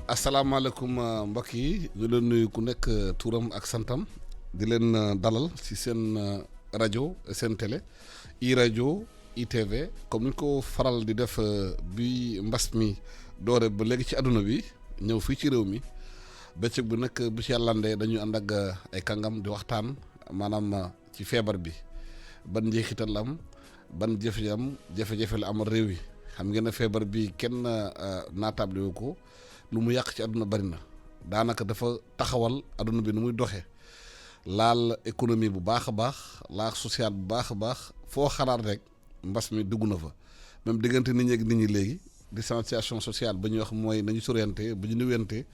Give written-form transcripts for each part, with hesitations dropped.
asalaamaaleykum mbokk yi ñu leen nuyu ku nekk turam ak santam di leen dalal ci seen rajo seen télé i rajo ITV comme ni ñu ko faral di def bi mbas mi doore ba léegi ci àdduna bi ñëw fii ci réew mi bëccëg bu nekk bu ci yàllandee dañuy ànd ak ay kàngam di waxtaan maanaam ci feebar bi ban njeexital la am ban jafe-jafe la am réew yi xam ngeen ne feebar bi kenn naatable wu ko lu mu yàq ci àdduna bari na daanaka dafa taxawal àdduna bi nu muy doxee laal économie bu baax a baax laal social bu baax a baax foo xalaat rek mbas mi dugg na fa même diggante nit ñi ak nit ñi léegi distanciation sociale ba ñuy wax mooy nañu soriyante bu ñu nuyante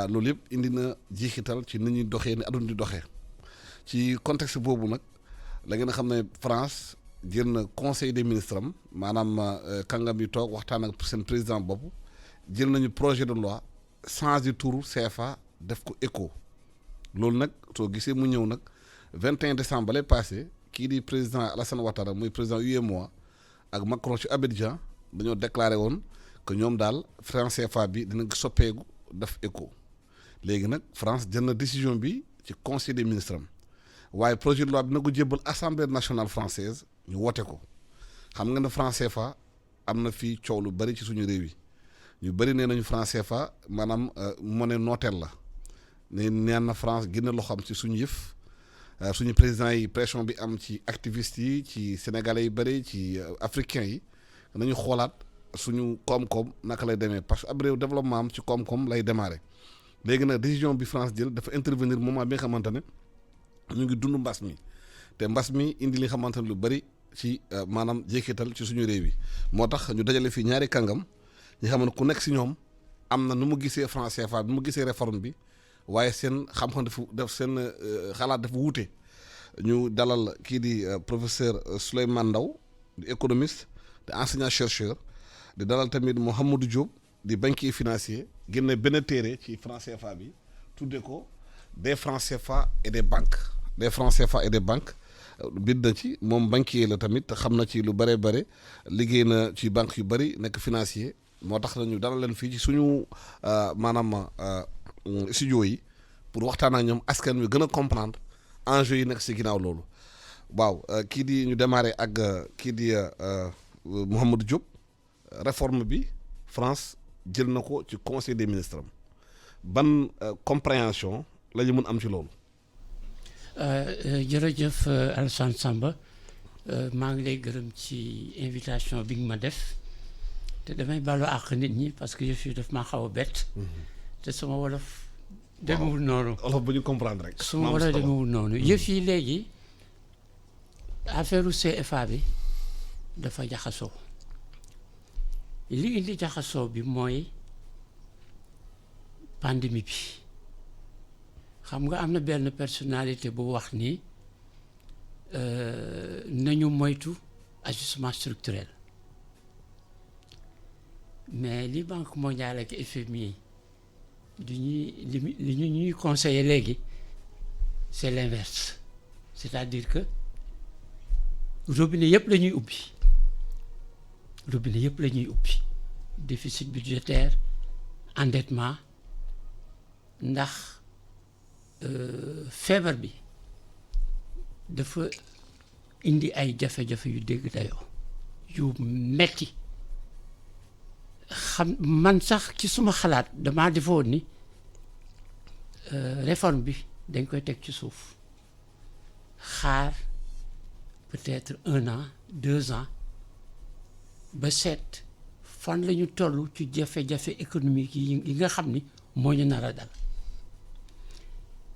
loolu yëpp indi na jiixital ci nit ñuy doxee ni àdduna di doxee ci contexte boobu nag la ngeen xam ne France jël na conseil des ministres am maanaam kàngam yi toog waxtaan ak seen président bopp jël nañu projet de loi changer turu CFA def ko ECO loolu nag soo gisee mu ñëw nag 21 décembre lay passé kii di président Alassane Ouattara muy président UEMOA ak Macron ci Abidjan dañoo déclaré woon que ñoom daal franc CFA bi dina soppeeku def ECO léegi nag France jël na décision bi ci conseil des ministres am waaye projet de loi bi na ko jébbal assemblée nationale française ñu wote ko xam nga ne franc CFA am na fii coow lu bari ci suñu réew yi ñu bëri nee nañu franc CFA maanaam monnaie nooteel la ne neen na France génne loxoom ci suñu yëf suñu président yi pression bi am ci activistes yi ci sénégalais yi bëri ci africains yi nañu xoolaat suñu koom-koom naka lay demee parce que ab réew développement am ci koom-koom lay démarrer léegi nag décision bi France jël dafa intervenir moment bi nga xamante ne ñu ngi dund mbas mi te mbas mi indi li nga xamante ne lu bëri ci maanaam jékkital ci suñu réew yi moo tax ñu dajale fii ñaari kàngam ñi xam ne ku nekk si ñoom am na nu mu gisee franc CFA nu mu gisee réforme bi waaye seen xam-xam def seen xalaat dafa wuute ñu dalal kii di professeur Souleymane Ndaw di économiste di enseignant chercheur di dalal tamit Mouhamadou Diop di banquier financier génne benn téere ci franc CFA bi tudde ko des francs CFA et des banques bind na ci moom banquier la tamit xam na ci lu bare bare liggéey na ci banque yu bari nekk financier moo tax nañu dalal leen fii ci suñu maanaam studio yi pour waxtaan ak ñoom askan wi gën a comprendre enjeu yi nekk si ginnaaw loolu waaw kii di ñu démarrer ak kii di Mouhamadou Diop réforme bi France jël na ko ci conseil des ministres am ban compréhension la ñu mën am ci loolu. jërëjëf Alassane Samba maa ngi lay gërëm ci invitation bi nga ma def. te damay baalu àq nit ñi parce que yëf yi daf maa xaw a bett. te sama wolof demewul noonu. wolof bu ñu comprendre rek. sama wolof demewul noonu. yëf yi léegi affaire CFA bi dafa jaxasoo li indi jaxasoo bi mooy pandémie bi xam nga am na benn personnalité bu wax ni nañu moytu ajustement structurel. mais li banque mondiale ak FMI li ñuy conseiller léegi c'est l'inverse c'est-à-dire que robinet yëpp la ñuy ubbi déficit budgétaire endettement ndax feebar bi dafa indi ay jafe-jafe yu dégg dayoo yu metti xam man sax ci suma xalaat damaa defoon ni réforme bi dañ koy teg ci suuf xaar peut-être 1 an 2 ans ba seet fan la ñu toll ci jafe-jafe économique yi nga xam ni moo ñu nar a dal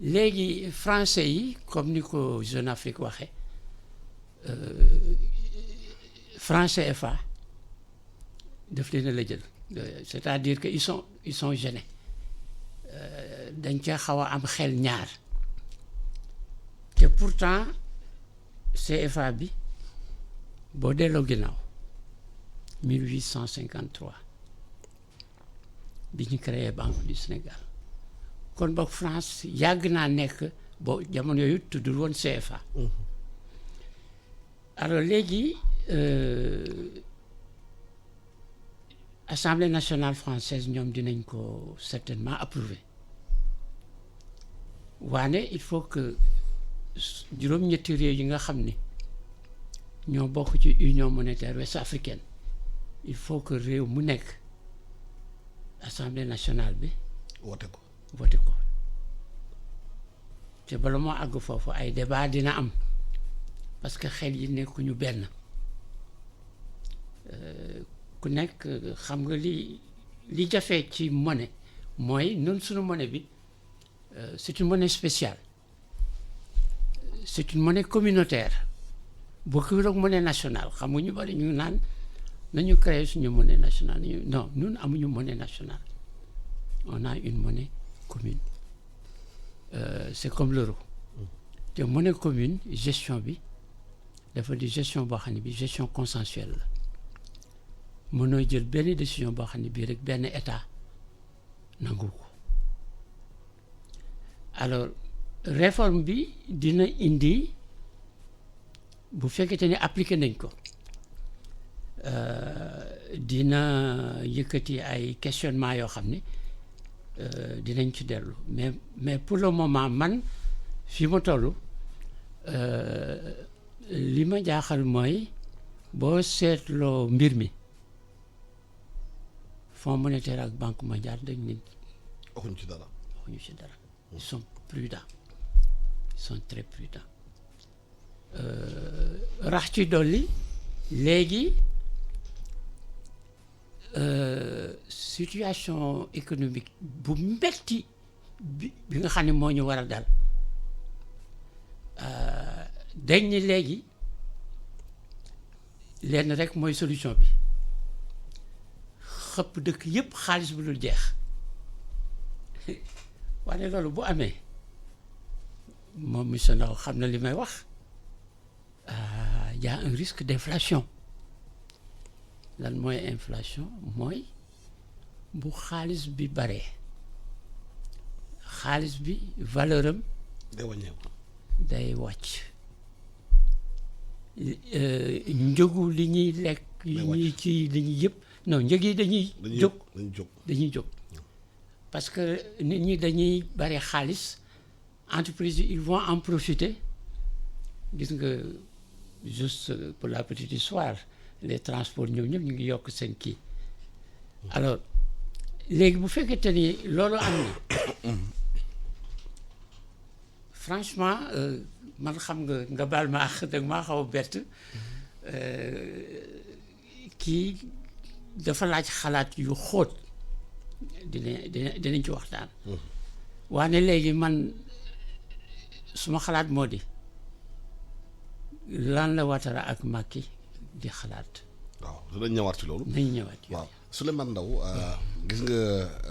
léegi français yi comme ni ko Jeune Afrique waxee franc CFA daf leen a la jël c'est-à-dire que ils sont gênés dañ ca xaw a am xel ñaar te pourtant CFA bi boo delloo ginnaaw 1853 bi ñu créé Banque du Sénégal kon boog France yàgg naa nekk boo jamono yooyu tuddul woon CFA. alors léegi Assemblée nationale française ñoom dinañ ko certainement approuver waane il faut que juróom-ñetti réew yi nga xam ni ñoo bokk ci union monétaire ouest africaine il faut que réew mu nekk assemblée nationale bi woote ko voté ko te bala moo àgg foofu ay débat dina am parce que xel yi nekkuñu benn ku nekk xam nga li jafee ci monnaie mooy ñun suñu monnaie bi c'est une monnaie spéciale c'est une monnaie communautaire bokkul ak monnaie nationale xam nga ñu bari ñu naan nañu créer suñu monnaie nationale non ñun amuñu monnaie nationale on a une monnaie commune c'est comme l'euro te monnaie commune gestion bi dafa di gestion boo xam ne bi gestion consensuelle la mënoo jël benn décision boo xam ne bii rek benn état nangu ko alors réforme bi dina indi bu fekkete ni appliqué nañ ko dina yëkkati ay questionnement yoo xam ne dinañ ci dellu mais pour le moment man fi ma toll li ma jaaxal mooy boo seetloo mbir mi Fonds monétaire ak Banque mondiale dañ ne waxuñu ci dara ils sont prudents ils sont très prudents rax ci dolli léegi situation économique bu metti bi nga xam ne moo ñu war a dal dañ ni léegi lenn rek mooy solution bi xëpp dëkk yépp xaalis bu dul jeex waaye loolu bu amee moom monsieur Ndao xam na li may wax y a un risque d'inflation lan mooy inflation mooy bu xaalis bi baree xaalis bi valeur am day wàññeeku day wàcc njëgu li ñuy lekk yi ñuy ci li ñuy yëpp non njëg yi dañuy jóg parce que nit ñi dañuy bari xaalis entreprise yi ils vont en profiter gis nga juste pour la petite histoire les transports ñoom ñëpp ñu ngi yokk seen kii alors léegi bu fekkente ni loolu am na franchement man xam nga baal ma ak dag maa xaw a bett kii dafa laaj xalaat yu xóot dinañ ci waxtaan waane léegi man suma xalaat moo di lan la Ouattara ak Macky di xalaat waaw dinañ ñëwaat ci loolu nañ ñëwaat waaw Souleymane Ndao gis nga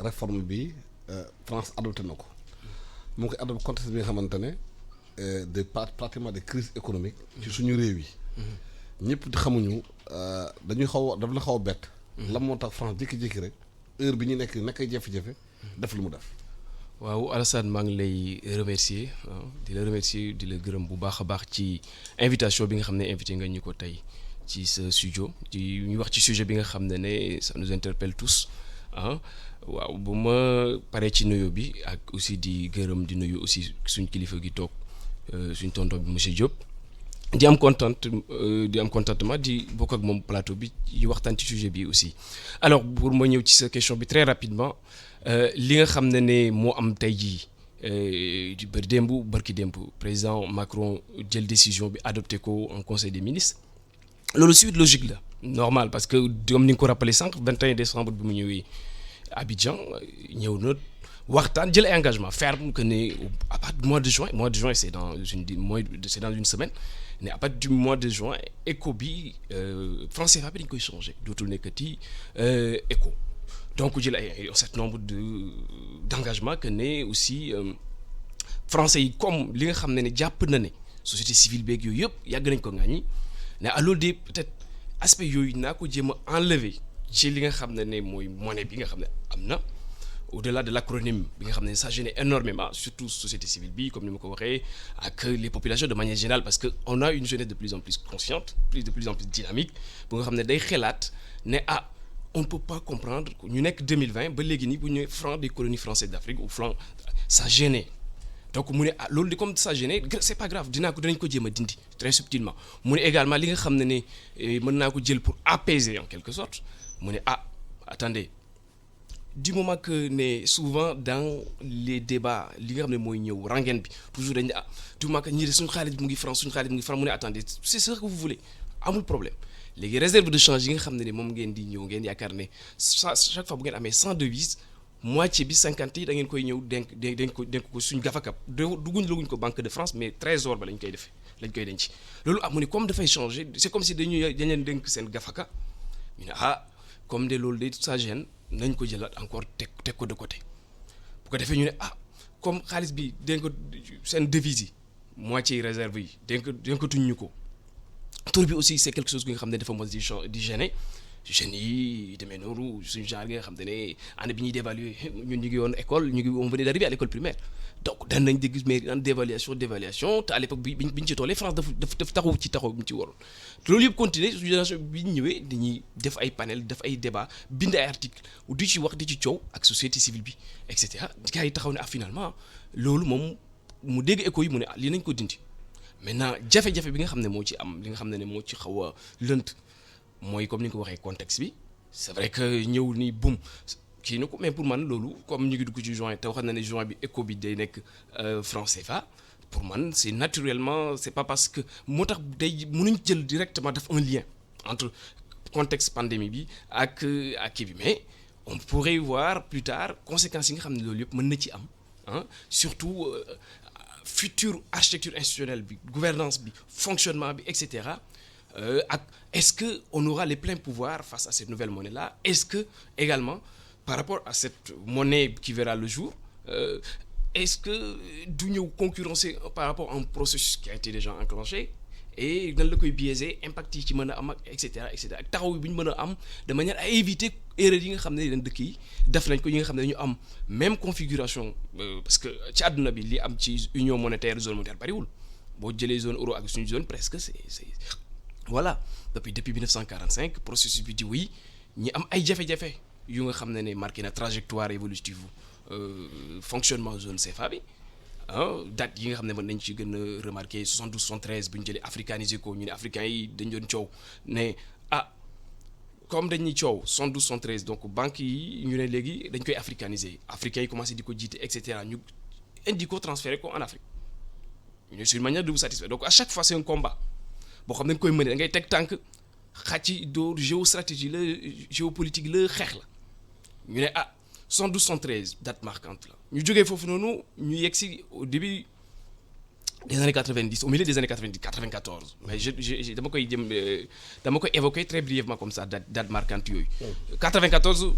réforme bi France adopté na ko mu ngi koy adopté contexte bi nga xamante ne de pratiquement des crises économiques ci suñu réew yi ñëpp di xamuñu dañuy daf la xaw a bett lan moo tax France jékki-jékki rek heure bi ñu nekk jafe-jafe def lu mu def waaw Alassane maa ngi lay remercier di la remercier di la gërëm bu baax a baax ci invitation bi nga xam ne invité nga ñu ko tey ci sa studio di ñu wax ci sujet bi nga xam ne ça nous interpelle tous waaw bu ma paree ci nuyu bi ak aussi di gërëm di nuyu aussi suñ kilifa gi toog suñ tonton bi monsieur Diop di am contentement di bokk ak moom plateau bi yi waxtaan ci sujet bi aussi alors pour ma ñëw ci sa question bi très rapidement li nga xam ne moo am tey jii di bërki démb président Macron jël décision bi adopté ko en conseil des ministres loolu suite logique la normal parce que comme ni nga ko rappelé sànq 21 décembre bi mu ñëwee Abidjan ñëw na waxtaan jël engagement ferme que ne à partir du mois de juin c'est dans une semaine mais à partir du mois de juin éco bi franc CFA bi dañ koy changé dootul nekkati éco donc jël un certain nombre d'engagements que ne aussi français yi comme li nga xam ne jàpp na ne société civile beeg yooyu yëpp yàgg nañ ko ŋàññi ne à loolu de peut-être aspect yooyu naa ko jéem a enlever ci li nga xam ne mooy monnaie bi nga xam ne am na au-delà de l'acronyme bi nga xam ne ça gêne énormément surtout société civile bi comme ni ma ko waxee ak les populations de manière générale parce que on a une jeunesse de plus en plus consciente de plus en plus dynamique bu nga xam ne day xelaat ne on ne peut pas comprendre ñu nekk 2020 ba léegi nii bu ñu franc des colonies françaises d'Afrique ou franc ça gênait donc mu ne ah loolu de comme ça gênait c'est pas grave dinañ ko jéem a dindi très subtilement mu ne également li nga xam ne mën naa ko jël pour apaiser en quelque sorte mu ne attendez du moment que ne souvent dans les débats li nga xam ne mooy ñëw rengaine bi toujours dañ ne du moment que ñii de suñu xaalis bi mu ngi franc suñu xaalis bi mu ngi franc mu ne attendez c'est ce que vous voulez amul problème léegi réserve de change yi nga xam ne moom ngeen di ñëw ngeen yaakaar ne chaque fois bu ngeen amee 100 devises moitié bi 50 yi da ngeen koy ñëw denk ko suñ gafaka laguñ ko Banque de France mais trésor ba lañ koy defee lañ koy denc loolu mu ne comme dafay changer c'est comme si dañ leen dénk seen gafaka ñu ne comme de loolu de ça gêne nañ ko jëlaat encore teg ko de côté bu ko defee ñu ne comme xaalis bi dénk seen devises yi moitié réserve yi dénkatuñ ñu ko tour bi aussi c'est quelque chose ki nga xam ne dafa mos di gêner jeunes yi demee noonu suñu genre gi nga xam ne année bi ñuy dévaluer ñun ñu ngi woon école on venait d'arriver à l'école primaire donc daan nañ dégg mais en dévaluation te à l'époque bi ñu ci tollee France daf taxaw bi ñu ci waroon loolu yëpp continuer suñu génération bi ñu ñëwee dañuy def ay panel def ay débat bind ay article di ci wax di ci coow ak société civile bi et cetera gars yi taxaw ne finalement loolu moom mu dégg écho yi mu ne lii nañ ko dindi maintenant jafe-jafe bi nga xam ne moo ci am li nga xam ne moo ci xaw a lënt mooy comme ni nga ko waxee contexte bi c'est vrai que ñëw ni boum kii na ko mais pour man loolu comme ñu ngi dugg ci juin te wax na ne juin bi éco bi day nekk franc CFA pour man c'est naturellement c'est pas parce que moo tax day mënuñ jël directement def un lien entre contexte pandémie bi ak kii bi mais on pourrait voir plus tard conséquences yi nga xam ne loolu yëpp mën na ci am surtout future architecture institutionnelle bi gouvernance bi fonctionnement bi et cetera est-ce que on aura les pleins pouvoirs face à cette nouvelle monnaie là est-ce que également par rapport à cette monnaie qui verra le jour est-ce que du ñëw concurrencer par rapport à un processus qui a été déjà enclenché et nan la koy biaiser impact yi ci mën a am ak et cetera ak taxaw bi ñu mën a am de manière à éviter erreur yi nga xam ne leen dëkk yi def nañ ko yi nga xam ne dañu am même configuration parce que ci àdduna bi li am ci union monétaire zone monétaire bariwul boo jëlee zone euro ak suñu zone presque c'est voilà depuis 1945 processus bi di wéy ñi am ay jafe-jafe yu nga xam ne marqué na trajectoire évolutive fonctionnement zone CFA bi date yi nga xam ne mën nañ ci gën a remarqué 72 73 bu ñu jëlee africanisé ko ñu ne africains yi dañ doon coow ne comme dañuy coow 72 73 donc banques yi ñu ne léegi dañ koy africaniser africains yi commencé di ko jiite et cetera ñu indi ko transféré ko en Afrique ñu c'est une manière de vous satisfaire donc à chaque fois c'est un combat boo xam ne dañ koy mëne da ngay teg tànk xàcc dóor géostratégie la géopolitique la xeex la ñu ne 72 73 date marquante la ñu jógee foofu noonu ñu yegg si au début des années 90 au milieu des années 90 94 mais dama koy évoquer très brièvement comme ça date marquante yooyu 94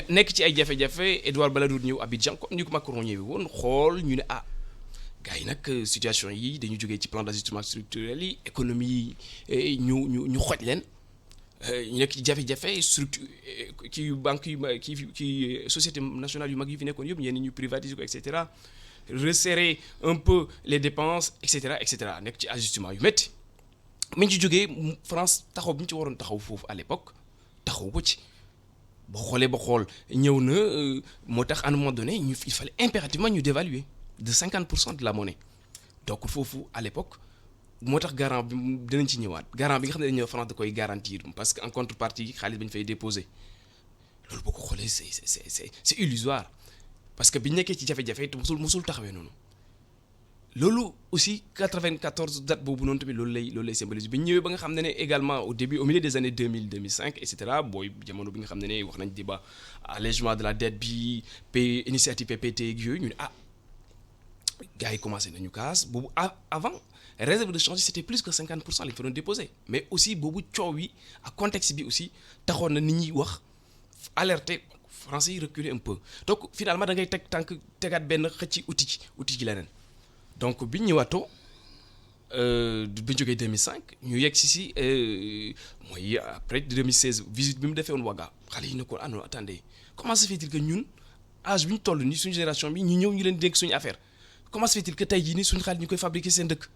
nekk ci ay jafe-jafe Édouard Balladur ñëw Abidjan comme ni ko Macron ñëwee woon xool ñu ne gars yi nag situation yi dañu jógee ci plan d'ajustement structurel yi économie yi ñu xoj leen ñu nekk ci jafe-jafe structure kii banque yu kii société nationale yu mag yi fi nekkoon yëpp ñenn ñu privatiser ko et cetera resserrer un peu les dépenses et cetera nekk ci ajustement yu métti mi ñu ci jógee France taxaw bi ñu ci waroon taxaw foofu à l'époque taxaw ko ci ba xoolee ba xool ñëw na moo tax à un moment donné il fallait impérativement ñu dévaluer de 50% de la monnaie donc foofu à l'époque moo tax garant bi dinañ ci ñëwaat garant bi nga xam ne dañoo France da koy garantir parce que en contrepartie xaalis ba ñu fay déposer loolu boo ko xoolee c'est illusoire parce que bi ñu nekkee ci jafe-jafe te musul taxawee noonu loolu aussi 94 date boobu noonu tamit loolu lay symboliser bi ñu ñëwee ba nga xam ne également au milieu des années 2000 2005 et cetera booy jamono bi nga xam ne wax nañ débat allègement de la dette bi initiative PPT ak yooyu ñu ne gars yi commencé nañu kaas boobu avant réserve de change c'était plus que 50% lañ fa doon déposer mais aussi boobu coow yi ak contexte bi aussi taxoon na nit ñi wax alerter français yi reculer un peu donc finalement da ngay tegaat benn xëcc uti ci leneen donc bi ñu ñëwaatoo bi ñu jógee 2005 ñu yegg si mooy après 2016 visite bi mu defee woon Ouaga xale yi ne ko non attendez comment se fait-il que ñun âge bi ñu toll nii suñu génération bi ñu ñëw ñu leen dénk suñu affaire comment se fait-il que tey jii nii suñu xaalis ñu koy fabriquer seen dëkk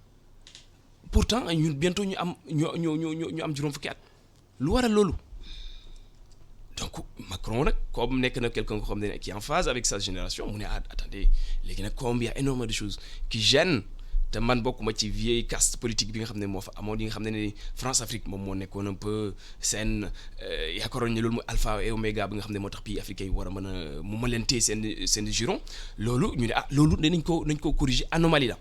pourtant ñun bientôt ñu am juróom fukki at lu waral loolu donc Macron nag comme nekk na quelqu'un ko xam ne qui est en phase avec sa génération mu ne attendez léegi nag comme il y a énormément de choses qui gênent te man bokkuma ci vieille caste politique bi nga xam ne moo fa amoon yi nga xam ne France Afrique moom moo nekkoon un peu seen yaakaaroon ne loolu mooy alpha et oméga bi nga xam ne moo tax pays africains yi war a mën a mu ma leen téye seen giron loolu ñu ne loolu nañ ko corriger anomalie la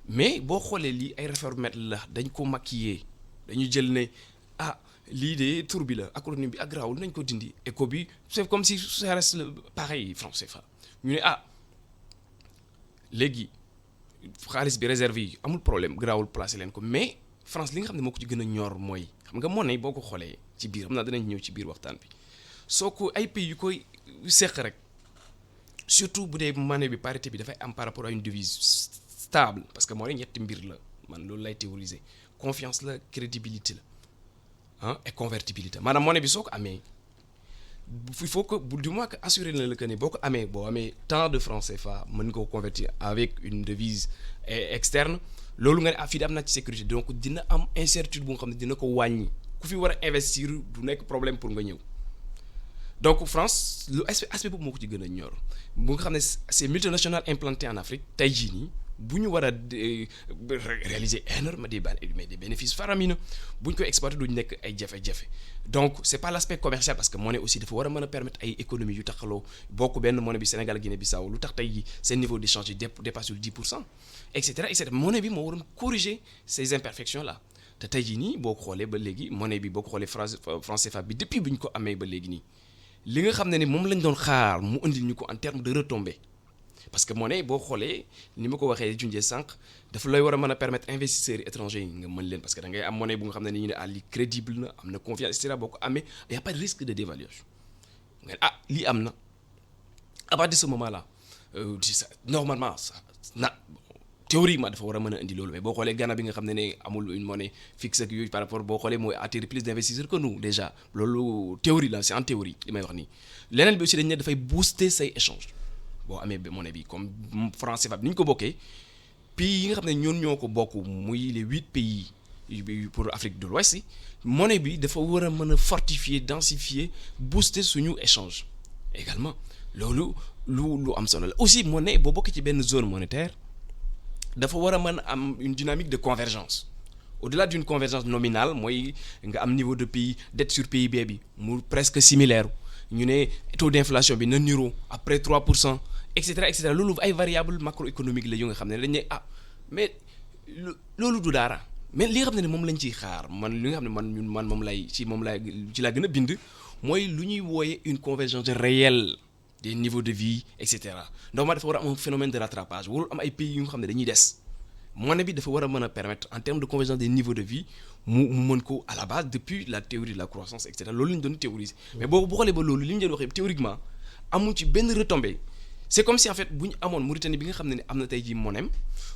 mais boo xoolee lii ay réformettes la dañ ko maquiller dañu jël ne lii de tur bi la acronyme bi agrawul nañ ko dindi éco bi c'est comme si ça reste pareil franc CFA ñu ne léegi xaalis bi réservé yi amul problème garaawul placé leen ko mais France li nga xam ne moo ko ci gën a ñor mooy xam nga monnaie boo ko xoolee ci biir xam naa danañ ñëw ci biir waxtaan bi soo ko ay pays yu koy seq rek surtout bu dee monnaie bi parité bi dafay am par rapport à une devise stable parce que monnaie ñetti mbir la man loolu lay théoriser confiance la crédibilité la et convertibilité maanaam monnaie bi soo ko amee il faut que du moins que assurer na la que ne boo amee tant de francs CFA mën nga ko convertir avec une devise externe loolu nga ne fii de am naa ci sécurité donc dina am incertitude bu nga xam ne dina ko wàññi ku fi war a investir du nekk problème pour nga ñëw donc France lu aspect boobu moo ko ci gën a ñor bu nga xam ne c'est multinational implanté en Afrique tey jii nii bu ñu war a réaliser énormément des bénéfices faramineux bu ñu koy exploiter duñu nekk ay jafe-jafe donc c'est pas l'aspect commercial parce que monnaie aussi dafa war a mën a permettre ay économies yu taxaloo bokk benn monnaie bi Sénégal ak Guinée-Bissau lu tax tey jii seen niveau d'échange yi dépasse le 10% et cetera monnaie bi moo waroon corriger ces imperfections là te tey jii nii boo ko xoolee ba léegi monnaie bi boo ko xoolee franc CFA bi depuis bu ñu ko amee ba léegi nii li nga xam ne ni moom lañ doon xaar mu indil ñu ko en termes de retombées parce que monnaie boo xoolee ni ma ko waxee junjee sànq dafa lay war a mën a permettre investisseurs étrangers yi nga mën leen parce que da ngay am monnaie bu nga xam ne ni ñu ne lii crédible na am na confiance et cetera boo ko amee y a pas de risque de dévaluation nga lii am na à partir de ce moment là normalement théoriquement dafa war a mën a indi loolu mais boo xoolee Ghana bi nga xam ne amul une monnaie fixe ak yooyu par rapport boo xoolee mooy attirer plus d'investisseurs que nous déjà loolu théorie la c'est en théorie li may wax nii leneen bi aussi dañ ne dafay booster say échanges boo amee monnaie bi comme franc CFA bi ni ñu ko bokkee pays yi nga xam ne ñoo ko bokk muy les 8 pays pour Afrique de l'Ouest yi monnaie bi dafa war a mën a fortifier densifier booster suñu échange également loolu lu am solo la aussi monnaie boo bokkee ci benn zone monétaire dafa war a mën a am une dynamique de convergence au-delà d'une convergence nominale mooy nga am niveau de pays dette sur PIB bi mu presque similaire ñu ne taux d'inflation bi na niroo après 3% et cetera loolu ay variables macroéconomiques la yu nga xam ne dañ ne mais loolu du dara mais li nga xam ne moom lañ ciy xaar li nga xam ne man moom lay ci laa gën a bind mooy lu ñuy wooye une convergence réelle des niveaux de vie et cetera donc dafa war a am un phénomène de rattrapage warul am ay pays yu nga xam ne dañuy des monnaie bi dafa war a mën a permettre en termes de convergence des niveaux de vie mu mën ko à la base depuis la théorie de la croissance et cetera loolu la ñu doon théoriser mais boo xoolee ba loolu li ñu doon waxee théoriquement amul ci benn retombée c'est comme si en fait bu ñu amoon Mauritanie bi nga xam ne am na tey jii monnaie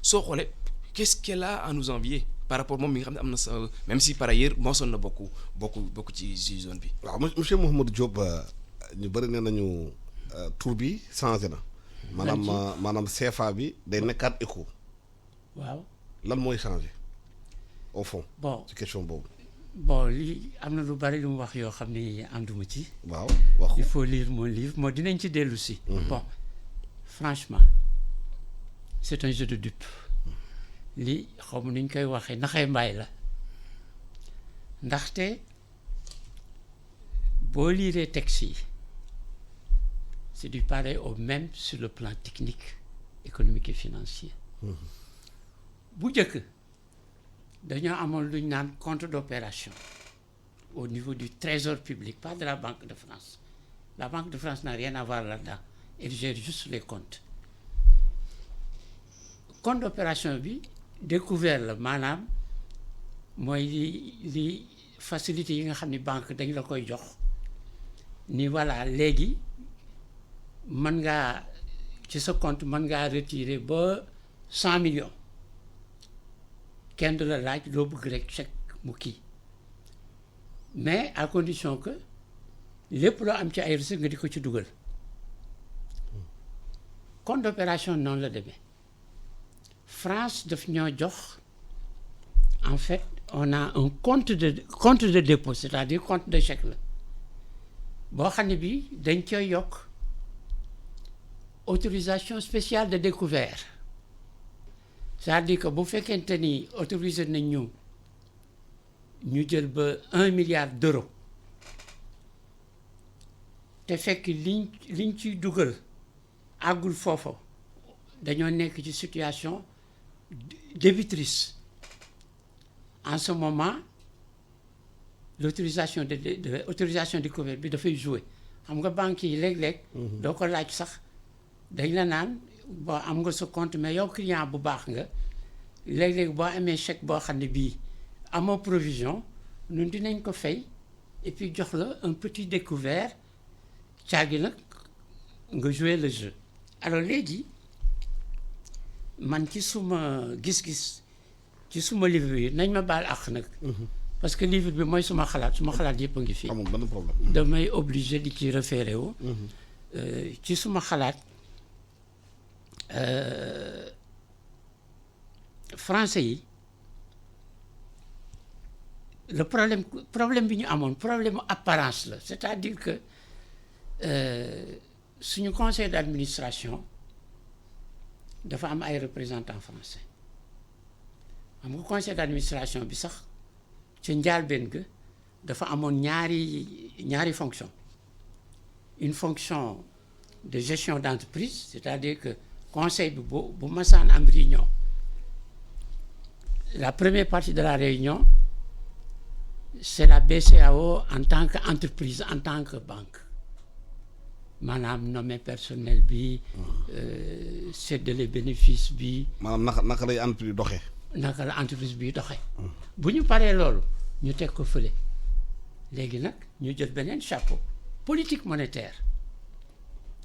soo xoolee qu'est-ce qu'elle a à nous envier par rapport moom mi nga xam ne am na sa même si par ailleurs mosoon na bokk ci zone bi. waaw monsieur Mouhamadou Diop ñu bëri nee nañu tur bi changé na. maanaam CFA bi day nekkaat éco. waaw lan mooy changé au fond. bon ci question boobu. bon lii am na lu bari lu mu wax yoo xam ni ànduma ci. waaw waxu il faut lire mon livre moo dinañ ci dellu si. bon franchement c'est un jeu de dupe. lii xaw ma nu ñu koy waxee naxee mbaay la ndaxte boo liiree texte yi c'est du pareil au même sur le plan technique économique et financier. bu njëkk dañoo amoon lu ñu naan compte d'opération au niveau du trésor public pas de la Banque de France la Banque de France n'a rien à voir là-dedans elle gère juste les comptes compte d'opération bi découvert la maanaam mooy li facilité yi nga xam ni banque dañ la koy jox ni voilà léegi mën ngaa ci sa compte mën ngaa retirer ba 100 millions kenn du la laaj loo bëgg rek chèque mu kii mais à condition que lépp loo am ci ay recettes nga di ko ci dugal compte d'opération noonu la demee France daf ñoo jox en fait on a un compte de dépôt c'est-à-dire compte de chèque la boo xam ne bii dañ koy yokk autorisation spéciale de découvert c'est-à-dire que bu fekkente ni autorisé nañ ñu jël ba 1 milliard d'euros te fekk liñ ciy dugal àggul foofu dañoo nekk ci situation débitrice en ce moment l'autorisation de autorisation découvert bi dafay jouer xam nga banques yi léeg-léeg doo ko laaj sax dañ la naan boo am nga sa compte mais yow client bu baax nga léeg-léeg boo amee chèque boo xam ne bii amoo provision ñun dinañ ko fay et puis jox la un petit découvert caagi nag nga jouer le jeu alors léegi man ci suma gis-gis ci suma livre yi nañ ma baal àq nag parce que livre bi mooy suma xalaat yëpp a ngi fii amul benn problème damay obligé di ci référé wu ci suma xalaat français yi le problème bi ñu amoon problème apparence la c'est-à-dire que suñu conseil d'administration dafa am ay représentants français xam nga conseil d'administration bi sax ca njaalbeen ga dafa amoon ñaari fonction une fonction de gestion d'entreprise c'est-à-dire que conseil bi bu masaan am réunion la première partie de la réunion c'est la BCEAO en tant qu'entreprise en tant que banque maanaam nommer personnel bi séddale bénéfice bi maanaam naka lay entreprise doxee naka la entreprise bi doxee bu ñu paree loolu ñu teg ko fële léegi nag ñu jël beneen chapeau politique monétaire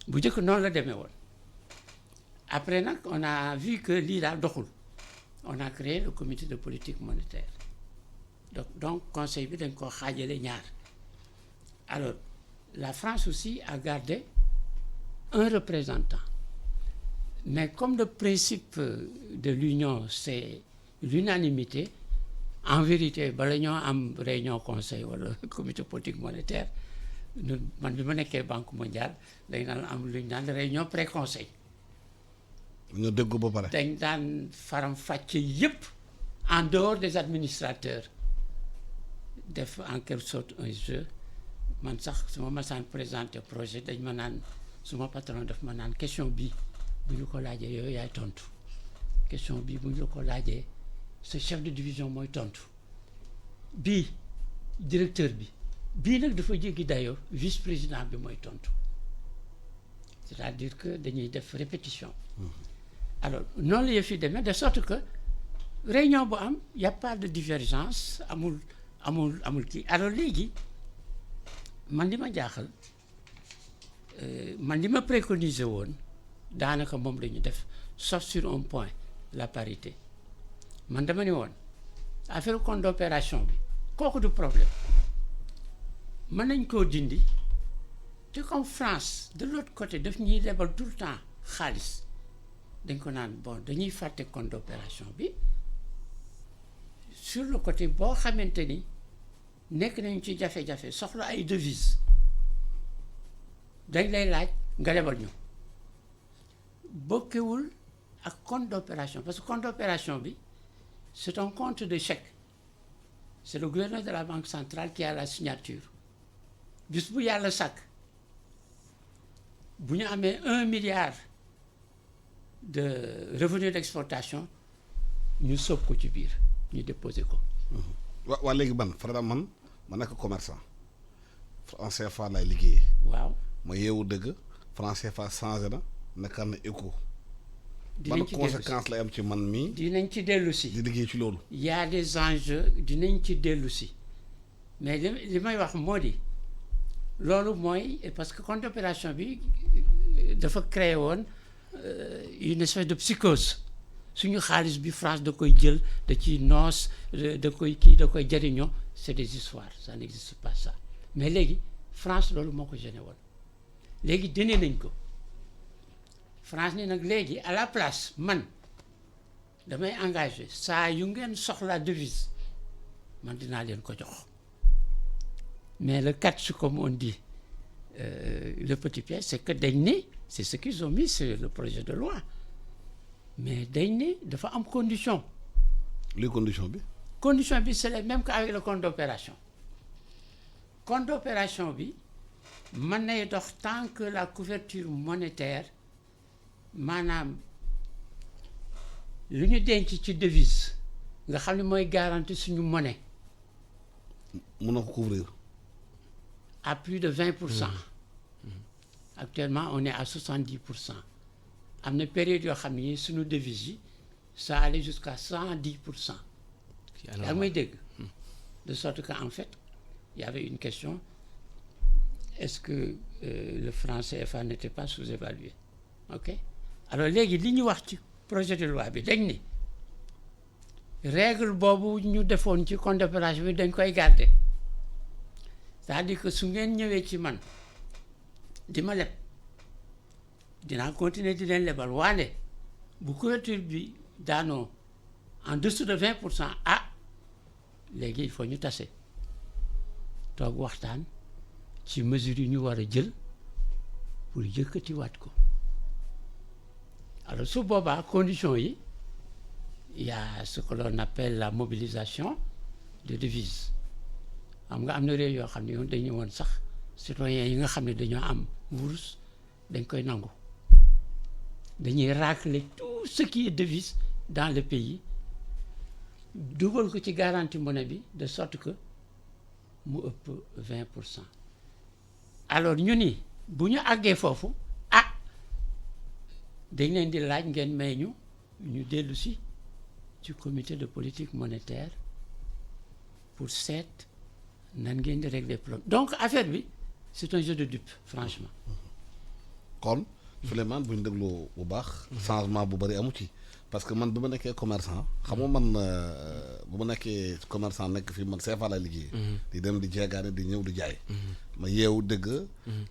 bu njëkk noonu la demee woon après nag on a vu que lii daal doxul on a créé le comité de politique monétaire donc conseil bi dañ koo xaajale ñaar alors la France aussi a gardé un représentant mais comme le principe de l'union c'est l'unanimité en vérité bala ñoo am réunion conseil wala comité politique monétaire man bi ma nekkee banque mondiale dañ daan am lu ñu naan réunion pré-conseil ñoo dégg ba pare dañ daan faram fàcce yépp en dehors des administrateurs def en quelque sorte un jeu man sax su ma masaan présenter projet dañ ma naan suma patron daf ma naan question bi bu ñu ko laajee yooyu yaay tontu question bi bu ñu ko laajee ce chef de division mooy tontu bii directeur bi bii nag dafa jéggi dayoo vice-président bi mooy tontu c'est-à-dire que dañuy def répétition alors noonu la yëf yi demee de sorte que réunion bu am y a pas de divergence amul kii alors léegi man li ma jaaxal man li ma préconiser woon daanaka moom la ñu def sauf sur un point la parité man dama ni woon affaire compte d'opération bi kooku du problème mën nañ koo dindi te comme France de l'autre côté daf ñuy lebal tout le temps xaalis dañ ko naan bon dañuy fàtte compte d'opération bi sur le côté boo xamante ni nekk nañu ci jafe-jafe soxla ay devises dañ lay laaj nga lebal ñu bokkewul ak compte d'opération parce que compte d'opération bi c'est un compte de chèque c'est le gouverneur de la banque centrale qui a la signature bis bu yàlla sàkk bu ñu amee 1 milliard de revenus d'exportation ñu sóob ko ci biir ñu déposer ko. waa léegi man ma nekk commerçant franc CFA lay liggéeyee. waaw ma yeewu dëgg franc CFA changé na nekkaat na éco. dinañ ci dellu si conséquence lay am ci man mii. dinañ ci dellu si. di liggéey ci loolu. y a des enjeux dinañ ci dellu si mais li may wax moo di loolu mooy parce que compte d'opération bi dafa créé woon une espèce de psychose suñu xaalis bi France da koy jël da ciy noos da koy jariñoo c'est des histoires ça n'existe pas ça mais léegi France loolu moo ko gêné woon léegi dindi nañ ko France ni nag léegi à la place man damay engagé saa yu ngeen soxla devise man dinaa leen ko jox mais le catch comme on dit le petit piège c'est que dañ ne c'est ce qu'ils ont mis sur le projet de loi mais dañ ne dafa am condition les conditions bi. condition bi c'est les mêmes qu'avec le compte d'opération compte d'opération bi mën nay dox tant que la couverture monétaire maanaam lu ñu denc ci devise nga xam ne mooy garantie suñu monnaie mun na ko couvrir. à plus de 20%. Actuellement on est à 70%. am na période yoo xam ne suñu devise yi ça allait jusqu'à 110%. yaa ngi may dégg. de sorte que en fait il y avait une question est-ce que le franc CFA n'était pas sous-évalué ok alors léegi li ñu wax ci projet de loi bi dañ ni règle boobu ñu defoon ci compte d'opération bi dañ koy garder c'est-à-dire que su ngeen ñëwee ci man di ma leb dinaa continuer di leen lebal waane bu couverture bi daanoo en dessous de 20% ah léegi il faut ñu tase toog waxtaan ci mesures yi ñu war a jël pour yëkkatiwaat ko alors su boobaa conditions yi il y a ce que l'on appelle la mobilisation de devises xam nga am na réew yoo xam ne yoon dañu woon sax citoyens yi nga xam ne dañoo am wurus dañ koy nangu dañuy racler tout ce qui est devise dans le pays dugal ko ci garantie monnaie bi de sorte que mu ëpp 20%. alors ñu ni bu ñu àggee foofu ah dañ leen di laaj ngeen may ñu dellu si ci comité de politique monétaire pour seet nan ngeen di régler problème donc affaire bi c'est un jeu de dupes franchement. kon Souleymane bu ñu dégloo bu baax. changement bu bari amu ci. parce que man bi ma nekkee commerçant xam nga man bu ma nekkee commerçant nekk fii man CFA laa liggéey. di dem di jeegaane di ñëw di jaay. ma yeewu dëgg.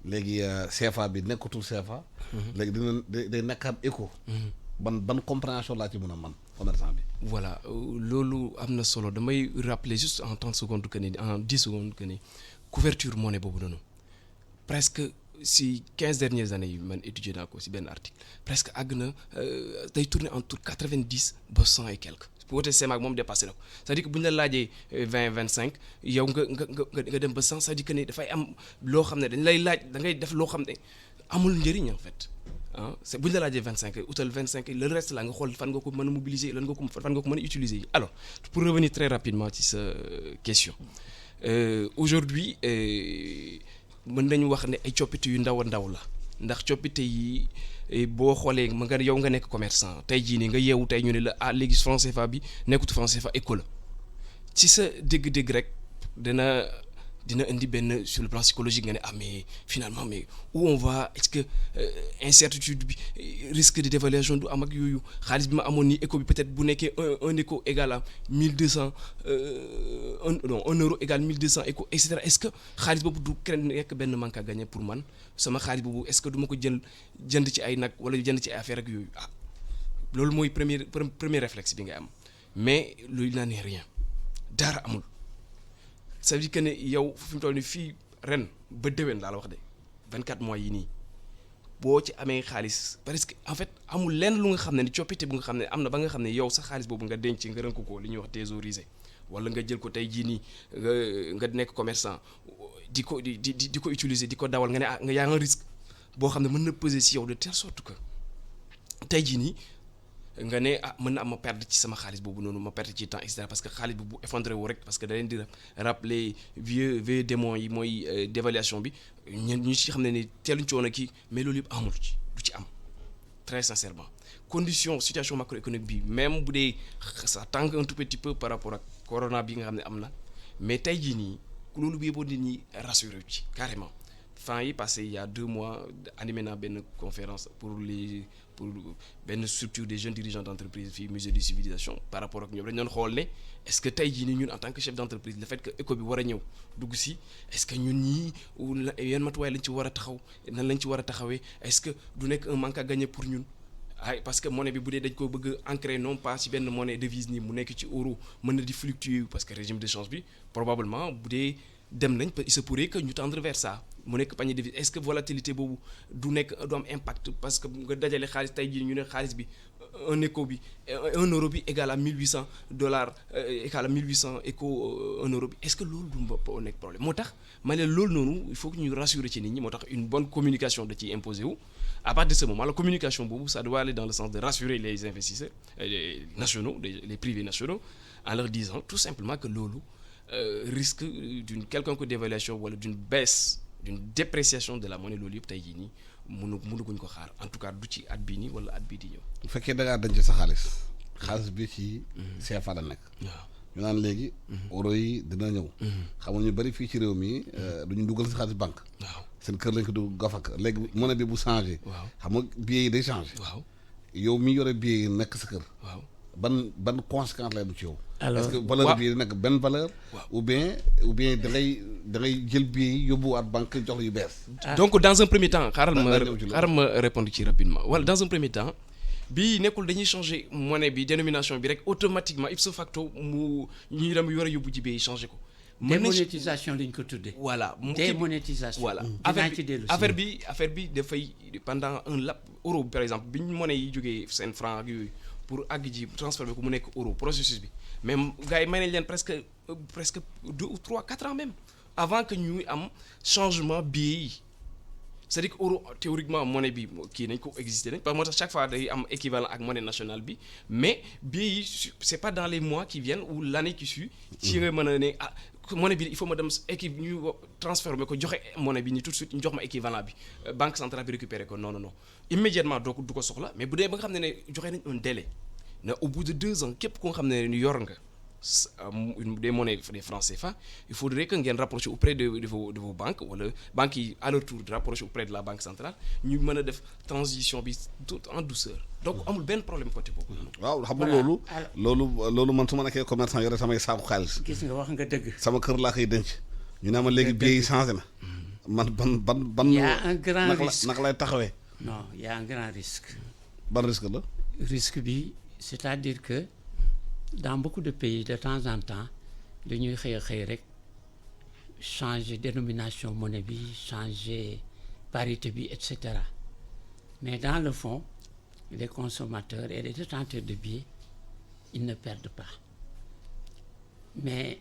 léegi CFA bi nekkatul CFA. léegi day nekkaat éco. ban compréhension laa ci mën a man commerçant bi. voilà loolu am na solo damay rappeler juste en 30 secondes que ni en 10 secondes que ni couverture monnaie boobu noonu presque si 15 dernières années yi man étudié naa ko si benn article presque àgg na day tourner entre 90 ba 100 et quelques bu wootee CEMAC moom dépassé na ko c'est-à-dire que bu ñu la laajee 20-25 yow nga dem ba 100 c'est-à-dire que ni dafay am loo xam ne dañ lay laaj da ngay def loo xam ne amul njëriñ en fait. ah c'est bu ñu la laajee 25 utal 25 le reste là nga xool fan nga ko mën a mobiliser fan nga ko mën a utiliser alors pour revenir très rapidement ci sa question aujourd'hui mën nañu wax ne ay coppite yu ndaw a ndaw la ndax coppite yi boo xoolee nga yow nga nekk commerçant tey jii nii nga yeewu tey ñu ne la ah léegi franc CFA bi nekkut franc CFA éco la ci sa dégg-dégg rek dina indi benn sur le plan psychologique nga ne ah mais finalement mais où on va est-ce que incertitude bi risque de dévaluation du am ak yooyu xaalis bi ma amoon nii éco bi peut-être bu nekkee un éco égal à 1200 un euro égal 1200 éco et cetera est-ce que xaalis boobu du créer nekk benn manque à gagner pour man sama xaalis boobu est-ce que du ma ko jënd ci ay nag wala jënd ci ay affaire ak yooyu ah loolu mooy premier réflexe bi nga am mais loolu n'en est rien dara amul. ça veut dire que ne yow fi mu toll nii fii ren ba déwén laa la wax de 24 mois yi nii boo ci amee xaalis parce que en fait amul lenn lu nga xam ne ni coppite bu nga xam ne am na ba nga xam ne yow sa xaalis boobu nga denc nga rënk ko li ñuy wax thésauriser wala nga jël ko tey jii nii nga nekk commerçant di ko utiliser di ko dawal nga ne ah nga yaa un risque boo xam ne mën na peser ci yow de telle sorte que tey jii nii nga ne ah mën na am ma perdre ci sama xaalis boobu noonu ma perdre ci temps et cetera parce que xaalis bi bu effondré wu rek parce que da leen di rappeler vieux démons yi mooy dévaluation bi ñu ci xam ne ni teeluñ ci woon a kii mais loolu yëpp amul ci du ci am très sincèrement situation macroéconomique bi même bu dee ça tangue un tout petit peu par rapport ak corona bi nga xam ne am na mais tey jii nii loolu bi yëppoon nit ñi rassuré ci carrément fin yi passé il y a 2 mois animé naa benn conférence pour benn structure des jeunes dirigeants d'entreprise fii musée de civilisation par rapport ak ñoom dañu doon xool ne est-ce que tey jii nii ñun en tant que chef d'entreprise le fait que éco bi war a ñëw dugg si est-ce que ñun ñii yan matuwaay lañ ci war a taxaw nan lañ ci war a taxawee est-ce que du nekk un manque à gagner pour ñun ay parce que monnaie bi bu dee dañ ko bëgg ancrer non pas ci benn monnaie devise nii mu nekk ci euro mën na di fluctuer parce que régime d'échange bi probablement bu dee dem nañ il se pourrait que ñu tendre vers ça mu nekk panier de devise est-ce que volatilité boobu du nekk du am impact parce que nga dajale xaalis tey jii ñu ne xaalis bi un éco bi 1 euro bi égal à $1800 égal à 1800 éco 1 euro bi est-ce que loolu du bopp nekk problème moo tax ma ne loolu noonu il faut que ñu rassurer ci nit ñi moo tax une bonne communication da ciy imposer wu à partir de ce moment la communication boobu ça doit aller dans le sens de rassurer les investisseurs les nationaux les privés nationaux en leur disant tout simplement que loolu risque d'une quelconque dévaluation wala d'une baisse d'une dépréciation de la monnaie loolu yëpp tey jii nii mënuguñ ko xaar en tout cas du ci at bii nii wala at bii di ñëw. bu fekkee da ngaa denc sa xaalis bi ci CFA la nekk. waaw ñu naan léegi. euro yi dina ñëw. xam nga ñu bari fii ci réew mi duñu dugal si xaalis banque. waaw seen kër lañ ko dugg gafak léegi monnaie bi bu changé. waaw xam nga billets yi day changé. waaw yow mi yore billets yi nekk sa kër. waaw ban conséquence lay du ci yow. alors est-ce que valeur bi nekk benn valeur. waaw ou bien da ngay jël billet yi yóbbuwaat banque jox la yu bees. donc dans un premier temps xaaral ñëw ci loolu. ma répondre ci rapidement wala dans un premier temps bii nekkul dañuy changer monnaie bi dénomination bi rek automatiquement ipso facto mu ñuy dem war a yóbbu ji bi changer ko. démonétisation lañ ko tuddee. voilà démonétisation. voilà dinaa ci dellu si. affaire bi dafay pendant un laps euro par exemple bi ñu monnaie yi jógee seen franc ak yooyu pour àgg ji transformer ko mu nekk euro processus bi même gars yi may nañ leen presque 2 ou 3 4 ans même avant que ñuy am changement billet yi c'est-à-dire que euro théoriquement monnaie bi kii nañ ko exister nañ parce que moo tax chaque fois day am équivalent ak monnaie nationale bi mais billet yi c'est pas dans les mois qui viennent ou l'année qui suit ci nga mën a ne monnaie bi il faut ma dem ñu transformer ko joxe monnaie bi ni tout de suite ñu jox ma équivalent bi banque centrale bi récupérer ko non immédiatement du ko soxla mais bu dee ba nga xam ne joxe nañ un délai na au bout de 2 ans képp ko nga xam ne yor nga des monnaies des francs CFA il faudrait que ngeen rapprocher auprès de vos banques wala banques yi à leur tour de rapprocher auprès de la banque centrale ñu mën a def transition bi tout en douceur donc amul benn problème côté boobu. waaw xam nga loolu man su ma nekkee commerçant yore samay saaku xaalis. gis nga wax nga dëgg. sama kër laa koy denc. ñu ne ma léegi billet yi changé na. man ban. y a un grand risque naka lay taxawee. non y a un grand risque. ban risque la. risque bi c'est-à-dire que dans beaucoup de pays de temps en temps dañuy xëy rek changer dénomination monnaie bi changer parité bi et cetera mais dans le fond les consommateurs et les détenteurs de billets ils ne perdent pas mais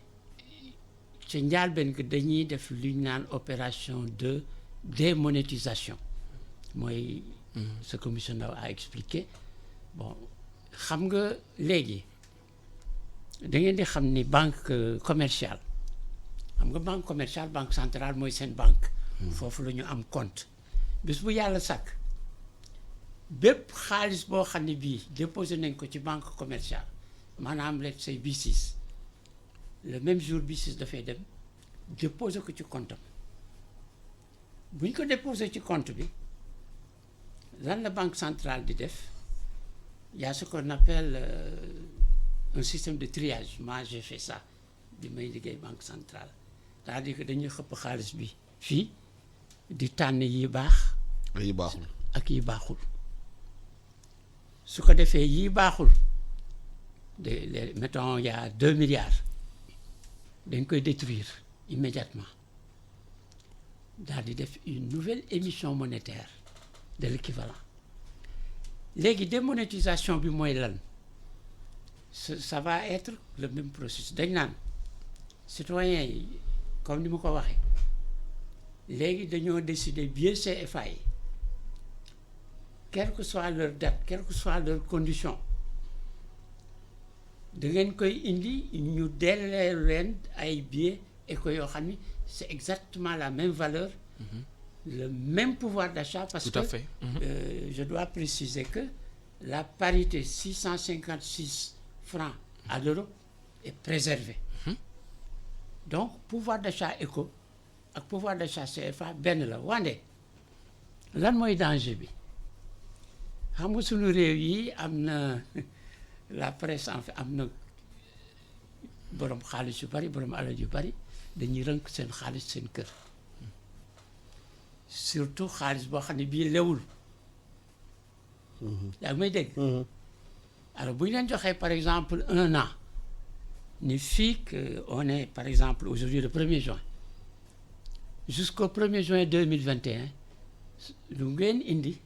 ci njëlbéen gi dañuy def lu ñu naan opération de démonétisation mooy ce que monsieur Ndao a expliqué bon xam nga léegi da ngeen di xam ni banque commerciale xam nga banque commerciale banque centrale mooy seen banque foofu la ñu am compte bis bu yàlla sàkk bépp xaalis boo xam ne bii déposé nañ ko ci banque commerciale maanaam let's say B6 le même jour B6 dafay dem déposé ko ci compte am bu ñu ko déposé ci compte bi lan la banque centrale di def y a ce qu'on appelle un système de triage moi j'ai fait ça bi may liggéey banque centrale c'est-à-dire que dañuy xëpp xaalis bi fii di tànn yi baax yi baaxul ak yi baaxul su ko defee yi baaxul mettons y a 2 milliards dañ koy détruire immédiatement daal di def une nouvelle émission monétaire de l'équivalent léegi démonétisation bi mooy lan ça va être le même processus dañ naan citoyens yi comme ni ma ko waxee léegi dañoo décider billet CFA yi quelle que soit leur date quelle que soit leur condition da ngeen koy indi ñu dellee leen ay billets éco yoo xam ni c'est exactement la même valeur le même pouvoir d'achat parce tout à que fait. Je dois préciser que la parité 656 francs à l'euro est préservée donc pouvoir d'achat éco ak pouvoir d'achat CFA benn la wande lan mooy danger bi xam nga sunu réew yi am na la presse en fait am na borom xaalis yu bari borom alal yu bari dañuy rënk seen xaalis seen kër surtout xaalis boo xam ne bii lewul yaa ngi may dégg alors bu ñu leen joxee par exemple 1 an ni fii que on est par exemple aujourd'hui le 1er juin jusqu'au 1er juin 2021 lu ngeen indi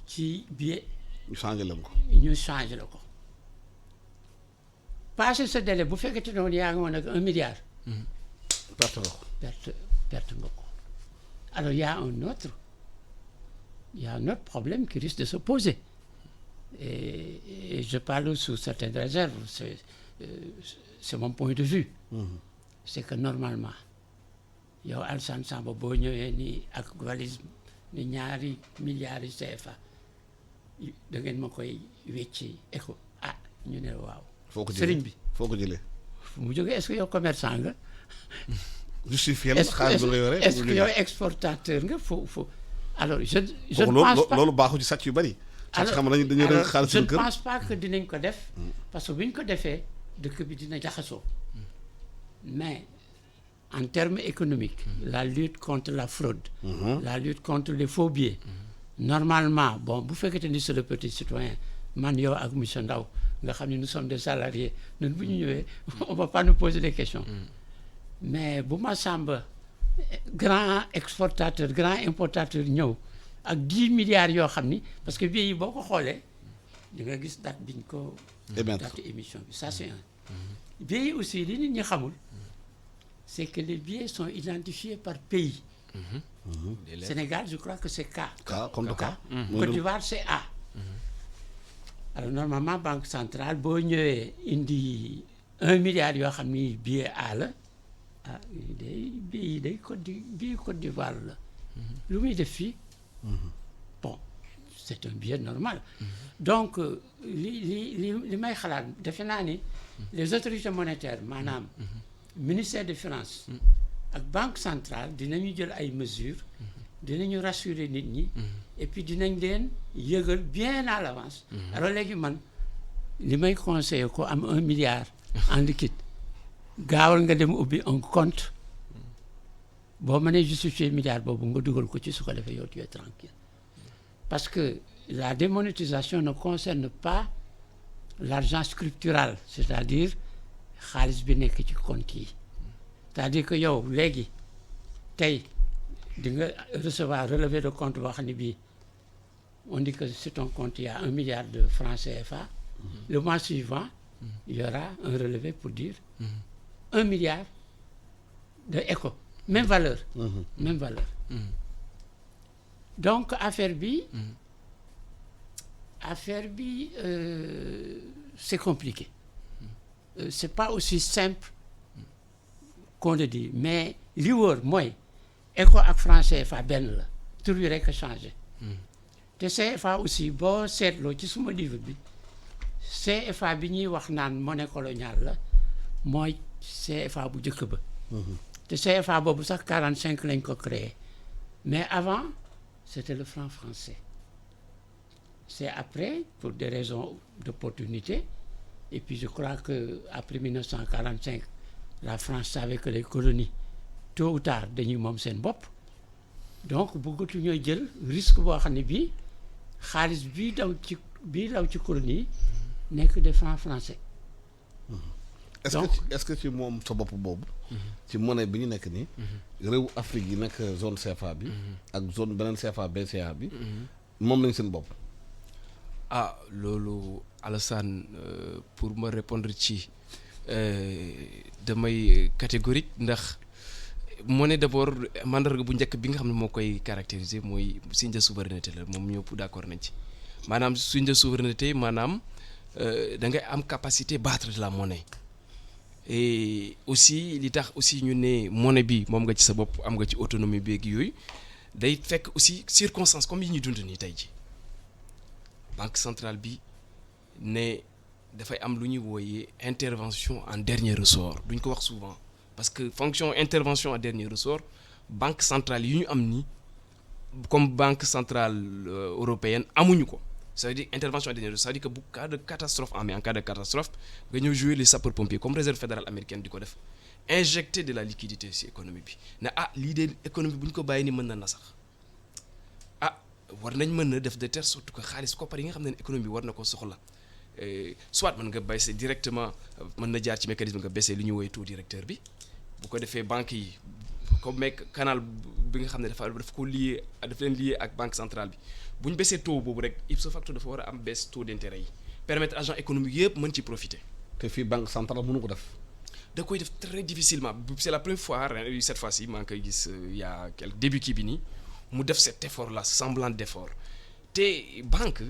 ci billet ñu changé leen ko. ñu changé la ko passé ce délai bu fekkee ne woon yaa ngi woon ak 1 milliard. perte nga ko. perte nga ko alors il y a un autre problème qui risque de se poser et je parle sous certaines réserves c'est mon point de vue. C'est que normalement yow Alassane Samba boo ñëwee nii ak valise ni ñaari milliards yi CFA da ngeen ma koy wecci ECHO ñu ne waaw. foo ko sëriñ bi foo ko jëlee. fu mu jógee est-ce que yow commerçant nga. justifié la xaalis bi nga yore. est-ce que yow exportateur nga foo alors je ne pense pas loolu baaxu ci sàcc yu bari. alors xam nañu dañuy rënk xaalis je ne pense pas que dinañ ko def. parce que bu ñu ko defee dëkk bi dina jaxasoo. mais en termes économiques. la lutte contre la fraude. la lutte contre les faux billets. normalement bon bu fekkee ni c'est le petit citoyen man yow ak monsieur Ndaw nga xam ne nous sommes des salariés ñun bu ñu ñëwee on va pas nous poser des questions. mais bu ma sàmba grand exportateur grand importateur ñëw ak 10 milliards yoo xam ni parce que billets yi boo ko xoolee di nga gis date biñ ko. date émission bi ça c'est un. billets yi aussi li nit ñi xamul c'est que les billets sont identifiés par pays. Sénégal je crois que c'est K. comme K. Côte d'Ivoire c'est A. alors normalement banque centrale boo ñëwee indi 1 milliard yoo xam ni billet A la billet Côte d'Ivoire la. lu muy def fii. bon c'est un billet normal. donc li may xalaat defe naa ni les autorités monétaires maanaam. ministère des finances. ak banque centrale dinañu jël ay mesures. dinañu rassurer nit ñi. et puis dinañ leen yëgal bien à l'avance. alors léegi man li may conseiller ko am 1 milliard en liquide gaawal nga dem ubbi un compte boo mënee justifier milliard boobu nga dugal ko ci su ko defee yow tu es tranquille parce que la démonétisation ne concerne pas l'argent scriptural c'est-à-dire xaalis bi nekk ci compte yi c'est-à-dire que yow léegi tey di nga recevoir relevé de compte boo xam ne bii on dit que sur ton compte il y a 1 milliard de francs CFA. Le mois suivant il y aura un relevé pour dire 1 milliard de ECHO même valeur. même valeur. donc affaire bi c'est compliqué. C'est pas aussi simple qu'on le dit mais li wóor mooy ECHO ak franc CFA benn la tur yi rek a changé. te CFA aussi boo seetloo ci suma livre bi CFA bi ñuy wax naan monnaie coloniale la mooy CFA bu njëkk ba. te CFA boobu sax 45 lañ ko créé mais avant c'était le franc français. C'est après pour des raisons d'opportunité et puis je crois que après 1945 la France savait que les colonies tôt ou tard dañuy moom seen bopp donc bëggatu ñooy jël risque boo xam ne bii xaalis bii daw ci colonie nekk des francs français. est-ce que ci moom sa bopp boobu. ci monnaie bi ñu nekk nii. réew Afrique yi nekk zone CFA bi. ak zone beneen CFA BCA bi. moom lañ seen bopp. loolu Alassane pour me répondre ci damay catégorique ndax monnaie d'abord mandarga bu njëkk bi nga xam ne moo koy caractériser mooy signe de souveraineté la moom ñëpp d'accord nañ ci maanaam signe de souveraineté maanaam da ngay am capacité battre de la monnaie et aussi li tax aussi ñu ne monnaie bi moom nga ci sa bopp am nga ci autonomie beeg yooyu day fekk aussi circonstances comme yi ñuy dund nii tey ji banque centrale bi ne dafay am lu ñuy wooyee intervention en dernier ressort duñ ko wax souvent parce que fonction intervention en dernier ressort banque centrale yi ñu am nii comme banque centrale européenne amuñu ko ça veut dire intervention en dernier ressort ça veut dire que bu cas de catastrophe en cas de catastrophe nga ñëw jouer les sapeurs pompiers comme réserve fédérale américaine di ko def injecter de la liquidité ci économie bi ne lii de économie bu ñu ko bàyyi ni mën na sax war nañ mën na def de telle sorte que xaalis koppar yi nga xam ne économie bi war na ko soxla soit mën nga baisser directement mën na jaar ci mécanisme nga baisser li ñu woowee taux directeur bi bu ko defee banques yi comme mec canal bi nga xam ne dafa ko lié dafa leen lié ak banque centrale bi bu ñu baissee taux boobu rek ipso facto dafa war a am baisse taux d'intérêt yi permettre agent économique yëpp mën ci profiter. te fii banque centrale mënu ko def. da koy def très difficilement c'est la première fois cette fois-ci maa ngi koy gis il y a quelques début kii bi nii mu def cet effort là semblant d'effort te banque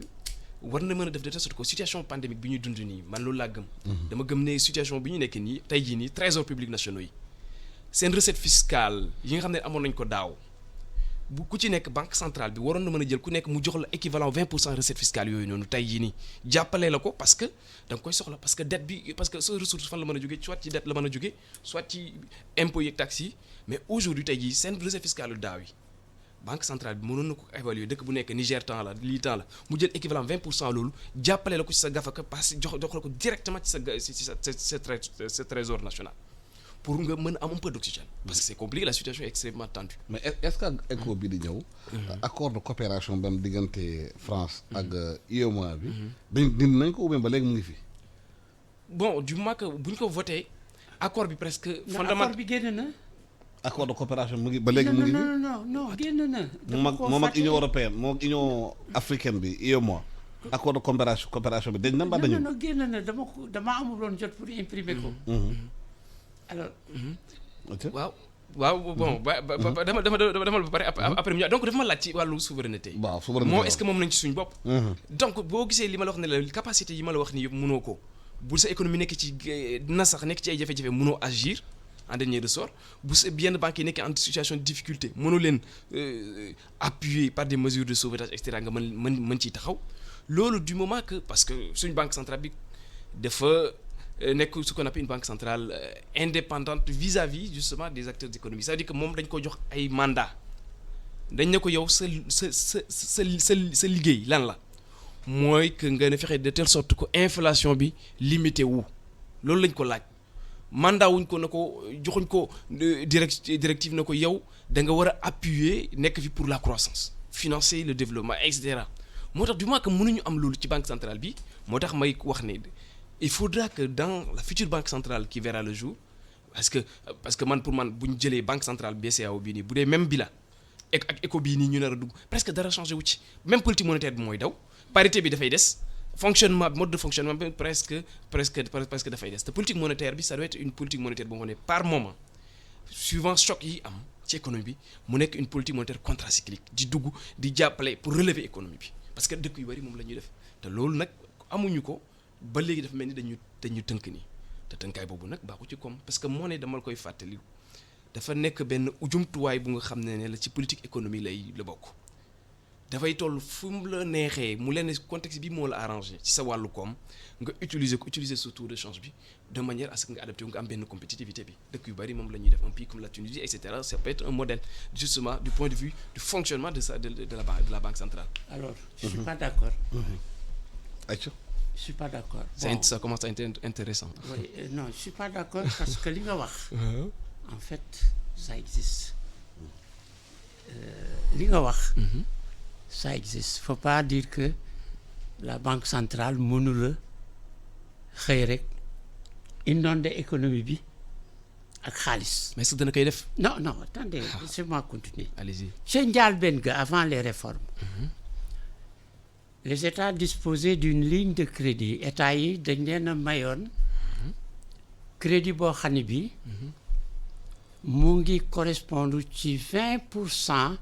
war na mën a def de telle sorte que situation pandémique bi ñuy dund nii man loolu laa gëm. dama gëm ne situation bi ñu nekk nii tey jii nii trésor public nationaux yi seen recette fiscale yi nga xam ne amoon nañ ko daaw bu ku ci nekk banque centrale bi waroon na mën a jël ku nekk mu jox la équivalent 20% recette fiscale yooyu noonu tey jii nii jàppalee la ko parce que da nga koy soxla parce que dette bi parce que sa ressource fan la mën a jógee soit ci dette la mën a jógee soit ci impôts yi taxes yi mais aujourd'hui tey jii seen recette fiscale yu daaw yi banque centrale bi mënoon na ko évaluer dëkk bu nekk Niger temps la lii temps la mu jël équivalent 20% loolu jàppale la ko ci sa gafaka parce que jox la ko directement ci sa trésor national pour nga mën a am un peu d'oxygène parce que c'est compliqué la situation est extrêmement tendue. mais est-ce que ECO bi di ñëw. accord de coopération ba am diggante France ak UEMOA bi. dindi nañ ko ou bien ba léegi mu ngi fi. bon du moment que bu ñu ko voté accord bi presque. accord bi génn na. accord de coopération mu ngi ba léegi mu ngi fi. non génn na. moom ak Union européenne moom ak Union africaine bi UEMOA. accord de coopération bi dañ na ba dañu. non génn na dama amul woon jot pour imprimer ko. alors. waaw bon dama ba pare après donc dafa ma laaj ci wàllu souveraineté. waaw souveraineté moo est-ce que moom nañ ci suñu bopp. donc boo gisee li ma la wax ne la capacité yi ma la wax nii yëpp mënoo ko bu sa économie nekk ci na sax nekk ci ay jafe-jafe mënoo agir en dernier ressort bu sa yenn banques yi nekk en situation de difficulté mënoo leen appuyer par des mesures de sauvetage et cetera nga mën ciy taxaw loolu du moment que parce que suñu banque centrale bi dafa. nekk ce qu'on appelle une banque centrale indépendante vis-à-vis justement des acteurs économiques c'est-à-dire que moom dañ ko jox ay mandat dañ ne ko yow sa liggéey lan la mooy que nga ne fexe de telle sorte que inflation bi limité wu loolu lañ ko laaj mandat wuñ ko na ko joxuñ ko directive na ko yow da nga war a appuyer nekk fi pour la croissance financer le développement et cetera moo tax du moins que mënuñu am loolu ci banque centrale bi moo tax may wax ne il faudra que dans la future banque centrale qui verra le jour parce que man pour man bu ñu jëlee banque centrale BCEAO bii nii bu dee même bi la ak ECO bii nii ñu nar a dugg presque dara changé wu ci même politique monétaire bi mooy daw parité bi dafay des fonctionnement mode de fonctionnement bi presque dafay des te politique monétaire bi ça doit être une politique monétaire boo xam ne par moment suivant choc yi am ci économie bi mu nekk une politique monétaire contracyclique di dugg di jàppale pour relever économie bi parce que dëkk yu bari moom la ñuy def te loolu nag amuñu ko. ba léegi dafa mel ni dañu tënk nii te tënkaay boobu nag baaxu ci koom parce que moo ne dama la koy fàttali dafa nekk benn jumtuwaay bu nga xam ne la ci politique économie la bokk dafay toll fu mu la neexee mu leen contexte bi moo la arrangé ci sa wàllu koom nga utiliser ce taux de change bi de manière à ce que nga adapté wu nga am benn compétitivité bi dëkk yu bari moom la ñuy def un pays comme la Tunisie et cetera ça peut être un modèle justement du point de vue du fonctionnement de la banque centrale. alors je suis pas d'accord. Je suis pas d'accord. Ça commence à être intéressant. Oui, non, je suis pas d'accord parce que li nga wax. En fait, ça existe. Li nga wax. Ça existe. Faut pas dire que la banque centrale mënula xëy rek inonder économie bi ak xaalis. mais est-ce que dana koy def. non attendez, laissez-moi continuer. Allez-y. Ca njëlbéen ga avant les réformes. Les États disposaient d'une ligne de crédit États yi dañ leen a mayoon crédit boo xam ne bi mu ngi correspondre ci 20%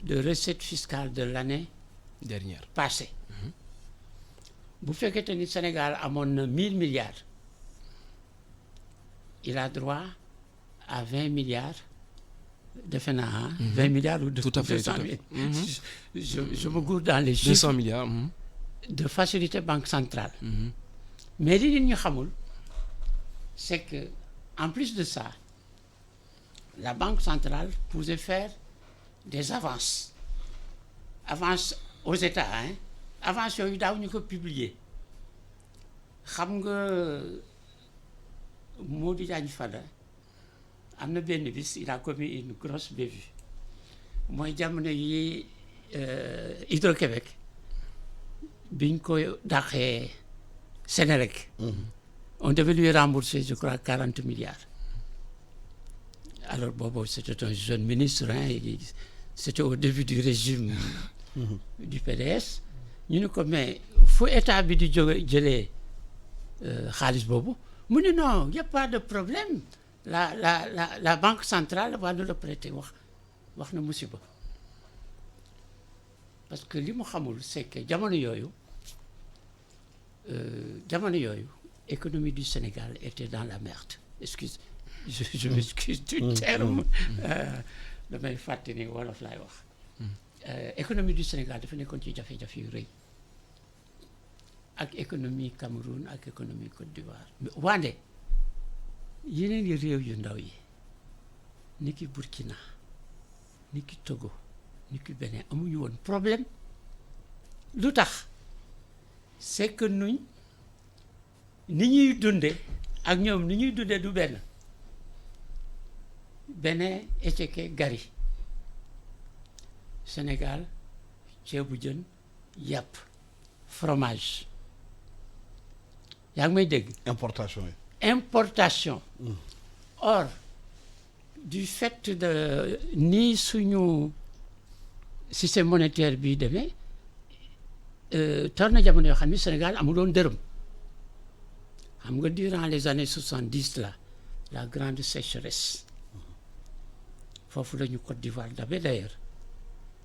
de recette fiscale de l'année dernière passée. bu fekkee ni Sénégal amoon na 1000 milliards il a droit à 20 milliards defe naa 20 milliards ou tout à fait 200 000. Je me gourre dans les chiffres. 200 milliards. De facilité banque centrale. Mais li nit ñi xamul c'est que en plus de ça la banque centrale pouvait faire des avances aux États avances yooyu daaw ñu ko publier xam nga Modou Diagne Fada am na benn bis il a commis une grosse bévue mooy jamono yi Hydro-Québec biñ ko dàqee Sénélec on devait lui rembourser je crois 40 milliards alors boobu c'était un jeune ministre hein, c'était au début du régime du PDS ñu ne ko mais fu état bi di jóge jëlee xaalis boobu mu ne non y a pas de problème la banque centrale va nous le prêter wax na musiba parce que li mu xamul c'est que jamono yooyu économie du Sénégal était dans la merde je m'excuse du terme damay fàtte ni wolof laay wax économie du Sénégal dafa nekkoon ci jafe-jafe yu rëy ak économie Cameroun ak économie Côte d'Ivoire wante yeneen yi réew yu ndaw yi ni ki Burkina ni ki Togo ni ki Bénin amuñu woon problème lu tax c'est que nuñ ni ñuy dunde ak ñoom ni ñuy dunde du benn Bénin écheke gari Sénégal ceebu jën yàpp fromage yaa ngi may dégg importation or du fait de ni suñu système monétaire bi demee tar na jamono yoo xam ni Sénégal amuloon dërëm xam nga durant les années 70 là la grande sécheresse foofu la ñu Côte d'Ivoire dabe d'ailleurs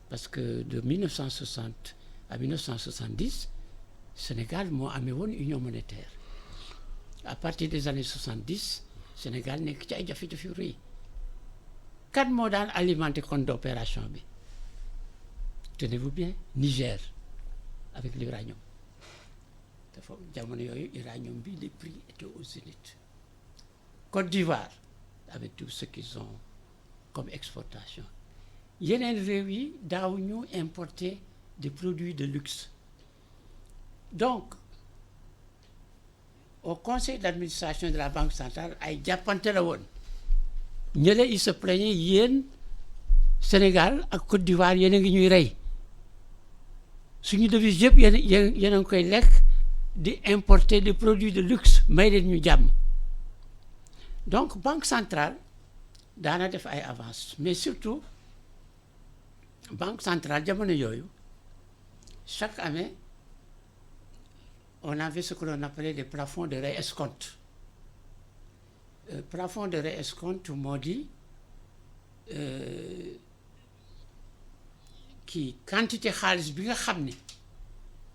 parce que de 1960 à 1970 Sénégal moo amee woon union monétaire à partir des années 70 Sénégal nekk ci ay jafe-jafe yu rëy kan moo daan alimenté compte d'opération bi tenez-vous bien Niger avec l'uranium dafa jamono yooyu uranium bi les prix étaient au zénith Côte d'Ivoire avec tout ce qu'ils ont comme exportation yeneen réew yi daaw ñu importer des produits de luxe donc au conseil d'administration de la banque centrale ay jàppante la woon ñële il se plaignait yéen Sénégal ak Côte d'Ivoire yéen a ngi ñuy rey suñu devise yëpp yéen a ngi koy lekk di importer des produits de luxe may leen ñu jàmm donc banque centrale daana def ay avance mais surtout banque centrale jamono yooyu chaque année on avait ce que l'on appelait des plafonds de réescompte plafond de réescompte moo di kii quantité xaalis bi nga xam ni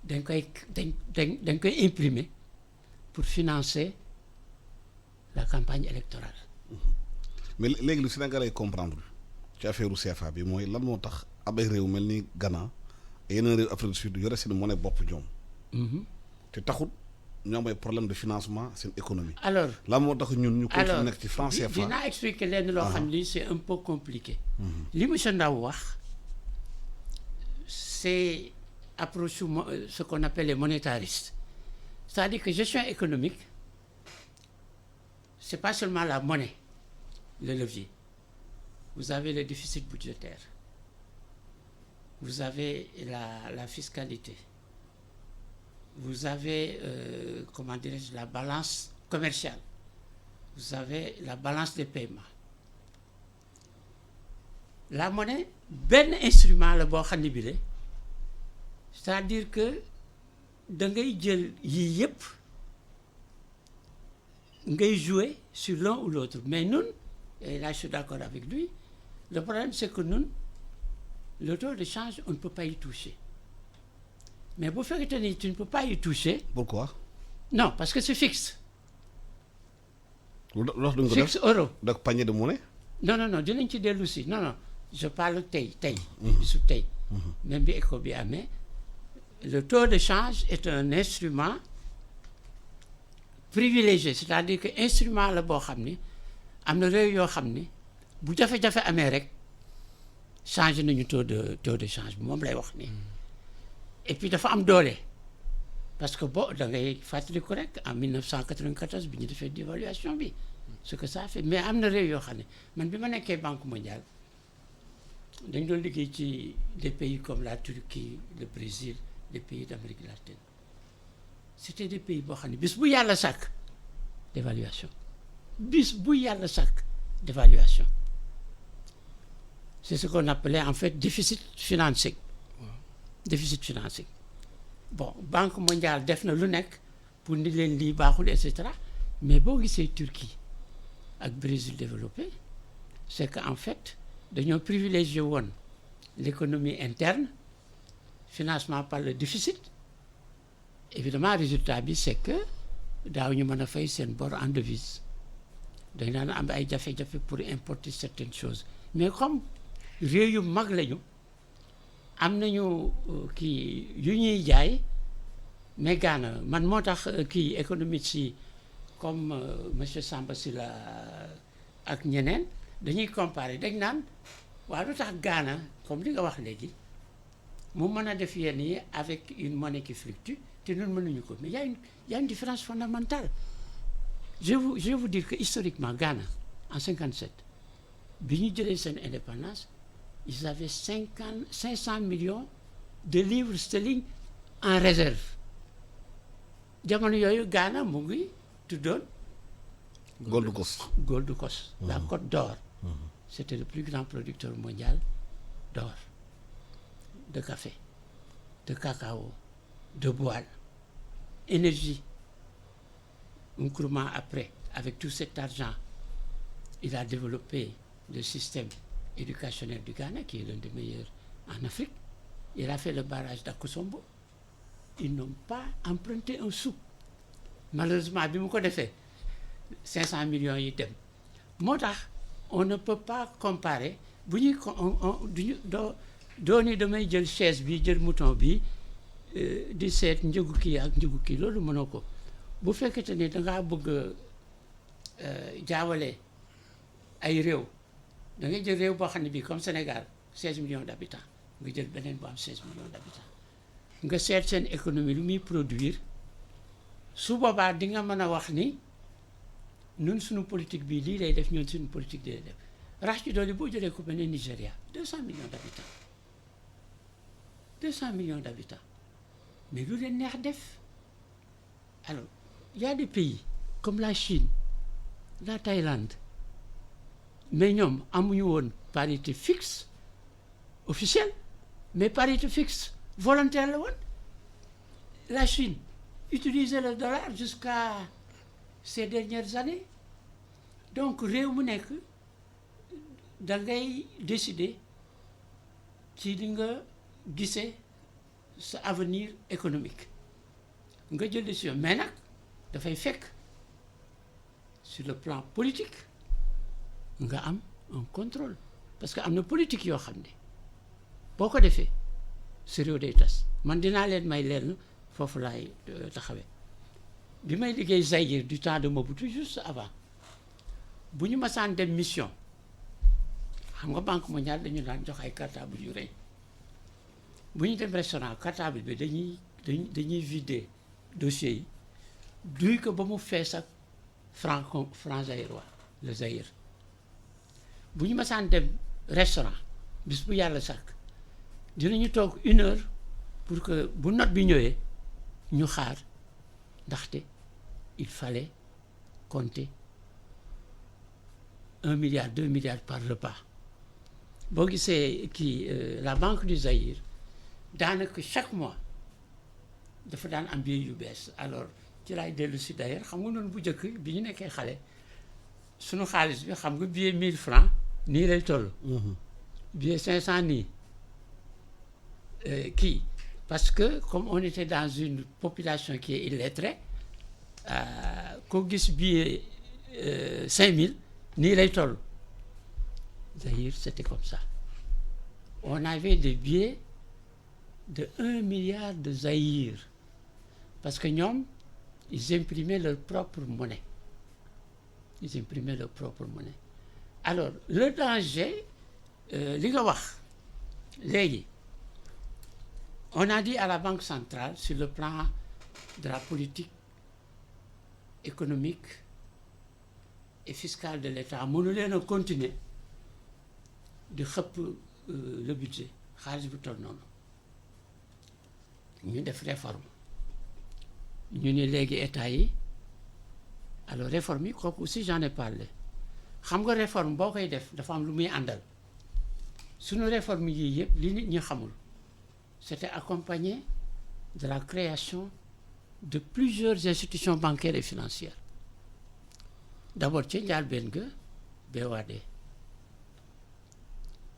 dañ koy imprimer pour financer la campagne électorale. mais léegi lu Sénégalais comprendre ci affaire CFA bi mooy lan moo tax ab ay réew mel ni Ghana yeneen réew Afrique du Sud yore seen monnaie bopp ñoom. te taxut ñu am ay problème de financement seen économie. alors lan moo tax ñun ñu continuer nekk ci franc CFA. dinaa expliquer leen loo xam ni c'est un peu compliqué. li monsieur Ndao wax c'est approche ce qu'on appelle les monétaristes c'est-à-dire que gestion économique c'est pas seulement la monnaie le levier vous avez le déficit budgétaire vous avez la fiscalité vous avez comment dirais-je la balance commerciale vous avez la balance des paiements la monnaie benn instrument la boo xam ne bi c'est-à-dire que da ngay jël yii yëpp ngay jouer sur l'un ou l'autre mais ñun et là je suis d'accord avec lui le problème c'est que ñun le taux de change on ne peut pas y toucher mais bu fekkee ni tu ne peux pas y toucher. Pourquoi? Non parce que c'est fixe. Fixe euro. donc panier de monnaie. non dinañ ci dellu si non je parle tey. bisu tey. même bi éco bi amee le taux de change est un instrument privilégié c'est-à-dire que instrument la boo xam ni am na réew yoo xam ni bu jafe-jafe amee rek changé nañu taux de change bi moom lay wax nii et puis dafa am doole parce que da ngay fàttaliku rek en 1994 bi ñu defee dévaluation bi ce que ça fait mais am na réew yoo xam ne man bi ma nekkee Banque mondiale dañ doon liggéey ci des pays comme la Turquie le Brésil les pays d'Amérique latine c'était des pays boo xam ne bis bu yàlla sàkk dévaluation bis bu yàlla sàkk dévaluation c'est ce qu'on appelait en fait déficit financier. Déficit financier. Bon, Banque mondiale def na lu nekk pour ni leen lii baaxul et cetera mais boo gisee Turquie ak Brésil développé c'est que en fait dañoo privilégié woon l'économie interne, financement par le déficit. Évidemment résultat bi c'est que daaw ñu mën a fay seen bor en devise dañ daan am ay jafe-jafe pour importer certaines choses mais comme réew yu mag lañu am nañu kii yu ñuy jaay mais Ghana man moo tax kii économiste yi comme monsieur Samba Sylla ak ñeneen dañuy comparer dañ naan waaw lu tax Ghana comme li nga wax léegi mu mën a def yenn yi avec une monnaie qui fluctue te ñun mënuñu ko mais y a une différence fondamentale. Je vais vous dire que historiquement Ghana en 57 bi ñu jëlee seen indépendance ils avaient 500 millions de livres sterling en réserve jamono yooyu Ghana mu ngi tuddoon Gold Coast. Gold Coast, la Côte d'Or. C'était le plus grand producteur mondial d'or, de café, de cacao, de bois, énergie. Nkrumah après, avec tout cet argent, il a développé le système éducationnel du Ghana, qui est l'un des meilleurs en Afrique. Il a fait le barrage d'Akosombo. Ils n'ont pas emprunté un sou. Malheureusement, bi mu ko defee 500 millions yi dem moo tax on ne peut pas comparer bu ñuy duñu doo ni damay jël chaise bi jël mouton bi di seet njëgu kii ak njëgu kii loolu mënoo ko bu fekkete ni dangaa bëgg jaawale ay réew da ngay jël réew boo xam ne bii comme Sénégal 16 millions d'habitants nga jël beneen bu am 16 millions d'habitants nga seet seen économie lu muy produire su boobaa di nga mën a wax ni ñun suñu politique bi lii lay def ñun suñu politique di lay def rax ci doole boo jëlee ko beneen Nigéria 200 millions d'habitants 200 millions d'habitants mais lu leen neex def alors il y a des pays comme la Chine la Thaïlande mais ñoom amuñu woon parité fixe officielle mais parité fixe volontaire la woon. La Chine utilisait le dollar jusqu'à ces dernières années donc réew mu nekk da ngay décider ci li nga gisee sa avenir économique nga jël décision mais nag dafay fekk sur le plan politique nga am un contrôle parce que am na politique yoo xam ne boo ko defee sa réew day tas man dinaa leen may leen foofu laay taxawee bi may liggéey Zaïre du temps de Mobutu juste avant bu ñu masaan dem mission xam nga banque mondiale dañu daan jox ay cartable yu rëy bu ñu dem restaurant cartable bi dañuy vider dossier yi duy ko ba mu fees ak franc zaïrois le Zaïre bu ñu masaan dem restaurant bis bu yàlla sàkk dinañu toog 1 heure pour que bu note bi ñëwee ñu xaar ndaxte il fallait compter 1 milliard 2 milliards par repas boo gisee kii la banque du Zaïre daanaka chaque mois dafa daan am billet yu bees alors ci laay dellu si d'ailleurs xam nga noonu bu njëkk bi ñu nekkee xale sunu xaalis bi xam nga billet 1000 francs nii lay toll. billet 500 nii kii parce que comme on était dans une population qui est illettrée koo gis billet 5000 nii lay toll. Zaïre c'était comme ça on avait des billets de 1 milliard de Zaïre parce que ñoom ils imprimaient leur propre monnaie alors le danger li nga wax léegi on a dit à la Banque centrale sur le plan de la politique économique et fiscale de l'État mënu leen a continuer di xëpp le budget xaalis bu toll noonu ñu def réforme ñu ni léegi état yi alors réforme yi kooku aussi j'en ai parlé xam nga réforme boo koy def dafa am lu muy àndal suñu réforme yii yëpp li nit ñi xamul c'était accompagné de la création de plusieurs institutions bancaires et financières d'abord ci njëlbéen ga BOAD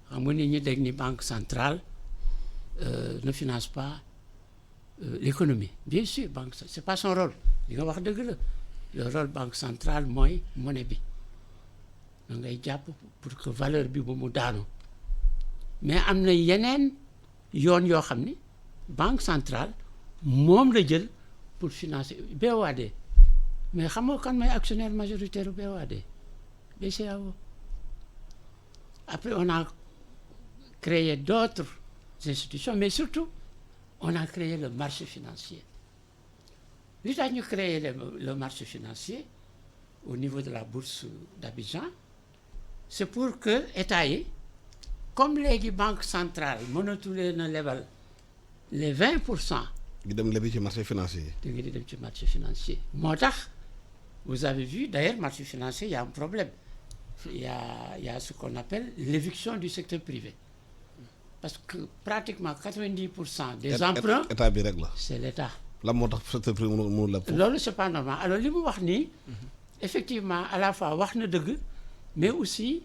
xam nga nit ñi dégg ni banque centrale ne finance pas l'économie bien sûr banque c'est pas son rôle li nga wax dëgg la le rôle banque centrale mooy monnaie bi da ngay jàpp pour que valeur bi bu mu daanu mais am na yeneen yoon yoo xam ni banque centrale moom la jël pour financer BOAD mais xam nga kan mooy actionnaire majoritaire BOAD BCEAO. Après on a créé d'autres institutions mais surtout on a créé le marché financier li tax ñu créé le marché financier au niveau de la bourse d'Abidjan c'est pour que état yi comme léegi banque centrale mënatulee na lebal les 20%. di dem lebi ci marché financier yi. da nga di dem ci marché financier moo tax vous avez vu d'ailleurs marché financier il y a un problème il y a ce qu'on appelle l'éviction du secteur privé parce que pratiquement 90% des emprunts état bi rek la. c'est l'État. lan moo tax secteur privé mënul la. loolu c'est pas normal alors li mu wax nii effectivement à la fois wax na dëgg mais aussi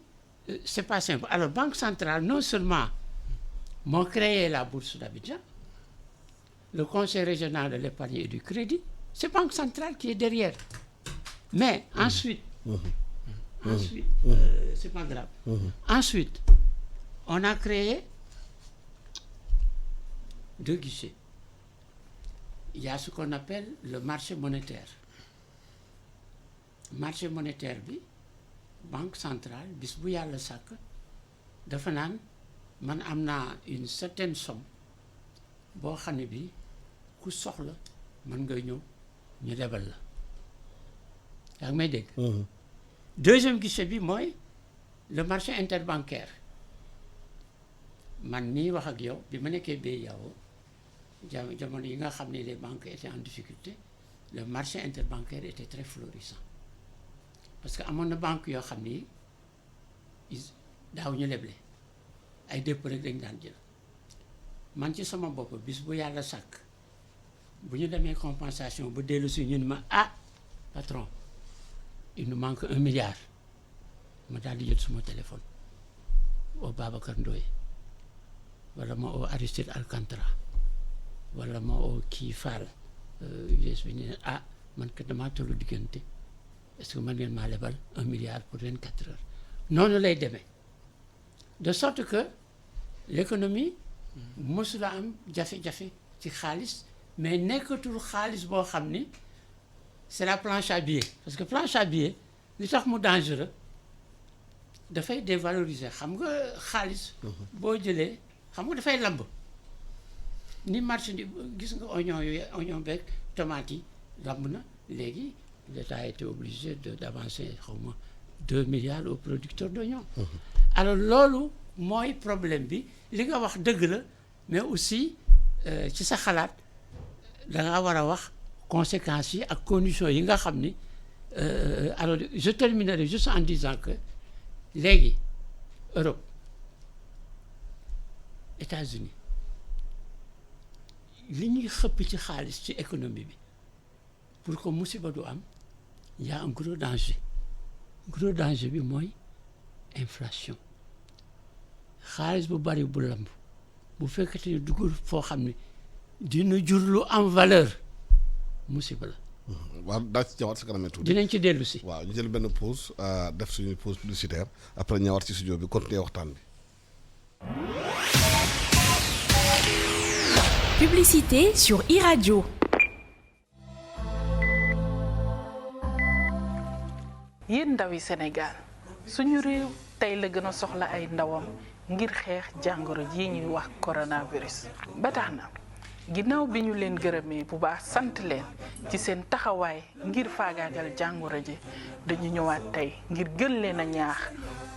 c'est pas simple alors banque centrale non seulement moo créé la bourse d'Abidjan le conseil régional de l'épargne et du crédit c'est banque centrale qui est derrière mais ensuite c'est pas grave ensuite on a créé 2 guichets. Il y a ce qu'on appelle le marché monétaire bi banque centrale bis bu yàlla sàkk dafa naan man am naa une certaine somme boo xam ne bi ku soxla mën nga ñëw ñu lebal la yaa ngi may dégg. Deuxième guichet bi mooy le marché interbancaire man mii wax ak yow bi ma nekkee BEAO jamono yi nga xam ne les banques étaient en difficulté le marché interbancaire était très florissant parce que amoon na banque yoo xam ni daaw ñu leble ay dépôt rek dañ daan jël man ci sama bopp bis bu yàlla sàkk bu ñu demee compensation bu dellu si ñun ma patron il nous manque 1 milliard ma daal di jël suma téléphone au Babacar Ndoye wala ma au Aristide Alcantara wala ma oo kii Fall US bi ne man kat damaa tollu diggante est-ce que mën ngeen maa lebal 1 milliard pour 24 heures noonu lay demee de sorte que l'économie mosula am jafe-jafe ci xaalis mais nekkatul xaalis boo xam ni c'est la planche à billets parce que planche à billets li tax mu dangereux dafay dévaloriser xam nga xaalis boo jëlee xam nga dafay lamb ni marché di gis nga oignon beeg tomate yi lamb na léegi l'État a été obligé d'avancer xaw ma 2 milliards aux producteurs d'oignons. Alors loolu mooy problème bi li nga wax dëgg la mais aussi ci sa xalaat da nga war a wax conséquences yi ak conditions yi nga xam ni alors je terminerai juste en disant que léegi Europe États-Unis li ñuy xëpp ci xaalis ci économie bi pour que musiba du am y a un gros danger bi mooy inflation xaalis bu bari bu lamb bu fekkete ni dugul foo xam ne dina jur lu am valeur musiba la. waaw daa ci ñëwaat si kanam tuuti. dinañ ci dellu si. waaw ñu jël benn pause def suñu pause publicitaire après ñëwaat ci studio bi continuer waxtaan bi. Publicité sur iRadio. yéen ndawi Sénégal suñu réew tey la gën a soxla ay ndawam ngir xeex jàngoro ji ñuy wax coronavirus ba tax na ginnaaw bi ñu leen gërëmee bu baax sant leen ci seen taxawaay ngir faagaagal jàngoro ji dañu ñëwaat tey ngir gën leen a ñaax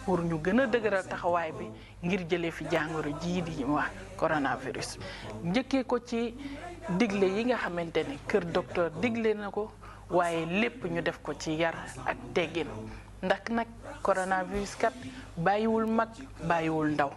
pour ñu gën a dëgëral taxawaay bi ngir jëlee fi jàngoro jii di ñu wax coronavirus njëkkee ko ci digle yi nga xamante ne kër docteur digle na ko waaye lépp ñu def ko ci yar ak teggin ndax nag coronavirus kat bàyyiwul mag bàyyiwul ndaw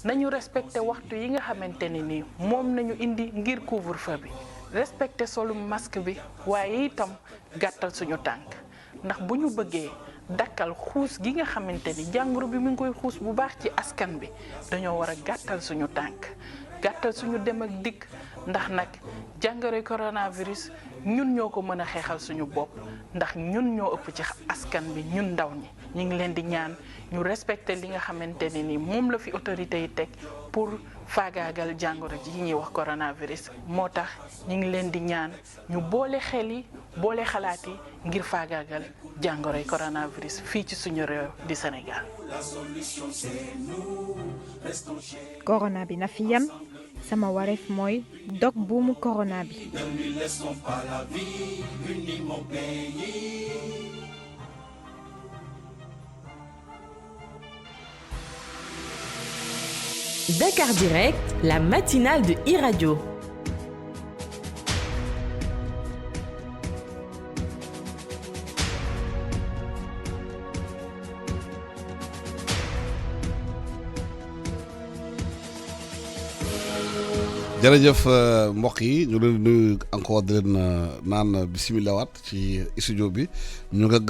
nañu respecté waxtu yi nga xamante ne nii moom nañu indi ngir couvre-feu bi respecté solum masque bi waaye itam gàttal suñu tànk ndax bu ñu bëggee dakkal xuus gi nga xamante ni jàngoro bi mu ngi koy xuus bu baax ci askan bi dañoo war a gàttal suñu tànk gàttal suñu dem ak dikk ndax nag jàngoroy coronavirus ñun ñoo ko mën a xeexal suñu bopp ndax ñun ñoo ëpp ci askan bi ñun ndaw ñi ñu ngi leen di ñaan ñu respecté li nga xamante ne ni moom la fi autorité yi teg pour faagaagal jàngoro ji ñuy wax coronavirus moo tax ñu ngi leen di ñaan ñu boole xel yi boole xalaat yi ngir faagaagal jàngoroy coronavirus fii ci suñu réew di Sénégal. corona bi na fi yem sama wareef mooy dog buumu corona bi. Dakar Direct, la matinale de e-radio. jërëjëf mbokk yi ñu leen di nuyu encore di leen naan bisimilah waat ci studio bi ñu ngi ak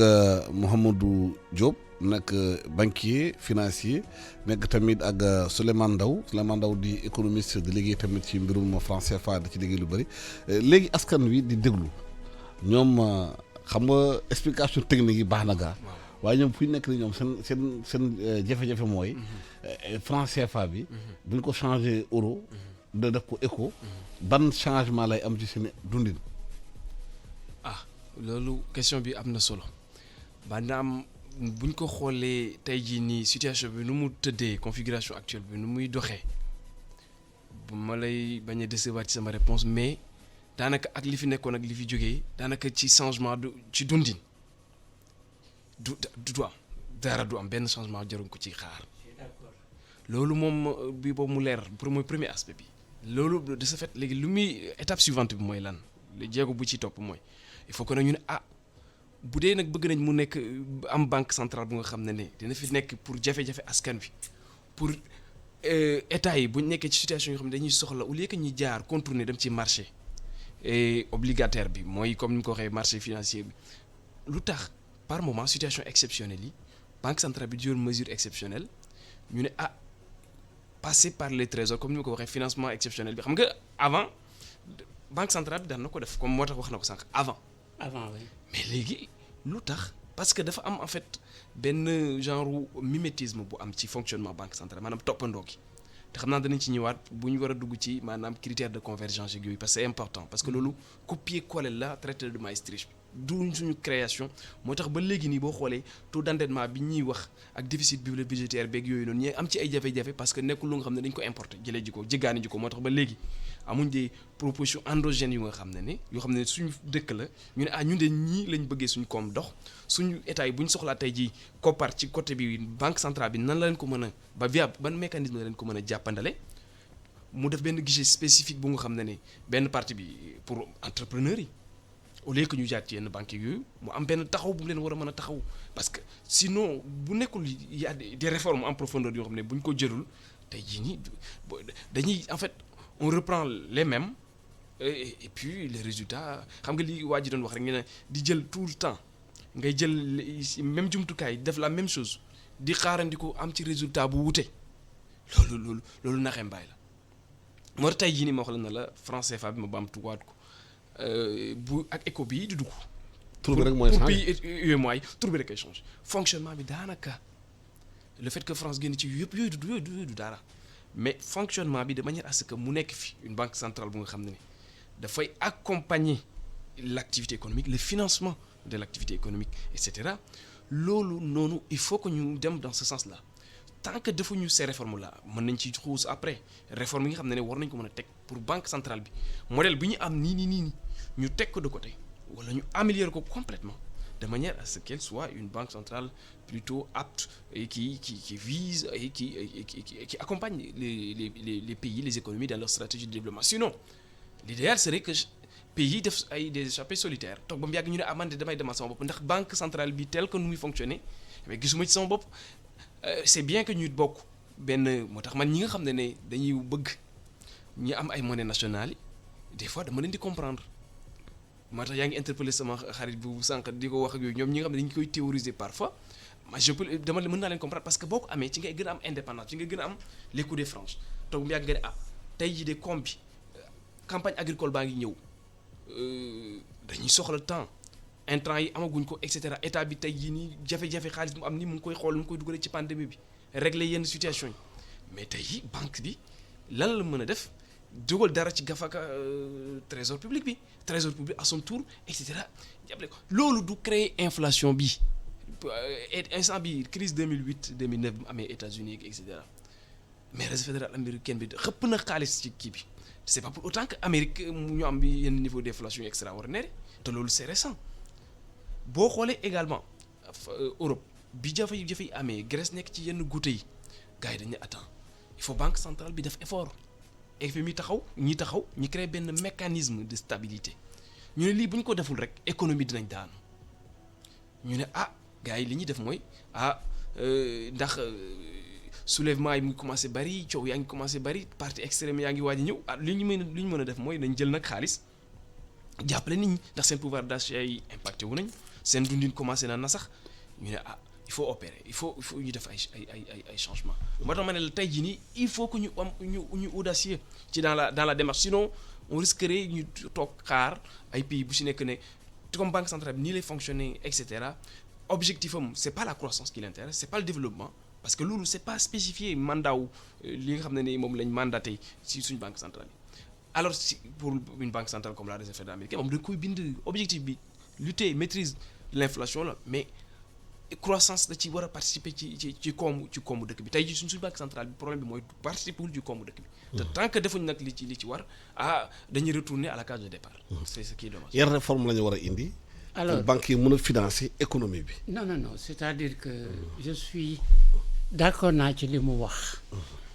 Mouhamadou Diop nekk banquier financier nekk tamit ak Souleymane Ndaw di économiste di liggéey tamit ci mbirum franc CFA di ci liggéey lu bëri léegi askan wi di déglu ñoom xam nga explication technique yi baax na gaa waaye ñoom fu ñu nekk ni ñoom seen jafe-jafe mooy franc CFA bi bu ñu ko changé euro da def ko éco ban changement lay am ci seen dundin. loolu question bi am na solo maanaam buñ ko xoolee tey jii nii situation bi nu mu tëddee configuration actuelle bi nu muy doxee bu ma lay bañ a décevoir ci sama réponse mais daanaka ak li fi nekkoon ak li fi jógee daanaka ci changement ci dundin du am dara du am benn changement jaruñ ko ci xaar loolu moom bi boobu mu leer pour mooy premier aspect bi. loolu de ce fait léegi lu muy étape suivante bi mooy lan jéego bu ci topp mooy il faut que nag ñu ne bu dee nag bëgg nañ mu nekk am banque centrale bu nga xam ne dina fi nekk pour jafe-jafe askan wi pour état yi bu ñu nekkee ci situation yoo xam ne dañuy soxla au lieu que ñuy jaar contourner dem ci marché obligataire bi mooy comme ni mu ko waxee marché financier bi lu tax par moment situation exceptionnelle yi banque centrale bi di yor mesure exceptionnelle ñu ne passer par les trésors comme ni ma ko waxee financement exceptionnel bi xam nga avant banque centrale bi daan na ko def comme moo tax wax na ko sànq avant oui. mais léegi lu tax parce que dafa am en fait benn genre mimétisme bu am ci fonctionnement banque centrale maanaam toppandoo gi te xam naa danañ ci ñëwaat bu ñu war a dugg ci maanaam critère de convergence ak yooyu parce que c'est important parce que loolu copier-coller la traité de Maastricht du suñu création moo tax ba léegi nii boo xoolee taux d'endettement bi ñuy wax ak déficit budgétaire beeg yooyu noonu ñi am ci ay jafe-jafe parce que nekkul lu nga xam ne dañ ko importer jëlee ji ko jéggaani ji ko moo tax ba léegi amuñ des propositions endogènes yu nga xam ne yoo xam ne suñu dëkk la ñu ne ñun de ñii lañ bëggee suñu koom dox suñu état yi bu ñu soxlaa tey jii koppar ci côté bi banque centrale bi nan la leen ko mën a ba via ban mécanisme la leen ko mën a jàppandale mu def benn guichet spécifique bu nga xam ne benn partie bi pour entrepreneurs yi au lieu que ñu jaar ci yenn banques yooyu mu am benn taxaw bu mu leen war a mën a taxaw parce que sinon bu nekkul y a des réformes en profondeur yoo xam ne bu ñu ko jëlul tey jii nii dañuy en fait on reprend les mêmes et puis les résultats xam nga li waa ji doon wax rek ne di jël tout le temps ngay jël même jumtukaay def la même chose di xaarandi ko am ci résultat bu wute loolu naxee mbaay la moo tax tey jii nii ma wax la na la franc CFA bi ma baamtuwaat ko bu ak éco bi di dugg. tur bi rek mooy changé pour pays mooy tur bi rek ay changé fonctionnement bi daanaka le fait que France génn ci yëpp yooyu du dara mais fonctionnement bi de manière à ce que mu nekk fi une banque centrale bu nga xam ne dafay accompagner l'activité économique le financement de l'activité économique et cetera loolu noonu il faut que ñu dem dans ce sens-là tant que defuñu ces réformes là mën nañ ci xuus après réforme yi nga xam ne war nañ ko mën a teg pour banque centrale bi modèle bi ñu am nii ñu teg ko de côté wala ñu améliorer ko complètement de manière à ce qu'elle soit une banque centrale plutôt apte et qui vise et qui accompagne les pays, les économies dans leur stratégie de développement. Sinon, l'idéal serait que pays def ay des échappées solitaires toog ba mu yàgg ñu ne man de damay demal sama bopp ndax banque centrale bi tel que nu muy fonctionner mais gisuma ci sama bopp c'est bien que ñu bokk benn moo tax man ñi nga xam ne dañuy bëgg ñi am ay monnaie nationale yi des fois dama leen di comprendre moo tax yaa ngi interpeller sama xarit bu sànq di ko wax ak yooyu ñoom ñi nga xam ne dañu koy théoriser parfois mën naa leen comprendre parce que boo ko amee ci ngay gën a am indépendance ci ngay gën a am les coups de franche toog mu yàgg nga ne tey jii de koom bi campagne agricole baa ngi ñëw dañuy soxla temps intrants yi amaguñ ko et cetera état bi tey jii nii jafe-jafe xaalis mu am ni mu ngi koy xool mu ngi koy dugalee ci pandémie bi régler yenn situation yi mais tey jii banque bi lan la mën a def dugal dara ci gafaka trésor public bi trésor public à son tour et cetera jàppale ko loolu du créer inflation bi instant bi crise 2008 2009 bi mu amee États-Unis et cetera mais réserve fédérale américaine bi xëpp na xaalis ci kii bi c'est pas pour autant que Amérique ñu am bi yenn niveau d'inflation extraordinaire te loolu c'est récent boo xoolee également Europe bi jafe-jafe yi amee Grèce nekk ci yenn goutte yi gars yi dañ ne attends il faut banque centrale bi def effort FMI taxaw ñi créer benn mécanisme de stabilité ñu ne lii bu ñu ko deful rek économie dinañ daanu ñu ne gars yi li ñuy def mooy ndax soulèvement yi mu ngi commencé bari coow yaa ngi commencé bari parti extrême yaa ngi waaj a ñëw li ñu mën a def mooy nañ jël nag xaalis jàppale nit ñi ndax seen pouvoir d'achat yi impacté wu nañ seen dundin commencé na sax ñu ne il faut opérer il faut ñu def ay changements moo tax ma ne la tey jii nii il faut que ñu audacieux ci dans la démarche sinon on risquerait ñu toog xaar ay pays bu si nekk ne comme banque centrale bi nii lay fonctionner et cetera objectif am c'est pas la croissance qui l'intéresse c'est pas le développement parce que loolu c'est pas spécifié mandat wu li nga xam ne ni moom lañ mandaté si suñu banque centrale yi alors si pour une banque centrale comme la Réserve fédérale américaine moom dañ koy bind objectif bi lutter maîtrise de l'inflation la mais croissance da ci war a participer ci koomu dëkk bi tey jii suñu banque centrale bi problème bi mooy participer wul ci koomu dëkk bi te tant que defuñ nag li ci war dañuy retourner à la case de départ c'est ce qui est dommage. yan réforme la ñu war a indi alors banques yi mën a financer économie bi. non c'est-à-dire que je suis d'accord naa ci li mu wax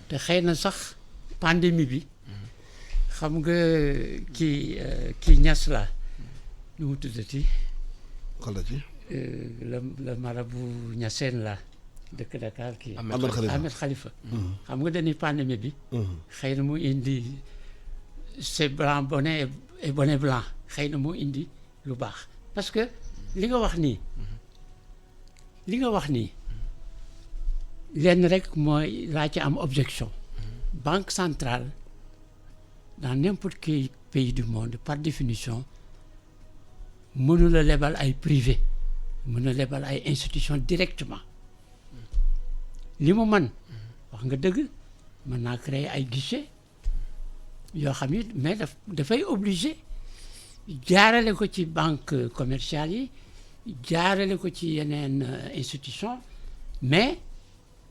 te xëy na sax pandémie bi xam nga kii ñas la nu mu tuddati xoolal ci. le marabout ñaseen la dëkk Dakar kii Ahmed Khalifa xam nga dañuy pandémie bi xëy na mu indi c'est blanc bonnet et bonnet blanc xëy na mu indi lu baax parce que li nga wax nii lenn rek mooy laa ci am objection banque centrale dans n'importe quel pays du monde par définition mënula lebal ay privé mën a lebal ay institution directement li mu man wax nga dëgg mën naa créer ay guichet yoo xam ni mais dafay obligé jaarale ko ci banque commerciale yi jaarale ko ci yeneen institution mais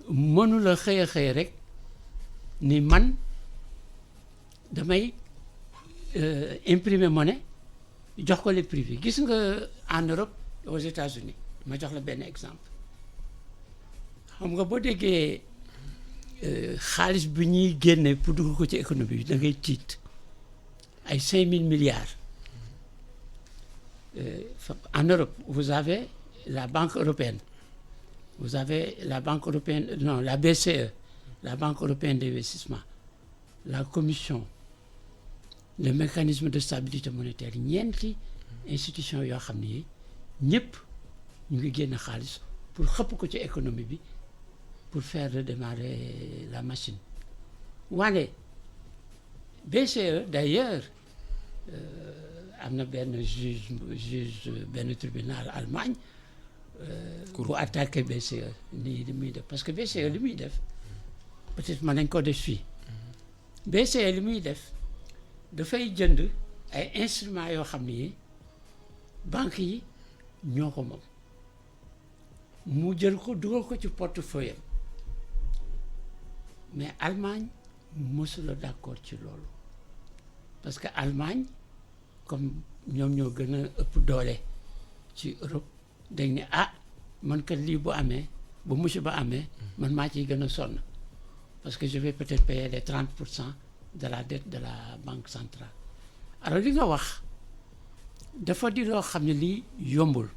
mënula xëy rek ni man damay imprimer monnaie jox ko les privés gis nga en Europe aux États-Unis ma jox la benn exemple xam nga boo déggee xaalis bi ñuy génne pour dugg ko ci économie bi da ngay tiit ay 5 000 milliards en Europe vous avez la Banque européenne vous avez la Banque européenne non la BCE la Banque européenne d'investissement la Commission le mécanisme de stabilité monétaire ñeenti institution yoo xam ni ñëpp ñu ngi génn xaalis pour xëpp ko ci économie bi pour faire redémarrer la machine waane BCE d'ailleurs am na benn juge benn tribunal Allemagne bu attaqué BCE nii li muy def parce que BCE li muy def peut-être mën nañ ko def fii BCE li muy def dafay jënd ay instruments yoo xam ni banques yi ñoo ko moom mu jël ko dugal ko ci portefeuille mais Allemagne mosula d'accord ci loolu parce que Allemagne comme ñoom ñoo gën a ëpp doole ci Europe dañ ne man kat lii bu amee bu musiba amee man maa ciy gën a sonn parce que je vais peut-être payer les 30% de la dette de la banque centrale alors li nga wax dafa di loo xam ne lii yombul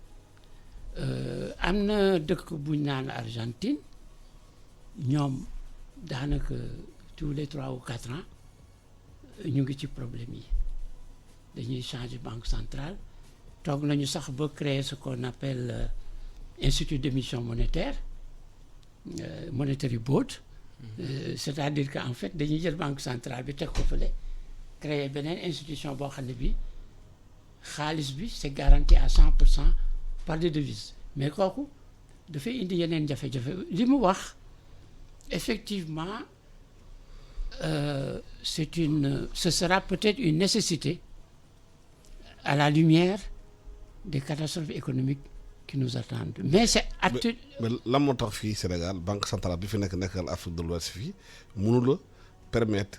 am na dëkk bu ñu naan Argentine ñoom daanaka tous les 3 ou 4 ans ñu ngi ci problème yi dañuy changer banque centrale toog nañu sax ba créer ce qu'on appelle institut d'émission monétaire monetary board c'est-à-dire que en fait dañuy jël banque centrale bi teg ko fële créer beneen institution boo xam ne bi xaalis bi c'est garanti à 100% par des devises mais kooku dafay indi yeneen jafe-jafe li mu wax effectivement ce sera peut-être une nécessité à la lumière des catastrophes économiques qui nous attendent mais c'est mais lan moo tax fii Sénégal banque centrale bi fi nekkal Afrique de l'Ouest fii mënu la permettre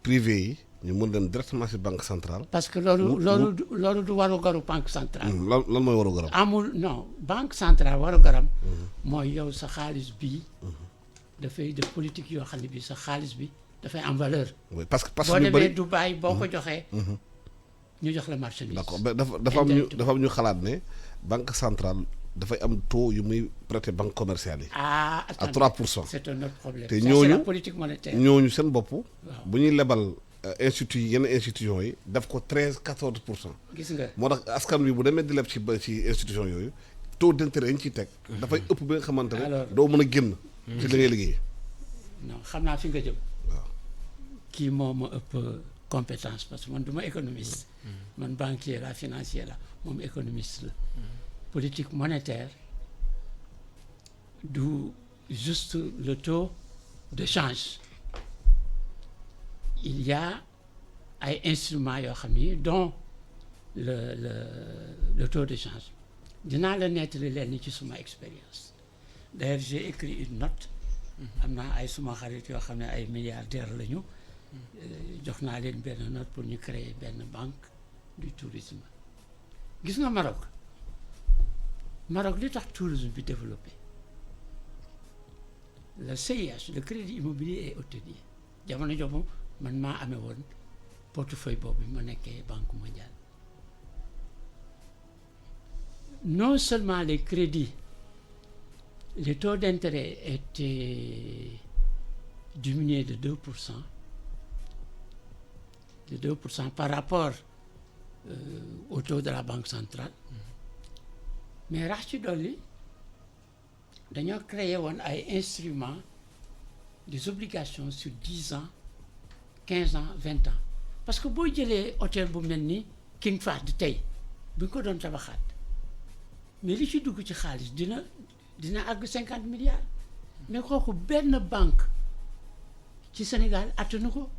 privé yi ñu mën dem directement ci banque centrale. parce que loolu du warugaru banque centrale. lan mooy warugaram. amul non banque centrale warugaram. mooy yow sa xaalis bii. dafay def politique yoo xam ne bii sa xaalis bi dafay am valeur. oui parce que boo demee Dubaï boo ko joxee. ñu jox la marchandise. d'accord dafa am ñu xalaat ne banque centrale dafay am taux yu muy prêter banque commerciale yi. à 3%. c'est un autre problème. te c'est la politique monétaire. ñooñu seen bopp. bu ñuy lebal yenn institutions yi def ko 13-14%. gis nga moo tax askan wi bu demee di leb ci institution yooyu taux d'intérêt yi ñu ciy teg. dafay ëpp ba nga xamante ne doo mën a génn. ci li ngay liggéey. non xam naa fi nga jëm. waaw kii moo ma ëpp compétence parce que man du ma économiste. man banquier la financier la moom économiste la. politique monétaire du juste le taux de change. il y a ay instruments yoo xam ni dont le taux de change dinaa la nettali leen ci suma expérience d'ailleurs j'ai écrit une note am naa ay suma xarit yoo xam ne ay milliardaires lañu jox naa leen benn note pour ñu créer benn banque du tourisme gis nga Maroc li tax tourisme bi développé le CIH le crédit immobilier et hôtelier jamono jooju man maa amee woon portefeuille boobu ma nekkee Banque mondiale non seulement les crédits les taux d'intérêt étaient diminués de 2% par rapport au taux de la banque centrale mais rax ci dolli dañoo créé woon ay instruments des obligations sur 10 ans 15 ans 20 ans parce que boo jëlee hôtel bu mel ni King Fahd tey bi nga ko doon tabaxaat mais li ci dugg ci xaalis dina àgg 50 milliards mais kooku benn banque ci Sénégal attanu ko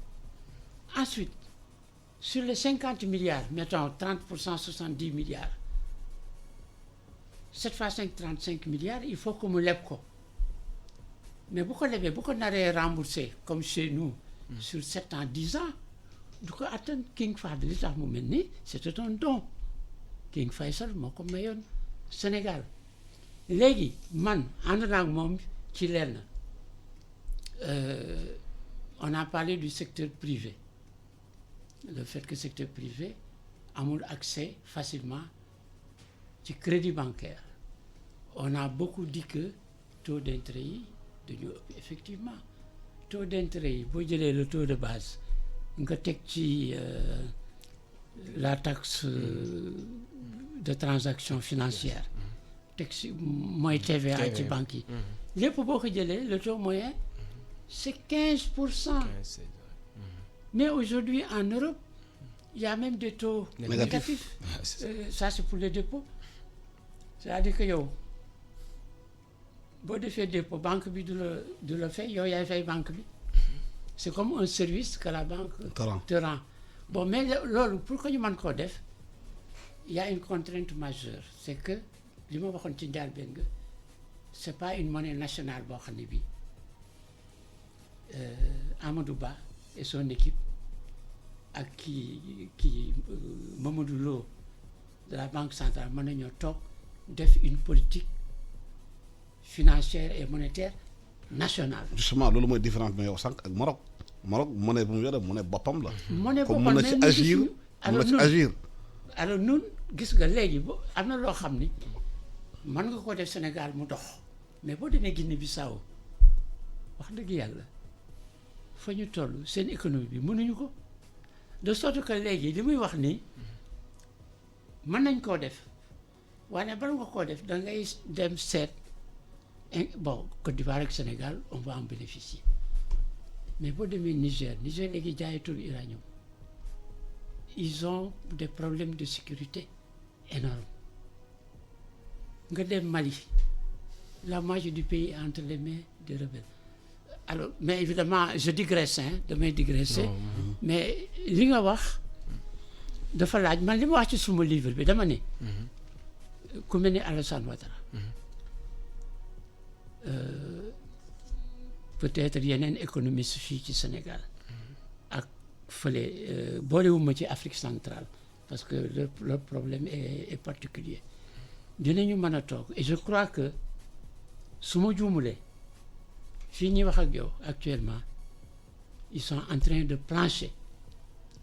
ensuite sur les 50 milliards mettons 30% 70 milliards 7 fois 5 35 milliards il faut que mu leb ko mais bu ko lebee bu ko naree rembourser comme chez nous sur 7 ans 10 ans du ko atteindre King Fahd li tax mu mel ni c'était un don King Faisal moo ko mayoon Sénégal léegi man ànd naa ak moom ci lenn on a parlé du secteur privé le fait que secteur privé amul accès facilement ci crédit bancaire on a beaucoup dit que taux d'intérêt yi dañu ëpp effectivement taux d'intérêt yi boo jëlee le taux de base nga teg ci la taxe de transaction financière teg ci mooy TVA ci banque yi lépp boo ko jëlee le taux moyen c'est 15%. Mais aujourd'hui en Europe il y a même des taux négatifs. Ça c'est pour les dépôts. C'est-à-dire que yow boo defee dépôt banque bi du la fay yow yaay fay banque bi c'est comme un service que la banque te rend. Bon mais loolu pour que ñu mën koo def il y a une contrainte majeure c'est que li ma waxoon ci njëlbéen nga c'est pas une monnaie nationale boo xam ne bi Amadou Ba et son équipe ak kii Mamadou Lo de la Banque centrale mën nañoo toog def une politique financière et monétaire nationale. Justement loolu mooy différence bi yow sànq ak Maroc monnaie bu mu yore monnaie boppam la. monnaie boppam mën na ci agir mën na ci agir. alors ñun gis nga léegi bo am na loo xam ni mën nga ko def Sénégal mu dox mais boo demee Guinée Bissau wax dëgg yàlla fa ñu toll seen économie bi mënuñu ko de sorte que léegi li muy wax nii mën nañ koo def waaye bala nga koo def da ngay dem seet bon Côte d'Ivoire ak Sénégal on va en bénéficier mais boo demee Niger léegi jaayatul uranium ils ont des problèmes de sécurité énormes nga dem Mali la moitié du pays est entre les mains des rebelles alors mais évidemment je digresse damay digresser mais li nga wax dafa laaj man li ma wax ci suma livre bi dama ne ku mel ni Alassane Ouattara peut-être yeneen économiste fii ci Sénégal ak fële boolewuma ci Afrique centrale parce que le problème est particulier dinañu mën a toog et je crois que su ma juumulee fii ñuy wax ak yow actuellement ils sont en train de plancher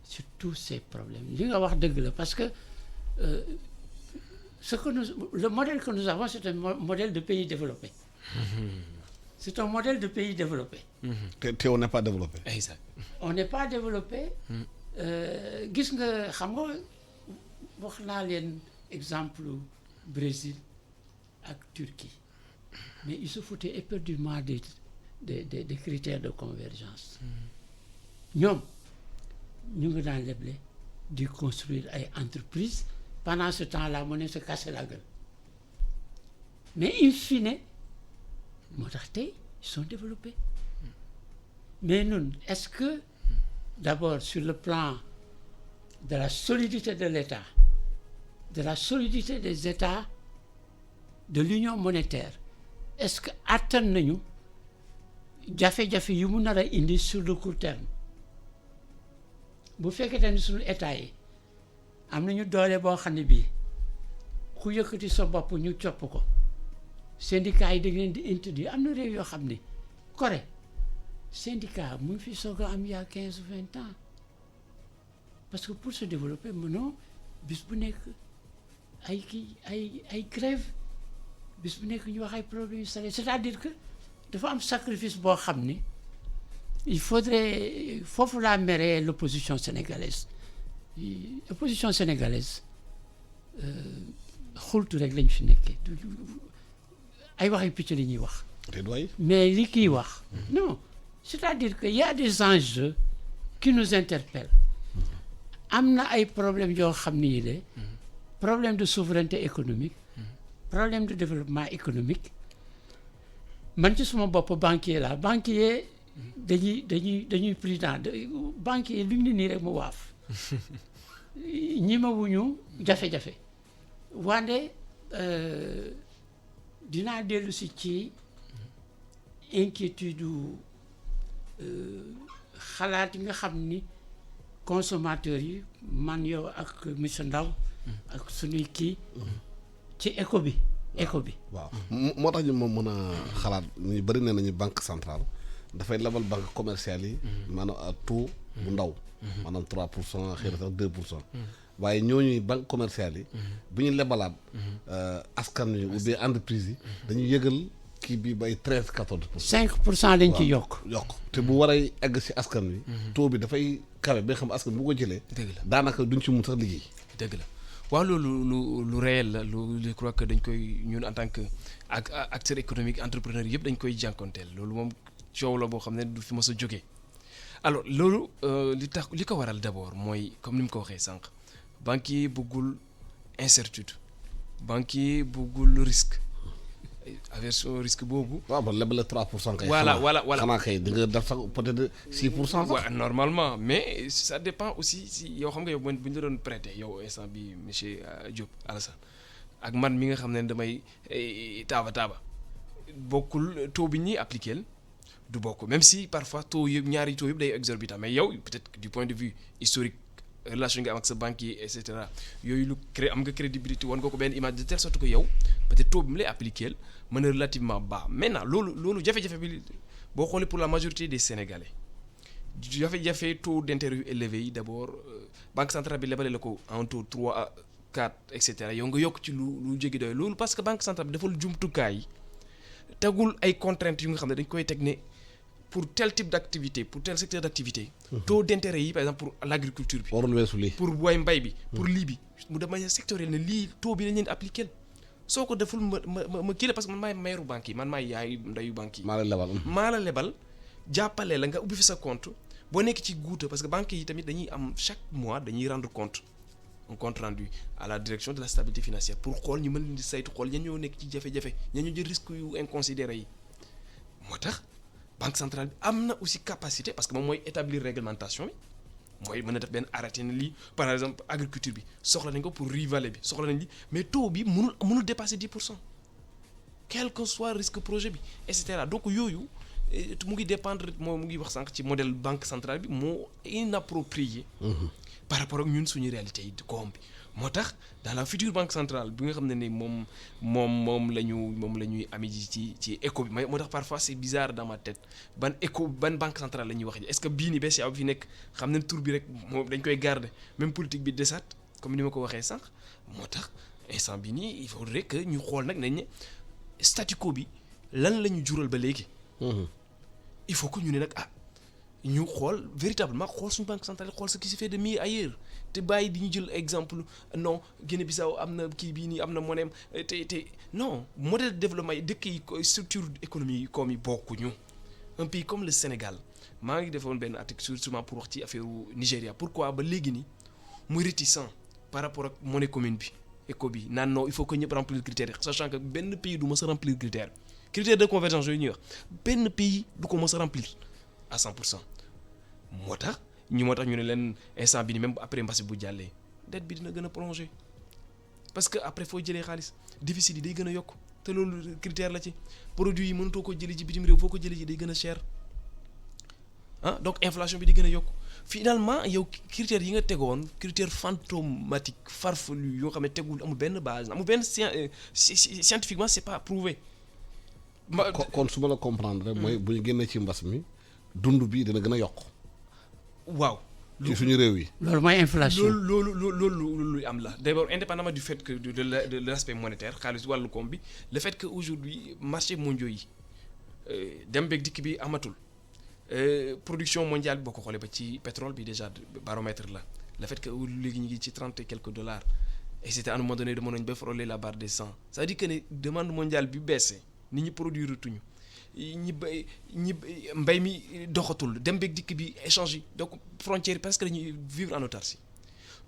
sur tous ces problèmes li nga wax dëgg la parce que le modèle que nous avons c'est un modèle de pays développé. C'est un modèle de pays développé. te on n'est pas développé. Exact. On n'est pas développé. gis nga xam nga wax naa leen exemple Brésil ak Turquie mais ils se foutaient éperdument des critères de convergence. ñoom ñu ngi daan leble di construire ay entreprises pendant ce temps la monnaie se cassait la gueule mais in fine moo tax tey ils sont développés mais ñun est-ce que d'abord sur le plan de la solidité de l'État de la solidité des États de l'union monétaire est-ce que attan nañu jafe-jafe yu mu nar a indi sur le court terme bu fekkee ni suñu état yi am nañu doole boo xam ne bii ku yëkkati sa bopp ñu copp ko syndicat yi da leen di interdire am na réew yoo xam ne Corée syndicat mu ngi fi soog a am il y a 15 ou 20 ans parce que pour se développer mënoo bis bu nekk ay grève bis bu nekk ñu wax ay problèmes yu salaire c'est-à-dire que dafa am sacrifice boo xam ni il faudrait foofu laa meree l'opposition sénégalaise xultu rek lañ fi nekkee ay waxi picc li ñuy wax mais li kii wax non c'est-à-dire que y a des enjeux qui nous interpellent am na ay problèmes yoo xam ni yi de problème de souveraineté économique problème de développement économique man ci suma bopp banquier la banquier dañuy prudent banquier lu ñu nii rek mu waaf ñi ma wuñu jafe-jafe wante dinaa dellu si ci inquiétude xalaat yi nga xam ni consommateurs yi man yow ak monsieur Ndaw ak suñuy kii ci éco bi waaw moo tax ñu moom mën a xalaat ñu bëri ne nañu banque centrale dafay lebal banque commerciale yi maanaam à taux bu ndaw maanaam 3% xëy na sax 2% waaye ñooñuy banque commerciale yi bu ñu lebalaat askan wi ou bien entreprise yi dañuy yëgal kii bi bay 13-14%. 5% lañ ci yokk te bu war a egg si askan wi taux bi dafay kawe ba nga xam askan bu ko jëlee dëgg la daanaka duñ ci mun sax liggéey dëgg la waaw loolu lu réel la je crois que dañ koy ñun en tant que ak acteur économique entrepreneur yëpp dañ koy jànkonteel loolu moom coow la boo xam ne du fi mës a jógee alors loolu li ko waral d'abord mooy comme ni mu ko waxee sànq banquier bëggul incertitude banquier bëggul risque aversion risque boobu. waaw ba lebale 3%. kay voilà xanaa kay di nga def sax peut-être 6% sax. waaw normalement mais ça dépend aussi si yow xam nga yow bu ñu la doon prêter yow instant bi monsieur Diop Alassane ak man mi nga xam ne damay taaba bokkul taux bi ñuy appliquer du bokk même si parfois taux yëpp ñaari taux yëpp day exorbitant mais yow peut-être du point de vue historique relation nga am ak sa banquier et cetera yooyu am nga crédibilité wan nga ko benn image de telle sorte que yow peut-être taux bi mu lay appliquer mën na relativement bas maintenant loolu jafe-jafe bi boo xoolee pour la majorité des Sénégalais jafe-jafe taux d'intérêt yu élevé yi d'abord banque centrale bi lebale la ko en taux 3 4 et cetera yow nga yokk ci lu jéggi doy loolu parce que banque centrale bi defal jumtukaay yi tegul ay contraintes yu nga xam ne dañ koy teg ne pour tel type d'activité pour tel secteur d'activité taux d'intérêt yi par exemple pour l'agriculture bi warul weesu lii. pour way mbay bi pour lii bi mu de manière sectorielle ne lii taux bi lañ leen di appliquer soo ko deful ma kii la parce que man maay maire banque yi man maay yaay ndeyu banque yi maa la lebal. maa la lebal jàppale la nga ubbi fi sa compte boo nekk ci guuta parce que banque yi tamit dañuy am chaque mois dañuy rendre compte un compte rendu à la direction de la stabilité financière pour xool ñu mën leen di saytu xool ñan ñoo nekk ci jafe-jafe ñan ñoo jël risque yu inconsidéré yi moo tax banque centrale bi am na aussi capacité parce que moom mooy établir réglementation bi mooy mën a def benn arrêté ne lii par exemple agriculture bi soxla nañ ko pour riz vallée bi soxla nañ lii mais taux bi mënul dépasser 10% quel que soit risque projet bi et cetera donc yooyu mu ngi dépendre mu ngi wax sànq ci modèle banque centrale bi moo inapproprié par rapport ak ñun suñu réalité yi koom bi moo tax dans la future banque centrale bi nga xam ne ni moom la ñuy ami ci éco bi moo tax parfois c'est bizarre dans ma tête ban banque centrale la ñuy wax est-ce que bii ni BCEAO bi fi nekk xam ne tur bi rek moom dañ koy garder même politique bi desaat comme ni ma ko waxee sànq moo tax instant bi nii il faudrait que ñu xool nag nañ ne statu quo bi lan la ñu jural ba léegi il faut que ñu ne nag ñu xool véritablement xool suñu banque centrale xool ce qui se fait de mieux ailleurs te bàyyi di ñu jël exemple non Guinée-Bissau am na kii bii nii am na monnaie te non modèle de développement yi dëkk yi structure économie yi comme yi bokkuñu un pays comme le Sénégal maa ngi defoon benn article justement pour wax ci affaire Nigéria pourquoi ba léegi nii muy réticent par rapport ak monnaie commune bi éco bi naan non il faut que ñëpp remplir critères yi sachant que benn pays du mës a remplir critère de convergence yooyu ñuy wax benn pays du ko mës a remplir à 100% moo tax ñu ne leen instant bi ni même après mbas bu jàllee dette bi dina gën a prolonger parce que après foo jëlee xaalis déficit yi day gën a yokk te loolu critère la ci produit yi mënutoo ko jëlee ci bitim réew foo ko jëlee ci day gën a cher donc inflation bi di gën a yokk finalement yow critères yi nga tegoon critère fantomatique farfelu yoo xam ne tegul amul benn base amul benn scientifiquement c'est pas prouvé. kon su ma la comprendre rek mooy bu ñu génnee ci mbas mi dund bi dina gën a yokk. waaw. ci suñu réew yi. loolu mooy inflation loolu am la d'abord indépendamment du fait que de l'aspect monétaire xaalis wàllu koom bi le fait que aujourd'hui marché mondiaux yi dem beeg dikk bi amatul production mondiale bi boo ko xoolee ba ci pétrole bi déjà baromètre la le fait que léegi ñu ngi ci 30 et quelques dollars et c'était à un moment donné demoon nañu ba frôler la barre des 100 c'est-à-dire que ne demande mondiale bi baissé nit ñi produire tuñu ñi mbay mi doxatul dem beeg dikk bi échange yi donc frontière yi presque dañuy vivre en autarcie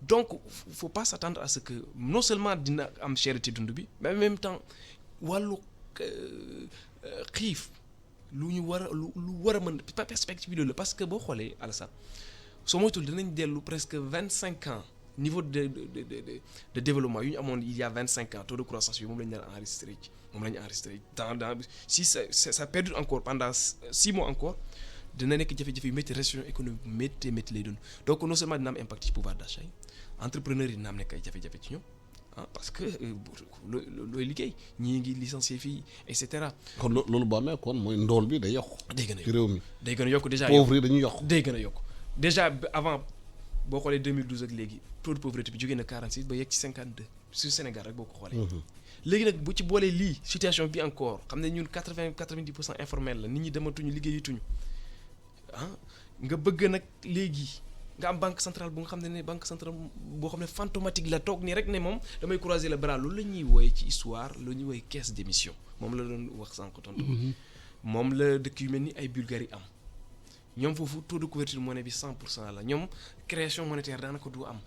donc faut pas s'attendre à ce que non seulement dina am cherté dund bi mais en même temps wàllu xiif lu war a mën perspective bi loolu la parce que boo xoolee Alassane soo moytul dinañ dellu presque 25 ans niveau de développement yu ñu amoon il y a 25 ans taux de croissance bi moom la ñu daan enregistré dans si ça perdure encore pendant 6 mois encore dina nekk jafe-jafe yu métti récession économique métti lay doon donc non seulement dina am impact ci pouvoir d'achat yi entrepreneurs yi dina am nekk ay jafe-jafe ci ñoom parce que looy liggéey ñii ngi licencié fii et cetera. kon loolu boo amee kon mooy ndool bi day yokk. day gën a yokk ci réew mi day gën a yokk déjà. pauvre yi dañuy yokk day gën a yokk déjà avant boo xoolee 2012 ak léegi taux de pauvreté bi jógee na 46 ba yegg ci 52 sur Sénégal rek boo ko xoolee. léegi nag bu ci boolee lii situation bi encore xam ne ñun 90% informel la nit ñi dematuñu liggéeyatuñu nga bëgg nag léegi nga am banque centrale bu nga xam ne banque centrale boo xam ne fantomatique la toog nii rek ne moom damay croiser le bras loolu la ñuy wooye ci histoire lu ñuy wooye caisse d'émission moom la doon wax sànq tontu. moom la dëkk yu mel ni ay Bulgarie am ñoom foofu taux de couverture monnaie bi 100% la ñoom création monétaire daanaka du am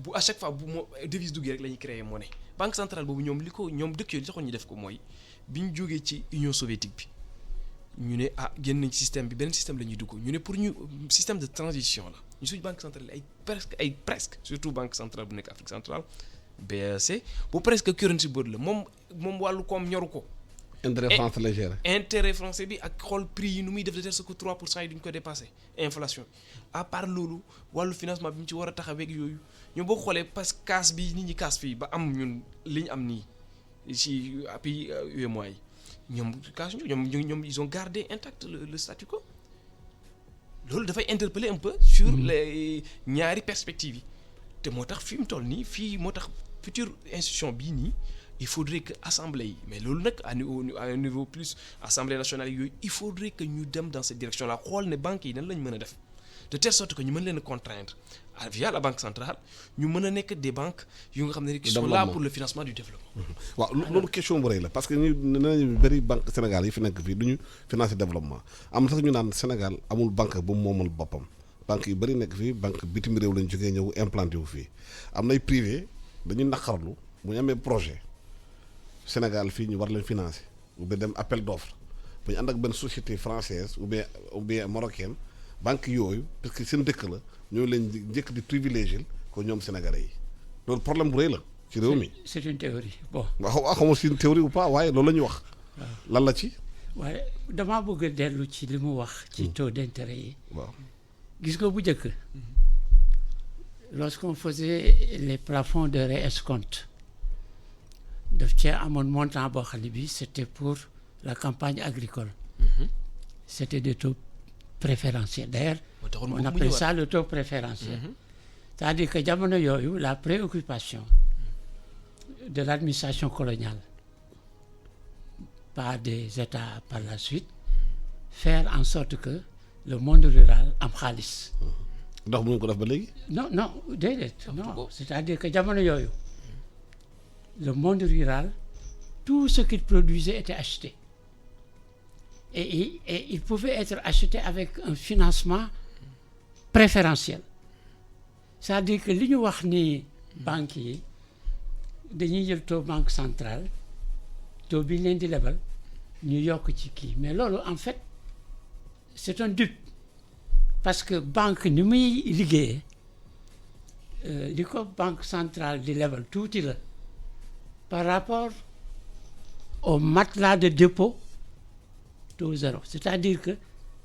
bu à chaque fois bu moo devise duggee rek la ñuy créer monnaie banque centrale boobu ñoom dëkk yooyu li taxoon ñu def ko mooy bi ñu jógee ci Union soviétique bi ñu ne génn nañ ci système bi beneen système la ñuy dugg ñu ne pour ñu système de transition la ñu suñu banque centrale ay presque surtout banque centrale bu nekk Afrique centrale BAC bu presque currency board la moom wàllu koom ñoru ko. intérêt français bi ak xool prix yi nu muy def de telle sorte que 3% yi duñ ko dépasser inflation à part loolu wàllu financement bi mu ci war a taxaweeg yooyu ñoom boo xoolee parce que casse bi nit ñi casse fii ba am ñun li ñu am nii ci pays UEMOA yi ñoom casse ñoom ils ont gardé intact le statu quo loolu dafay interpeller un peu sur les ñaari perspectives yi te moo tax fi mu toll nii fii moo tax future institution bii nii il faudrait que assemblée yi mais loolu nag à un niveau plus assemblée nationale yooyu il faudrait que ñu dem dans cette direction là xool ne banques yi nan lañ mën a def de telle sorte que ñu mën leen a contraindre via la banque centrale ñu mën a nekk des banques yu nga xam ne qui sont là pour le financement du développement. waaw loolu question bu rëy la parce que ñu nee nañu bëri banque Sénégal yi fi nekk fii du ñu financer développement am sax ñu naan Sénégal amul banque bu mu moomal boppam banque yu bëri nekk fii banque bitim réew lañ jógee ñëw implanté wu fii am nay privé dañuy naqarlu bu ñu amee projet Sénégal fii ñu war leen financer ou bien dem appel d'offre bu ñu ànd ak benn société française ou bien marocaine banque yooyu parce que seen dëkk la ñoo leen njëkk di privilégier ko ñoom sénégalais yi loolu problème bu rëy la ci réew mi. c'est une théorie bon. waaw xamoo si une théorie ou pas waaye loolu la ñu wax. lan la ci. waaye damaa bëgg a dellu ci li mu wax. ci taux d'intérêt yi. waaw gis nga bu njëkk. lorsqu'on faisait les plafonds de réescompte daf cee amoon montant boo xam ne bii c'était pour la campagne agricole. C'était des taux préférentiels d'ailleurs on appelle ça le taux préférentiel. C'est-à-dire que jamono yooyu la préoccupation de l'administration coloniale par des États par la suite faire en sorte que le monde rural am xaalis. ndax mënuñ ko def ba léegi. non déedéet non c'est-à-dire que jamono yooyu le monde rural tout ce qu'il produisait était acheté et il pouvait être acheté avec un financement préférentiel c'est-à-dire que li ñu wax ni banques yi dañuy jël taux banque centrale taux bi ñu leen di lebal ñu yokk ci kii mais loolu en fait c'est un dupe parce que banque ni muy liggéeyee li ko banque centrale di lebal tuuti la par rapport au matelas de dépôt taux zéro c'est-à-dire que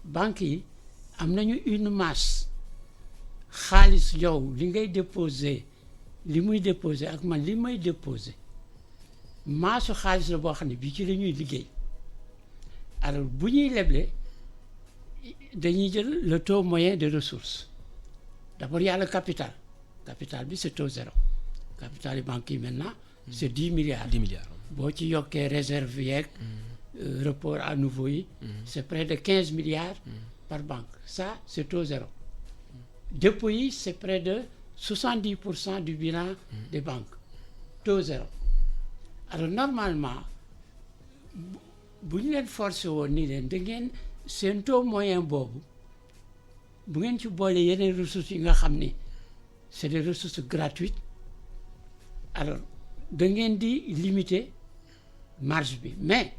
banques yi am nañu une masse xaalis yow li ngay déposer li muy déposer ak man li may déposer maasu xaalis la boo xam ne bii ci la ñuy liggéey alors bu ñuy leble dañuy jël le taux moyen de ressources d'abord il y a le capital bi c'est taux zéro capital yi banques yi maintenant c'est 10 milliards boo ci yokkee réserve yeeg report à nouveau yi c'est près de 15 milliards par banque ça c'est taux zéro dépôt yi c'est près de 70% du bilan des banques taux zéro alors normalement bu ñu leen forcé woon ni leen da ngeen seen taux moyen boobu bu ngeen ci boole yeneen ressources yi nga xam ni c'est des ressources gratuites alors da ngeen di limiter marge bi mais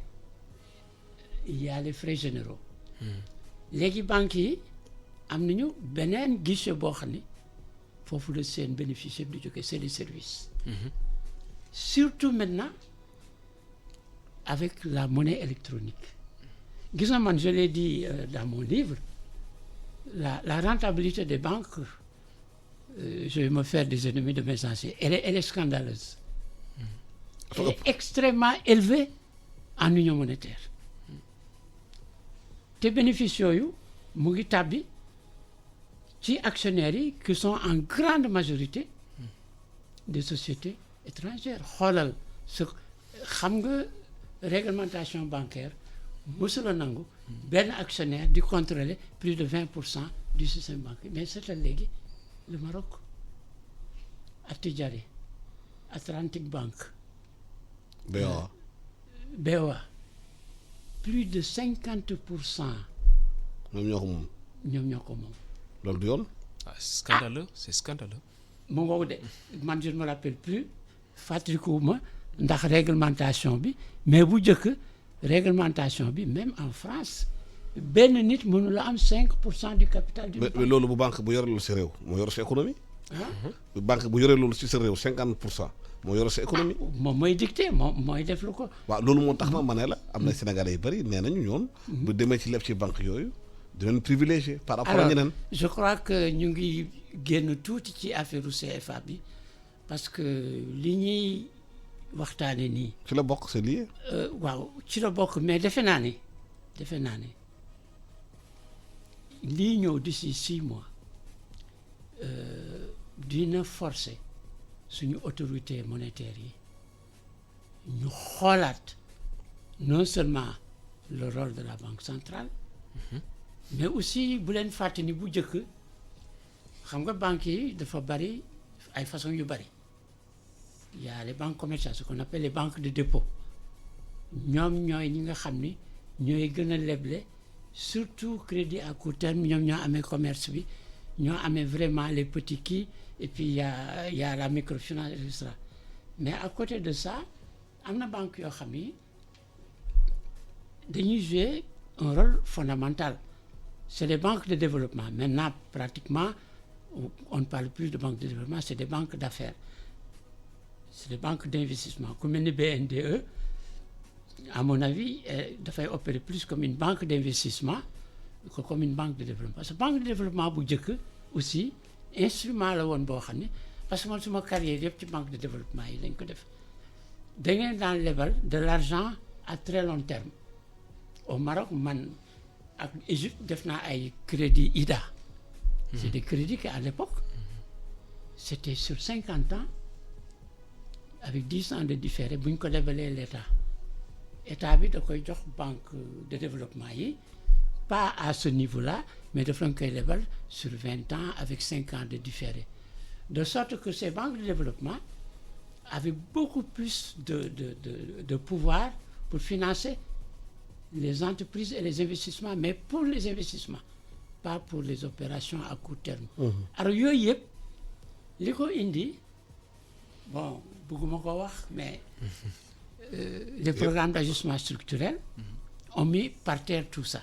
il y a les frais généraux léegi banques yi am nañu beneen guichet boo xam ni foofu la seen bénéfice di jóge c'est les services surtout maintenant avec la monnaie électronique gis nga man je l'ai dit dans mon livre la rentabilité des banques je vais me faire des ennemis de mes anciens elle est scandaleuse elle est extrêmement élevée en union monétaire te bénéfices yooyu mu ngi tàbbi ci actionnaires yi qui sont en grande majorité des sociétés étrangères xoolal su xam nga réglementation bancaire mësula nangu benn actionnaire di contrôler plus de 20% du système bancaire mais c'est léegi le Maroc Attijari Atlantic Bank BOA plus de 50% ñoom ñoo ko moom loolu du yoon. c'est scandaleux. mu ngoo de man je ne me rappelle plus fàttalikuwuma ndax réglementation bi mais bu njëkk réglementation bi même en France benn nit mënu la am 5% du capital du mais loolu bu banque bu yore loolu si réew moo yor sa économie. banque bu yore loolu si sa réew 50% moo yor sa économie. moom mooy dicté moom mooy def lu ko. waaw loolu moo tax ma ne la am na Sénégalais yu bëri nee nañu ñoon bu demee ci leb ci banque yooyu dinañ privilégié par rapport à ñeneen. je crois que ñu ngi génn tuuti ci affaire CFA bi parce que li ñuy waxtaane nii. ci la bokk c'est lié. waaw ci la bokk mais defe naa ne lii ñëw d'ici 6 mois dina forcer suñu autorité monétaire yi ñu xoolaat non seulement le rôle de la banque centrale mais aussi bu leen fàtte ni bu njëkk xam nga banques yi dafa bari ay façon yu bari il y a les banques commerciales ce qu'on appelle les banques de dépôt ñoom ñooy ñi nga xam ni ñooy gën a leble surtout crédit à court terme ñoom ñoo amee commerce bi ñoo amee vraiment les petits kii et puis il y a la microfinance et cetera mais à côté de ça am na banque yoo xam ni dañuy jouer un rôle fondamental c'est les banques de développement maintenant pratiquement on ne parle plus de banques de développement c'est des banques d'affaires c'est des banques d'investissement ku mel ni BNDE à mon avis dafay opérer plus comme une banque d'investissement que comme une banque de développement parce que banque de développement bu njëkk aussi instrument la woon boo xam ne parce que man suma carrière yëpp ci banque de développement yi lañ ko def da ngeen daan lebal de l'argent à très long terme au Maroc man ak Égypte def naa ay crédit IDA c'est des crédits qui à l'époque c'était sur 50 ans avec 10 ans de différé bu ñu ko lebalee l'état bi da koy jox banque de développement yi pas à ce niveau-là mais daf lañ koy lebal sur 20 ans avec 5 ans de différé de sorte que ces banques de développement avaient beaucoup plus de pouvoir pour financer les entreprises et les investissements mais pour les investissements pas pour les opérations à court terme alors yooyu yëpp li ko indi bon bëgguma ko wax mais les programmes d'ajustement structurel ont mis par terre tout ça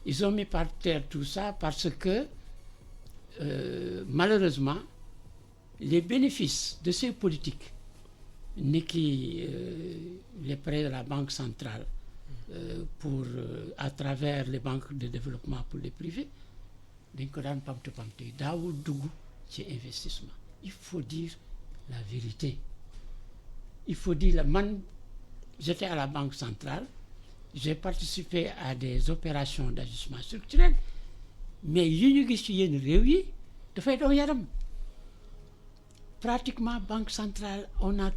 ils ont mis par terre tout ça parce que malheureusement les bénéfices de ces politiques ni ki les prêts de la banque centrale pour à travers les banques de développement pour les privés dañ ko daan pamte daawul dugg ci investissement il faut dire la vérité il faut dire man j'étais à la banque centrale j'ai participé à des opérations d'ajustement structurel mais yi ñu gis ci yenn réew yi dafay daw yaram pratiquement banque centrale on a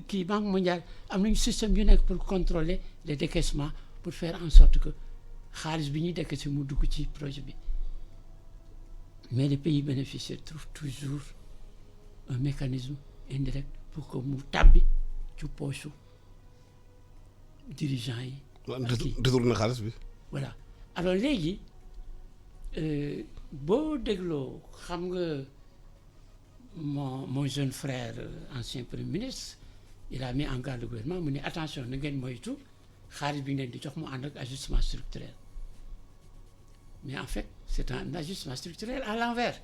kii banque mondiale am nañu système yu nekk pour contrôler les décaissements pour faire en sorte que xaalis bi ñuy décaisser mu dugg ci projet bi mais les pays bénéficiaires trouvent toujours un mécanisme indirect pour que mu tàbbi ci poche dirigeants yi. détourné xaalis bi. voilà alors léegi boo dégloo xam nga mon jeune frère ancien premier ministre il a mis en garde le gouvernement mu ne attention na ngeen moytu xaalis bi ngeen di jox mu ànd ak ajustement structurel mais en fait c'est un ajustement structurel à l'envers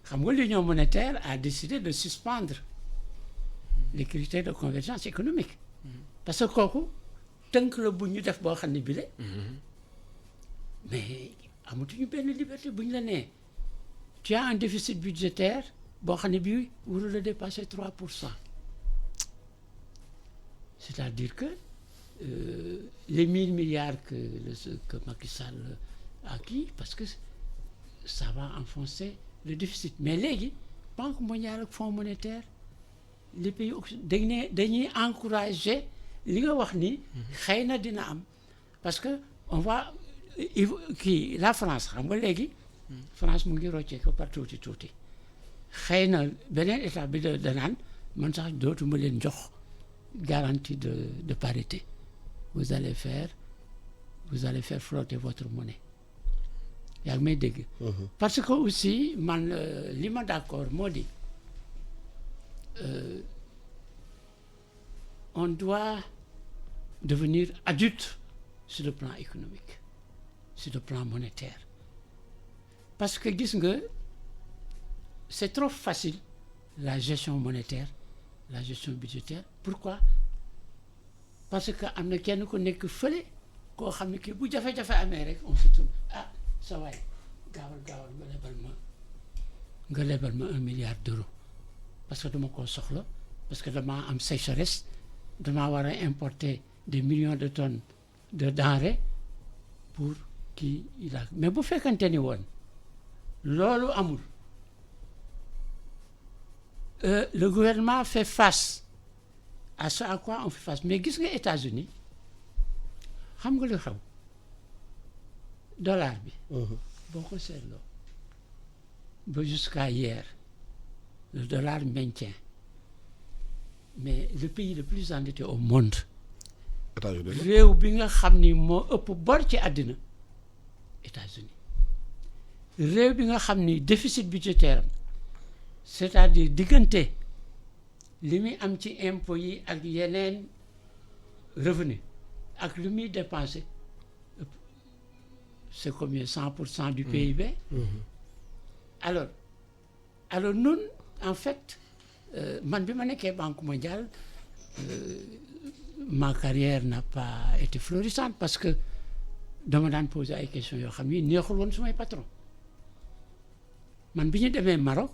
xam nga l'union monétaire a décidé de suspendre les critères de convergence économique parce que kooku tënk la bu ñu def boo xam ne bi la mais amatuñu benn liberté bu ñu la nee tu as un déficit budgétaire boo xam ne bii warul la dépasser 3%. C'est-à-dire que les 1000 milliards que Macky Sall a acquis parce que ça va enfoncer le déficit mais léegi Banque mondiale ak Fonds monétaire les pays dañuy encourager li nga wax ni xëy na dina am parce que on va kii la France xam nga léegi France mu ngi roccee ko par tuuti xëy na beneen état bi da naan man sax dootuma leen jox garantie de parité vous allez faire flotter votre monnaie yaa ngi may dégg parce que aussi man li ma d'accord moo di on doit devenir adulte sur le plan économique sur le plan monétaire parce que gis nga c'est trop facile la gestion monétaire la gestion budgétaire pourquoi parce que am na kenn ku nekk fële koo xam ne kii bu jafe-jafe amee rek on se tourne sa waay gaawal nga lebal ma 1 milliard d'euros parce que dama koo soxla parce que damaa am sécheresse damaa war a importer des millions de tonnes de denrées pour kii mais bu fekkante ni woon loolu amul le gouvernement fait face à ce à quoi on fait face mais gis nga États-Unis xam nga lu xew dollar bi. boo ko seetloo ba jusqu'à hier le dollar maintient mais le pays le plus endetté au monde. États-Unis réew bi nga xam ni moo ëpp bor ci àddina États-Unis réew bi nga xam ni déficit budgétaire am c'est-à-dire diggante li muy am ci impôts yi ak yeneen revenu ak li muy dépensé c'est combien 100% du PIB. alors ñun en fait man bi ma nekkee Banque mondiale ma carrière n'a pas été florissante parce que dama daan poser ay questions yoo xam ni neexul woon sumay patron man bi ñu demee Maroc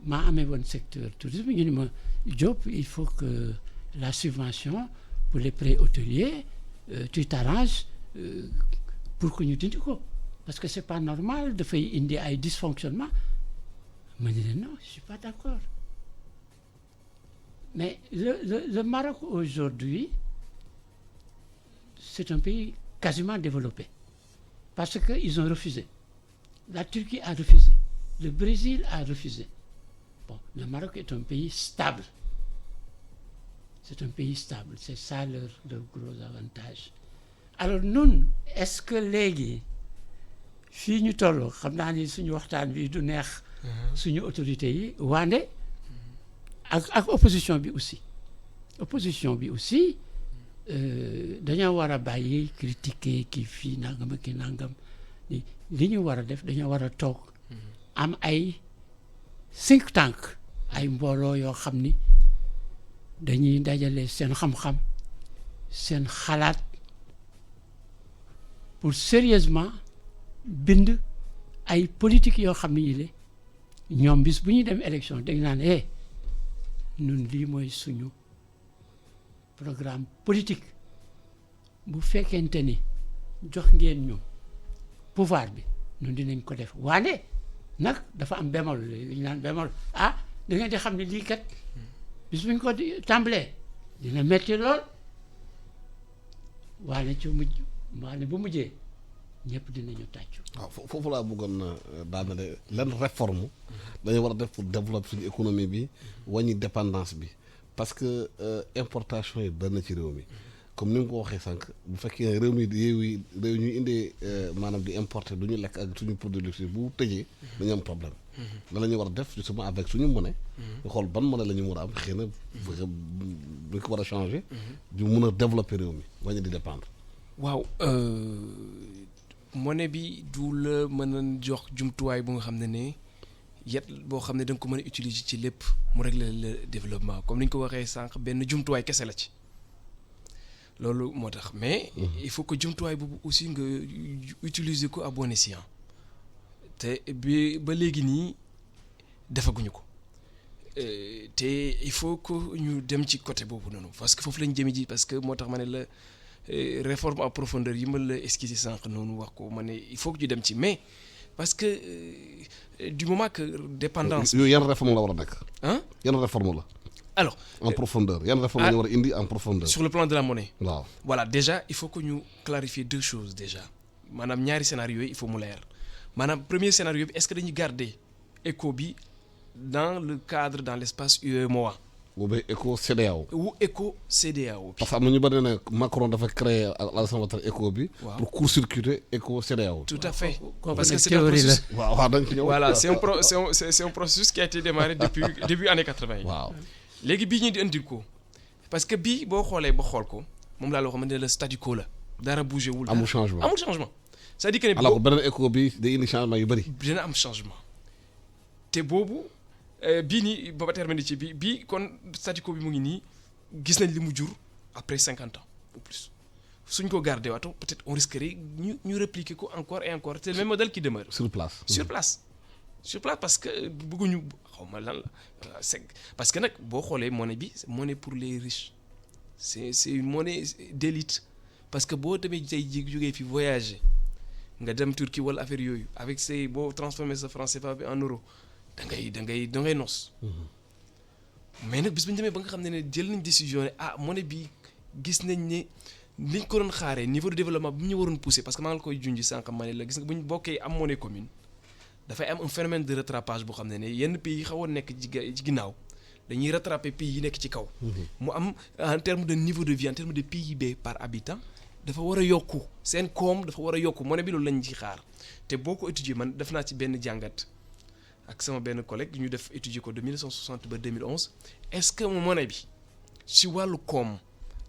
maa amee woon secteur tourisme ñu ni ma Diop il faut que la subvention pour les prêts hôteliers tu t'arranges pour que ñu dindi ko parce que c'est pas normal dafay indi ay dysfonctionnement ma ne leen non je suis pas d'accord mais le Maroc aujourd'hui c'est un pays quasiment développé parce que ils ont refusé la Turquie a refusé le Brésil a refusé bon le Maroc est un pays stable c'est ça leur gros avantage alors ñun est-ce que léegi fii ñu toll xam naa ni suñu waxtaan bi du neex suñu autorités yi waande ak opposition bi aussi dañoo war a bàyyi critiquer kii fii nangam ak kii nangam li ñu war a def dañoo war a toog am ay think tank ay mbooloo yoo xam ni dañuy dajale seen xam-xam seen xalaat pour sérieusement bind ay politique yoo xam ne yi ñoom bis bu ñuy dem élection dañ naan ñun lii mooy suñu programme politique bu fekkente ni jox ngeen ñu pouvoir bi ñun dinañ ko def waane nag dafa am bémol li ñu naan bémol da ngeen di xam ne lii kat bis bu ñu ko tàmbalee dina metti lool waane bu mujjee ñëpp dinañu tàccu. waaw foofu laa bëggoon daanale lan réforme dañu war a def pour développer suñu économie bi wàññi dépendance bi parce que importation yi bari na ci réew mi comme ni nga ko waxee sànq bu fekkee réew ñuy indee maanaam di importer du ñu lekk ak suñu produit luxe bu tëjee dañu am problème. lan la ñu war a def justement avec suñu monnaie. ñu xool ban monnaie la ñu mën a am xëy na bu ko war a changer. ñu mën a développer réew mi wàññi di dépendre. waaw monnaie bi du la mën a jox jumtuwaay bu nga xam ne yet boo xam ne da nga ko mën a utiliser ci lépp mu régler le développement comme ni ñu ko waxee sànq benn jumtuwaay kese la ci loolu moo tax mais il faut que jumtuwaay boobu aussi nga utiliser ko à bon escient te bi ba léegi nii defaguñu ko te il faut que ñu dem ci côté boobu noonu parce que foofu lañ jëmi ji parce que moo tax ma ne la réforme en profondeur yi ma la esquissé sànq noonu wax ko ma ne il faut que ñu dem ci mais parce que du moment que dépendance. yooyu yan réforme la war a nekk. yan réforme la. alors en profondeur yan réforme la ñu war a indi en profondeur. sur le plan de la monnaie. waaw voilà déjà il faut que ñu clarifier deux choses déjà maanaam ñaari scénario yi il faut mu leer maanaam premier scénario bi est-ce que dañuy garder éco bi dans le cadre dans l'espace UEMOA. boobee éco CEDEAO. ou éco CEDEAO. parce que am na ñu bëri ne Macron dafa créer l'Assemblée nationale éco bi. waaw pour court-circuiter éco CEDEAO. tout à fait parce que c'est un processus. waaw dañ ci ñëw. voilà c'est un processus qui a été démarré depuis début années 80 yi. waaw léegi bii ñu di indil ko parce que bii boo xoolee ba xool ko moom laa la wax ne la statu quo la dara bougé wul. amul changement c'est-à-dire que ne. alors que beneen éco bi day indi changement yu bëri. dina am changement te boobu. bii nii ba terminé ci bii kon statu quo bi mu ngi nii gis nañ li mu jur après 50 ans ou plus suñ ko gardé waato peut-être on risquerait ñu répliquer ko encore et encore c'est le même modèle qui demeure. sur place parce que bëgguñu xaw ma lan la c'est parce que nag boo xoolee monnaie bi c'est monnaie pour les riches c'est une monnaie d'élite parce que boo demee tey jógee fi voyager nga dem Turquie wala affaire yooyu avec say boo transformer sa franc CFA bi en euro. da ngay nos mais nag bis bu ñu demee ba nga xam ne jël nañ décision ne monnaie bi gis nañ ne liñ ko doon xaaree niveau de développement bi ñu waroon pousser parce que maa ngi koy junj sànq ma ne la gis nga bu ñu bokkee am monnaie commune dafay am un phénomène de rattrapage boo xam ne yenn pays yi xawoon nekk ci ginnaaw dañuy rattraper pays yi nekk ci kaw. mu am en terme de niveau de vie en terme de PIB par habitant dafa war a yokku seen koom dafa war a yokku monnaie bi loolu lañ ci xaar te boo ko étudier man def naa ci benn jàngat ak sama benn collègue ñu def étudier ko de 1960 ba 2011 est-ce que monnaie bi si wàllu koom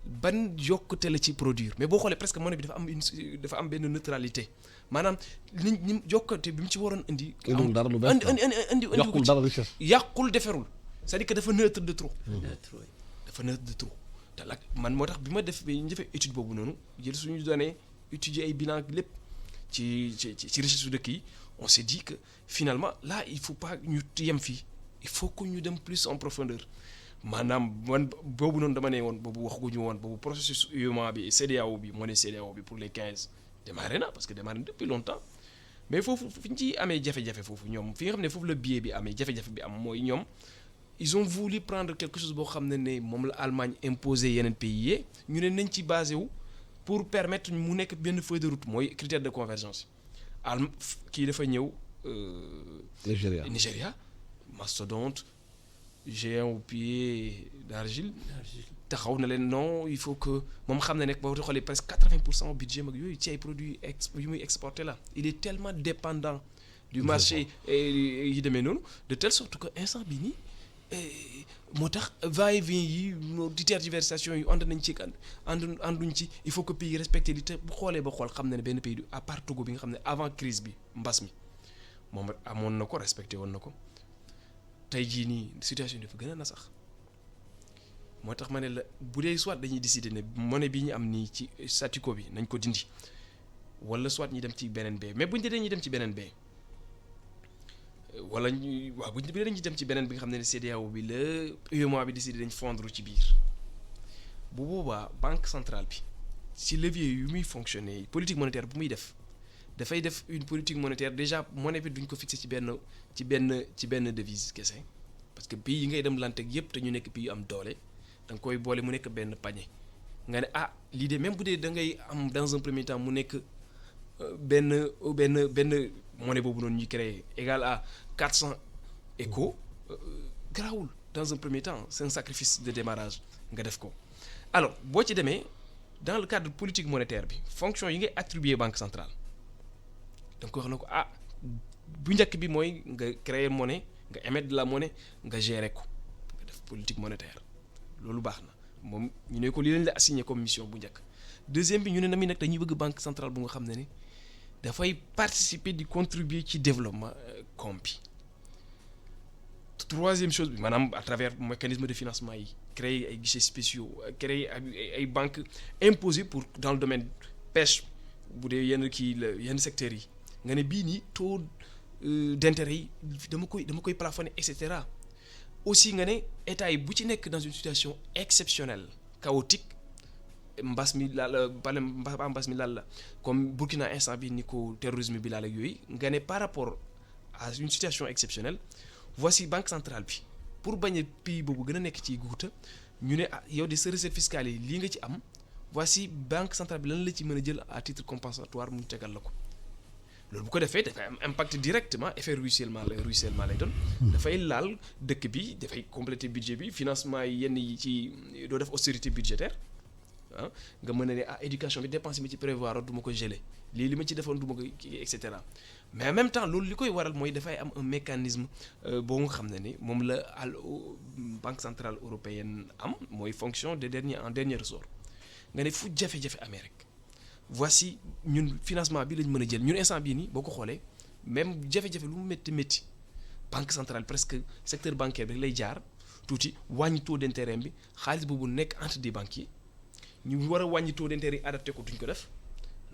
ban yokkute la ci produire mais boo xoolee presque monnaie bi dafa am benn neutralité maanaam ni yokkute bi mu ci waroon indi. dara lu bees indi yàqul dara richesse. yàqul deferul c'est-à-dire que dafa neutre de trop. dafa neutre de trop te nag man moo tax bi ñu defee étude boobu noonu jël suñu données étudier ay bilan lépp ci richesse su dëkk yi on s'est dit que finalement là il faut pas ñu yem fii il faut que ñu dem plus en profondeur maanaam man boobu noonu dama ne woon boobu waxaguñu woon boobu processus UEMOA bi CEDEAO bi moo ne CEDEAO bi pour les 15 démarré na parce que démarré na depuis longtemps mais foofu fi ñu ciy amee jafe-jafe foofu ñoom fi nga xam ne foofu la billet bi amee jafe-jafe bi am mooy ñoom ils ont voulu prendre quelque chose boo xam ne moom la Allemagne imposé yeneen pays yi ñu ne nañ ci basé wu pour permettre mu nekk benn feuille de route mooy critère de convergence kii dafa ñëw. Nigéria mastodonte géant au pied d'argile taxaw na leen non il faut que moom xam ne nekk boo xoolee presque 80% budget mag yooyu ci ay produits yu muy exporté la il est tellement dépendant du marché yi demee noonu de telle sorte que instant bi nii moo tax va-et-vient yi di tergiversation yi ànd nañ ci ànduñ ci il faut que pays respecté li te bu xoolee ba xool xam na ne benn pays du à part Togo bi nga xam ne avant crise bi mbas mi moom amoon na ko respecté woon na ko tey jii nii situation dafa gën a na sax moo tax ma ne la bu dee soit dañuy décider ne monnaie bi ñu am nii ci statu quo bi nañ ko dindi wala soit ñi dem ci beneen bee mais buñ dee dañuy dem ci beneen bee wala buñ dee dañuy dem ci beneen bi nga xam ne CEDEAO bi la UEMOA bi décider dañ fondre ci biir bu boobaa banque centrale bi ci levier yu muy fonctionner politique monétaire bu muy def dafay def une politique monétaire déjà monnaie bi duñ ko fixer ci benn devise kese parce que pays yi ngay dem lanteeg yépp te ñu nekk pays yu am doole da nga koy boole mu nekk benn panier nga ne lii de même bu dee da ngay am dans un premier temps mu nekk benn monnaie boobu noonu ñuy créer égal à 400 échos garaawul dans un premier temps c'est un sacrifice de démarrage nga def ko alors boo ci demee dans le cadre politique monétaire bi fonction yi ngay attribuer banque centrale da nga ko wax na ko bu njëkk bi mooy nga créer monnaie nga émettre de la monnaie nga gérer ko nga def politique monétaire loolu baax na moom ñu ne ko lii lañ la assigné comme mission bu njëkk deuxième bi ñu ne na mi nag dañuy bëgg banque centrale bu nga xam ne ni dafay participer di contribuer ci développement koom bi troisième chose bi maanaam à travers mécanisme de financement yi créer ay guichets spéciaux créer ay banques imposées pour dans le domaine pêche bu dee yenn secteurs yi nga ne bii nii taux d'intérêt yi dama koy plafonner et cetera aussi nga ne état yi bu ci nekk dans une situation exceptionnelle chaotique mbas mi laal la comme Burkina instant bi ni ko terrorisme bi laal ak yooyu nga ne par rapport à une situation exceptionnelle voici banque centrale bi pour bañ a pays boobu gën a nekk ci guuta ñu ne yow de sa recette fiscale yi lii nga ci am voici banque centrale bi lan la ci mën a jël à titre compensatoire mu tegal la ko loolu bu ko defee dafay am impact directement effet ruissellement lay doon dafay laal dëkk bi dafay compléter budget bi financement yi yenn yi ci doo def austérité budgétaire nga mën a ne éducation bi dépense bi ci prévoir du ma ko geler li ma ci defoon du ma ko et cetera mais en même temps loolu li koy waral mooy dafay am un mécanisme boo nga xam ne ni moom la banque centrale européenne am mooy fonction de dernier ressort nga ne fu jafe-jafe amee rek voici ñun financement bi lañ mën a jël ñun instant bii nii boo ko xoolee même jafe-jafe lu mu métti banque centrale presque secteur bancaire bi lay jaar tuuti wàññi taux d'intérêt bi xaalis boobu nekk entre des banquiers ñu war a wàññi taux d'intérêt yi adapté ko duñ ko def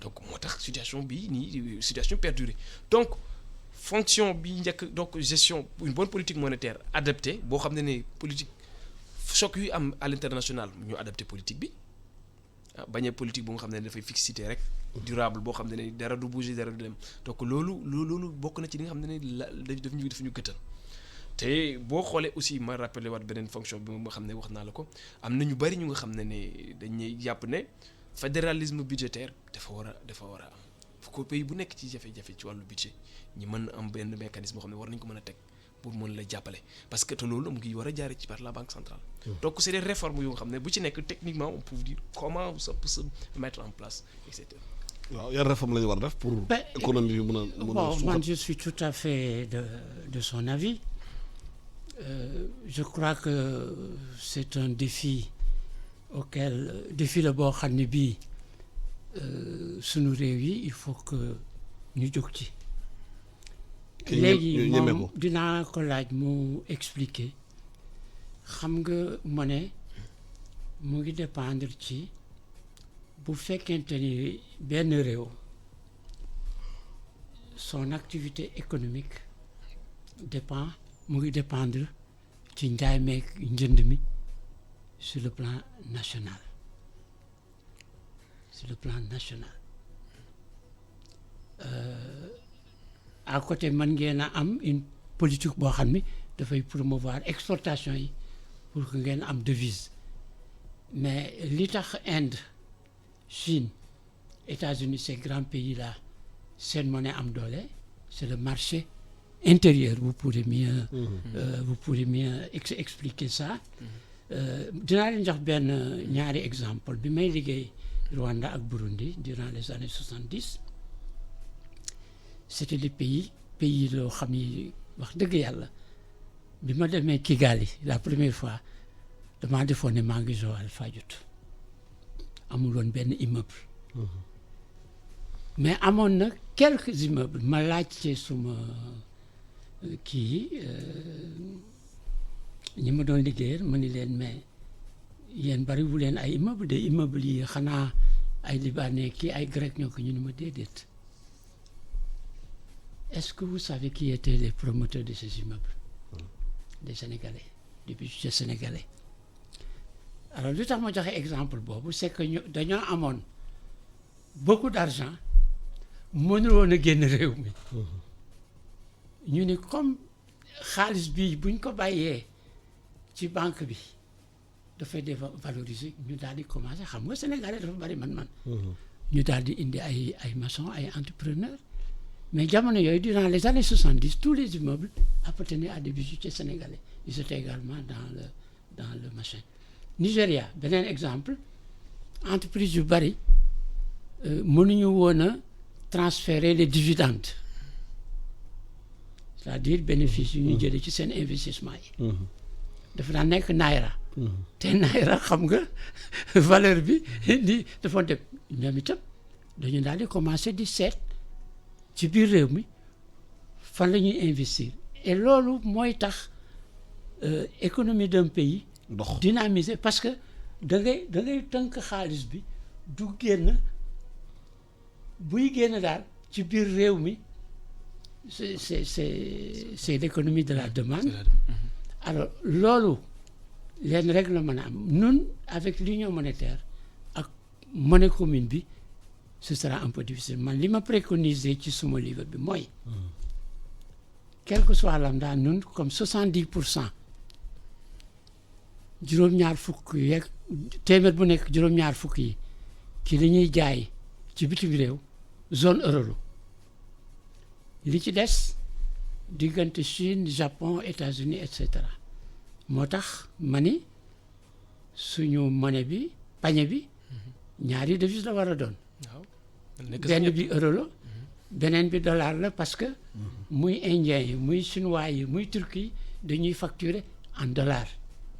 donc moo tax situation bi nii situation perdurée donc fonction bi njëkk donc gestion une bonne politique monétaire adaptée boo xam ne politique choc yu am à l'international ñu adapté politique bi bañ a politique bu nga xam ne dafay fixité rek durable boo xam ne dara du bouger dara du dem donc loolu bokk na ci li nga xam ne daf ñu gëtal te boo xoolee aussi ma rappelé waat beneen fonction bi nga xam ne wax naa la ko am na ñu bari ñu nga xam ne dañuy jàpp ne fédéralisme budgétaire dafa war a am fu ko pays bu nekk ci jafe-jafe ci wàllu budget ñi mën am benn mécanisme boo xam ne war nañ ko mën a teg pour mën la jàppale parce que te loolu mu ngi war a jaare ci par la banque centrale. Donc c'est des réformes yu nga xam ne bu ci nekk techniquement on peut dire comment ça peut se mettre en place et cetera. waaw yan réforme la ñu war a def pour économie bi mën a bon man je suis tout à fait de son avis. Je crois que c'est un défi la boo xam ne bii sunu réew yi il faut que ñu jóg ci. léegi moom dinaa ko laaj mu expliquer xam nga monnaie mu ngi dépendre ci bu fekkente ni benn réew son activité économique mu ngi dépendre ci njaay meek njënd mi sur le plan national à côté mën ngeen a am une politique boo xam ni dafay promouvoir exportation yi pour que ngeen am devise mais li tax Inde Chine États-Unis ces grands pays là seen monnaie am doole c'est le marché intérieur vous pourrez mieux expliquer ça dinaa leen jox benn ñaari exemple bi may liggéey Rwanda ak Burundi durant les années 70 c'était des pays loo xam ni wax dëgg yàlla bi ma demee Kigali la première fois damaa defoon ne maa ngi Joal Fadiouth amul woon benn immeuble mais amoon na quelques immeubles ma laajte suma ñi ma doon liggéeyal ma ni leen mais yéen bariwu leen ay immeuble de immeuble yi xanaa ay libanais kii ay grec ñoo ko ñu ni ma déedéet. Est-ce que vous savez qui étaient les promoteurs de ces immeubles? Des Sénégalais, du budget sénégalais. Alors lu tax ma joxe exemple boobu c'est que ñu dañoo amoon beaucoup d'argent mënul woon a génn réew mi ñu ni comme xaalis bi buñ ko bàyyee ci banque bi dafay dévaloriser ñu daal di commencer xam nga Sénégalais dafa bari man ñu daal di indi ay maçons ay entrepreneurs mais jamono yooyu durant les années 70 tous les immeubles appartenaient à des bijoutiers sénégalais ils étaient également dans le machin. Nigéria beneen exemple entreprise yu bari mënuñu woon a transférer les dividendes c'est-à-dire bénéfice yu ñu jëlee ci seen investissement yi dafa daan nekk naira te naira xam nga valeur bi di dafa dem ñoom itam dañu daal di commencer di seet ci biir réew mi fan la ñuy investir et loolu mooy tax économie d'un pays dynamiser parce que da ngay tënk xaalis bi du génn buy génn daal ci biir réew mi c'est l'économie de la demande alors loolu leen rek la mën a am nun avec l'union monétaire ak monnaie commune bi ce sera un peu difficile man li ma préconiser ci suma livre bi mooy quel que soit lambda nun comme 70% juróom-ñaar fukk yeeg téeméer bu nekk juróom-ñaar fukk yi ci li ñuy jaay ci bitim réew zone euro li ci des diggante Chine Japon États-Unis et cetera moo tax ma ni suñu monnaie bi pañe bi ñaari devise la war a doon benn bi euro la beneen bi dollar la parce que muy indien yi muy chinois yi muy turc yi dañuy facturer en dollar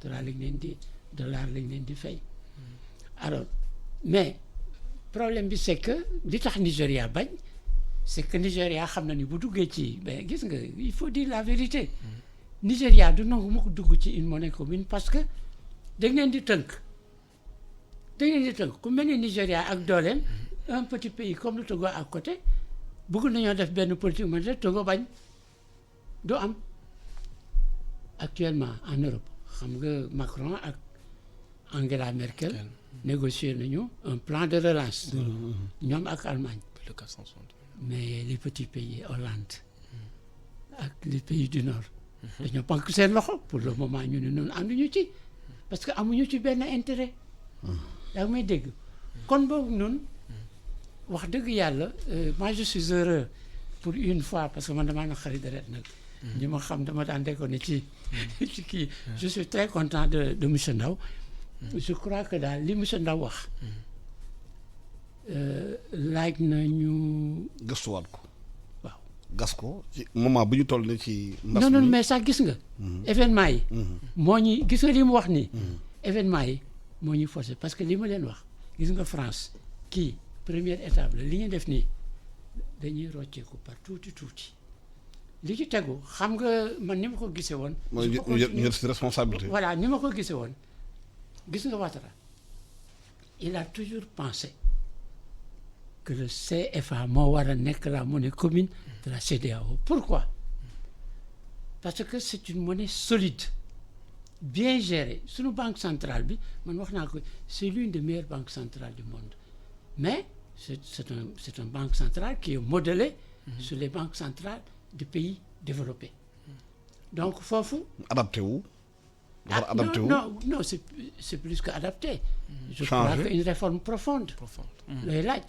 lañ leen di fay alors mais problème bi c'est que li tax Nigéria bañ c'est que Nigéria xam na ni bu duggee ci ben gis nga il faut dire la vérité Nigéria du nangu mu ko dugg ci une monnaie commune parce que dañ leen di tënk ku mel ni Nigéria ak dooleem un petit pays comme le Togo à côté bëgg nañoo def benn politique monétaire Togo bañ du am actuellement en Europe xam nga Macron ak Angela Merkel négocier nañu un plan de relance ñoom ak Allemagne le 460. mais les petits pays Hollande ak les pays du Nord dañoo banque seen loxo pour le moment ñu ne ñun ànduñu ci parce que amuñu ci benn intérêt. yaa ngi may dégg kon boobu ñun wax dëgg yàlla moi je suis heureux pour une fois parce que man damaa na xarit deret nag. ñi ma xam dama daan déconné ci kii. je suis très content de monsieur Ndao. je crois que daal li monsieur Ndao wax. laaj na ñu. gëstuwaat ko. waaw gas ko ci moment bu ñu toll nii ci. mbas non mi mais sax gis nga. événement yi. moo ñuy gis nga li mu wax nii. événement yi moo ñuy forcé parce que li ma leen wax gis nga France kii première étape la li ñu def nii dañuy rocceeku par tuuti tuuti li ci tegu xam nga man ni ma ko gisee woon. mooy ñu jël si responsabilité. voilà ni ma ko gisee woon gis nga Ouattara il a toujours pensé que le CFA moo war a nekk la monnaie commune de la CEDEAO. Pourquoi? Parce que c'est une monnaie solide bien gérée suñu banque centrale bi man wax naa ko c'est l'une des meilleures banques centrales du monde mais c'est une banque centrale qui est modelée sur les banques centrales des pays développés donc foofu adapté wu. dafa adapté wu non c'est plus que adapté. je crois que une réforme profonde. looy laaj.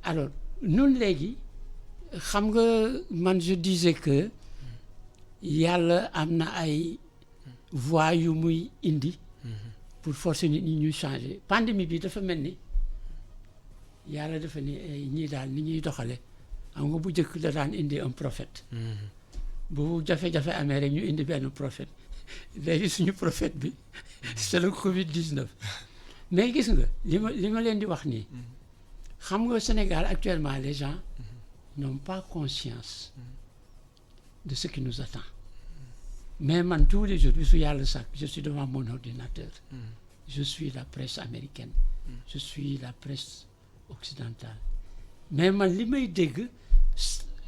alors ñun léegi xam nga man je disais que yàlla am na ay voies yu muy indi pour forcer nit ñi ñuy changer pandémie bi dafa mel ni yàlla dafa ni ñii daal ni ñuy doxale xam nga bu njëkk da daan indi un prophète bu jafe-jafe amee rek ñu indi benn prophète léegi suñu prophète bi c'est le Covid-19 mais gis nga li ma leen di wax nii xam nga Sénégal actuellement les gens n'ont pas conscience de ce qui nous attend mais man tous les jours bisu yàlla sax je suis devant mon ordinateur je suis la presse américaine je suis la presse occidentale mais man li may dégg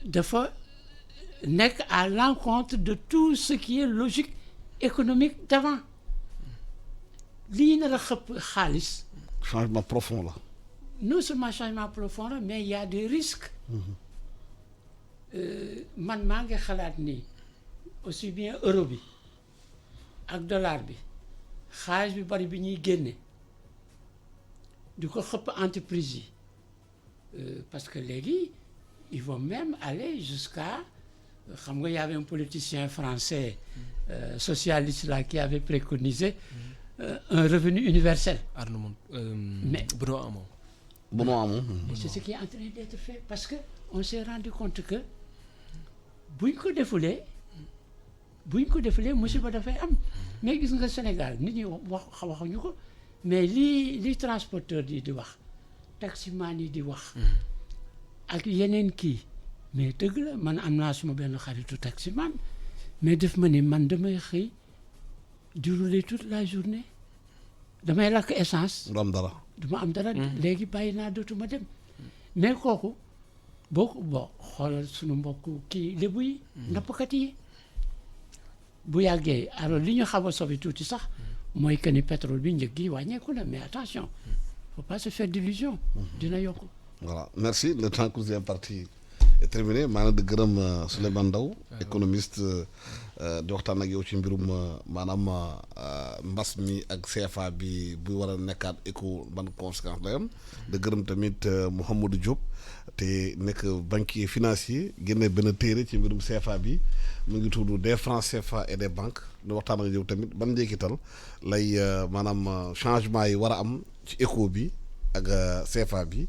dafa nekk à l'encontre de tout ce qui est logique économique d'avant lii na la xëpp xaalis changement profond la. non seulement changement profond la mais il y a des risques man maa ngi xalaat nii aussi bien euro bi ak dollar bi xaalis bi bari bi ñuy génne di ko xëpp entreprise yi parce que léegi ils vont même aller jusqu'à xam nga y avait un politicien français socialiste là qui avait préconisé un revenu universel. Mais Benoît Hamon. c'est ce qui est en train d'être fait parce que on s'est rendu compte que buñ ko defulee musiba dafay am mais gis nga Sénégal nit ñi waxuñu ko mais li transporteur yi di wax taximan yi di wax ak yeneen kii mais dëgg la man am naa suma benn xaritu taximan mais def ma ni man damay xëy di rouler toute la journée damay lakk essence. du am dara. duma am dara. léegi bàyyi naa dootuma dem mais kooku boo xoolal sunu mbokk kii lébu yi. nappkat yi bu yàggee alors li ñu xaw a sobi tuuti sax mooy que ni pétrole bi njëg gi wàññeeku na mais attention faut pas se faire d'illusion. dina yokk. voilà merci le temps que vous avez imparti est terminé maa ngi di gërëm Souleymane Ndao économiste di waxtaan ak yow ci mbirum maanaam mbas mi ak CFA bi bu war a nekkaat éco ban conséquence lay am di gërëm tamit Mouhamadou Diop te nekk banquier financier génne benn téere ci mbirum CFA bi mu ngi tudd des francs CFA et des banques di waxtaan ak yow tamit ban njeexital lay maanaam changement yi war a am ci éco bi ak CFA bi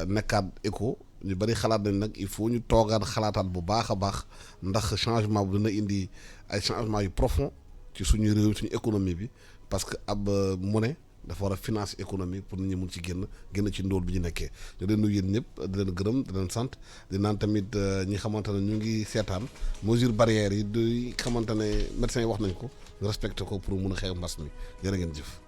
nekkaat éco ñu bari xalaat nañ nag il faut ñu toogaat xalaataat bu baax a baax ndax changement bu dina indi ay changement yu profond ci suñu réew suñu économie bi parce que ab monnaie dafa war a financer économie pour nit ñi mun ci génn ci ndóol bi ñu nekkee ñu leen nuyu yéen ñëpp di leen gërëm di leen sant di naan tamit ñi xamante ne ñu ngi seetaan mesure barrières yi di xamante ne médecins yi wax nañ ko ñu respecté ko pour mun a xeex mbas mi jërë ngeen jëf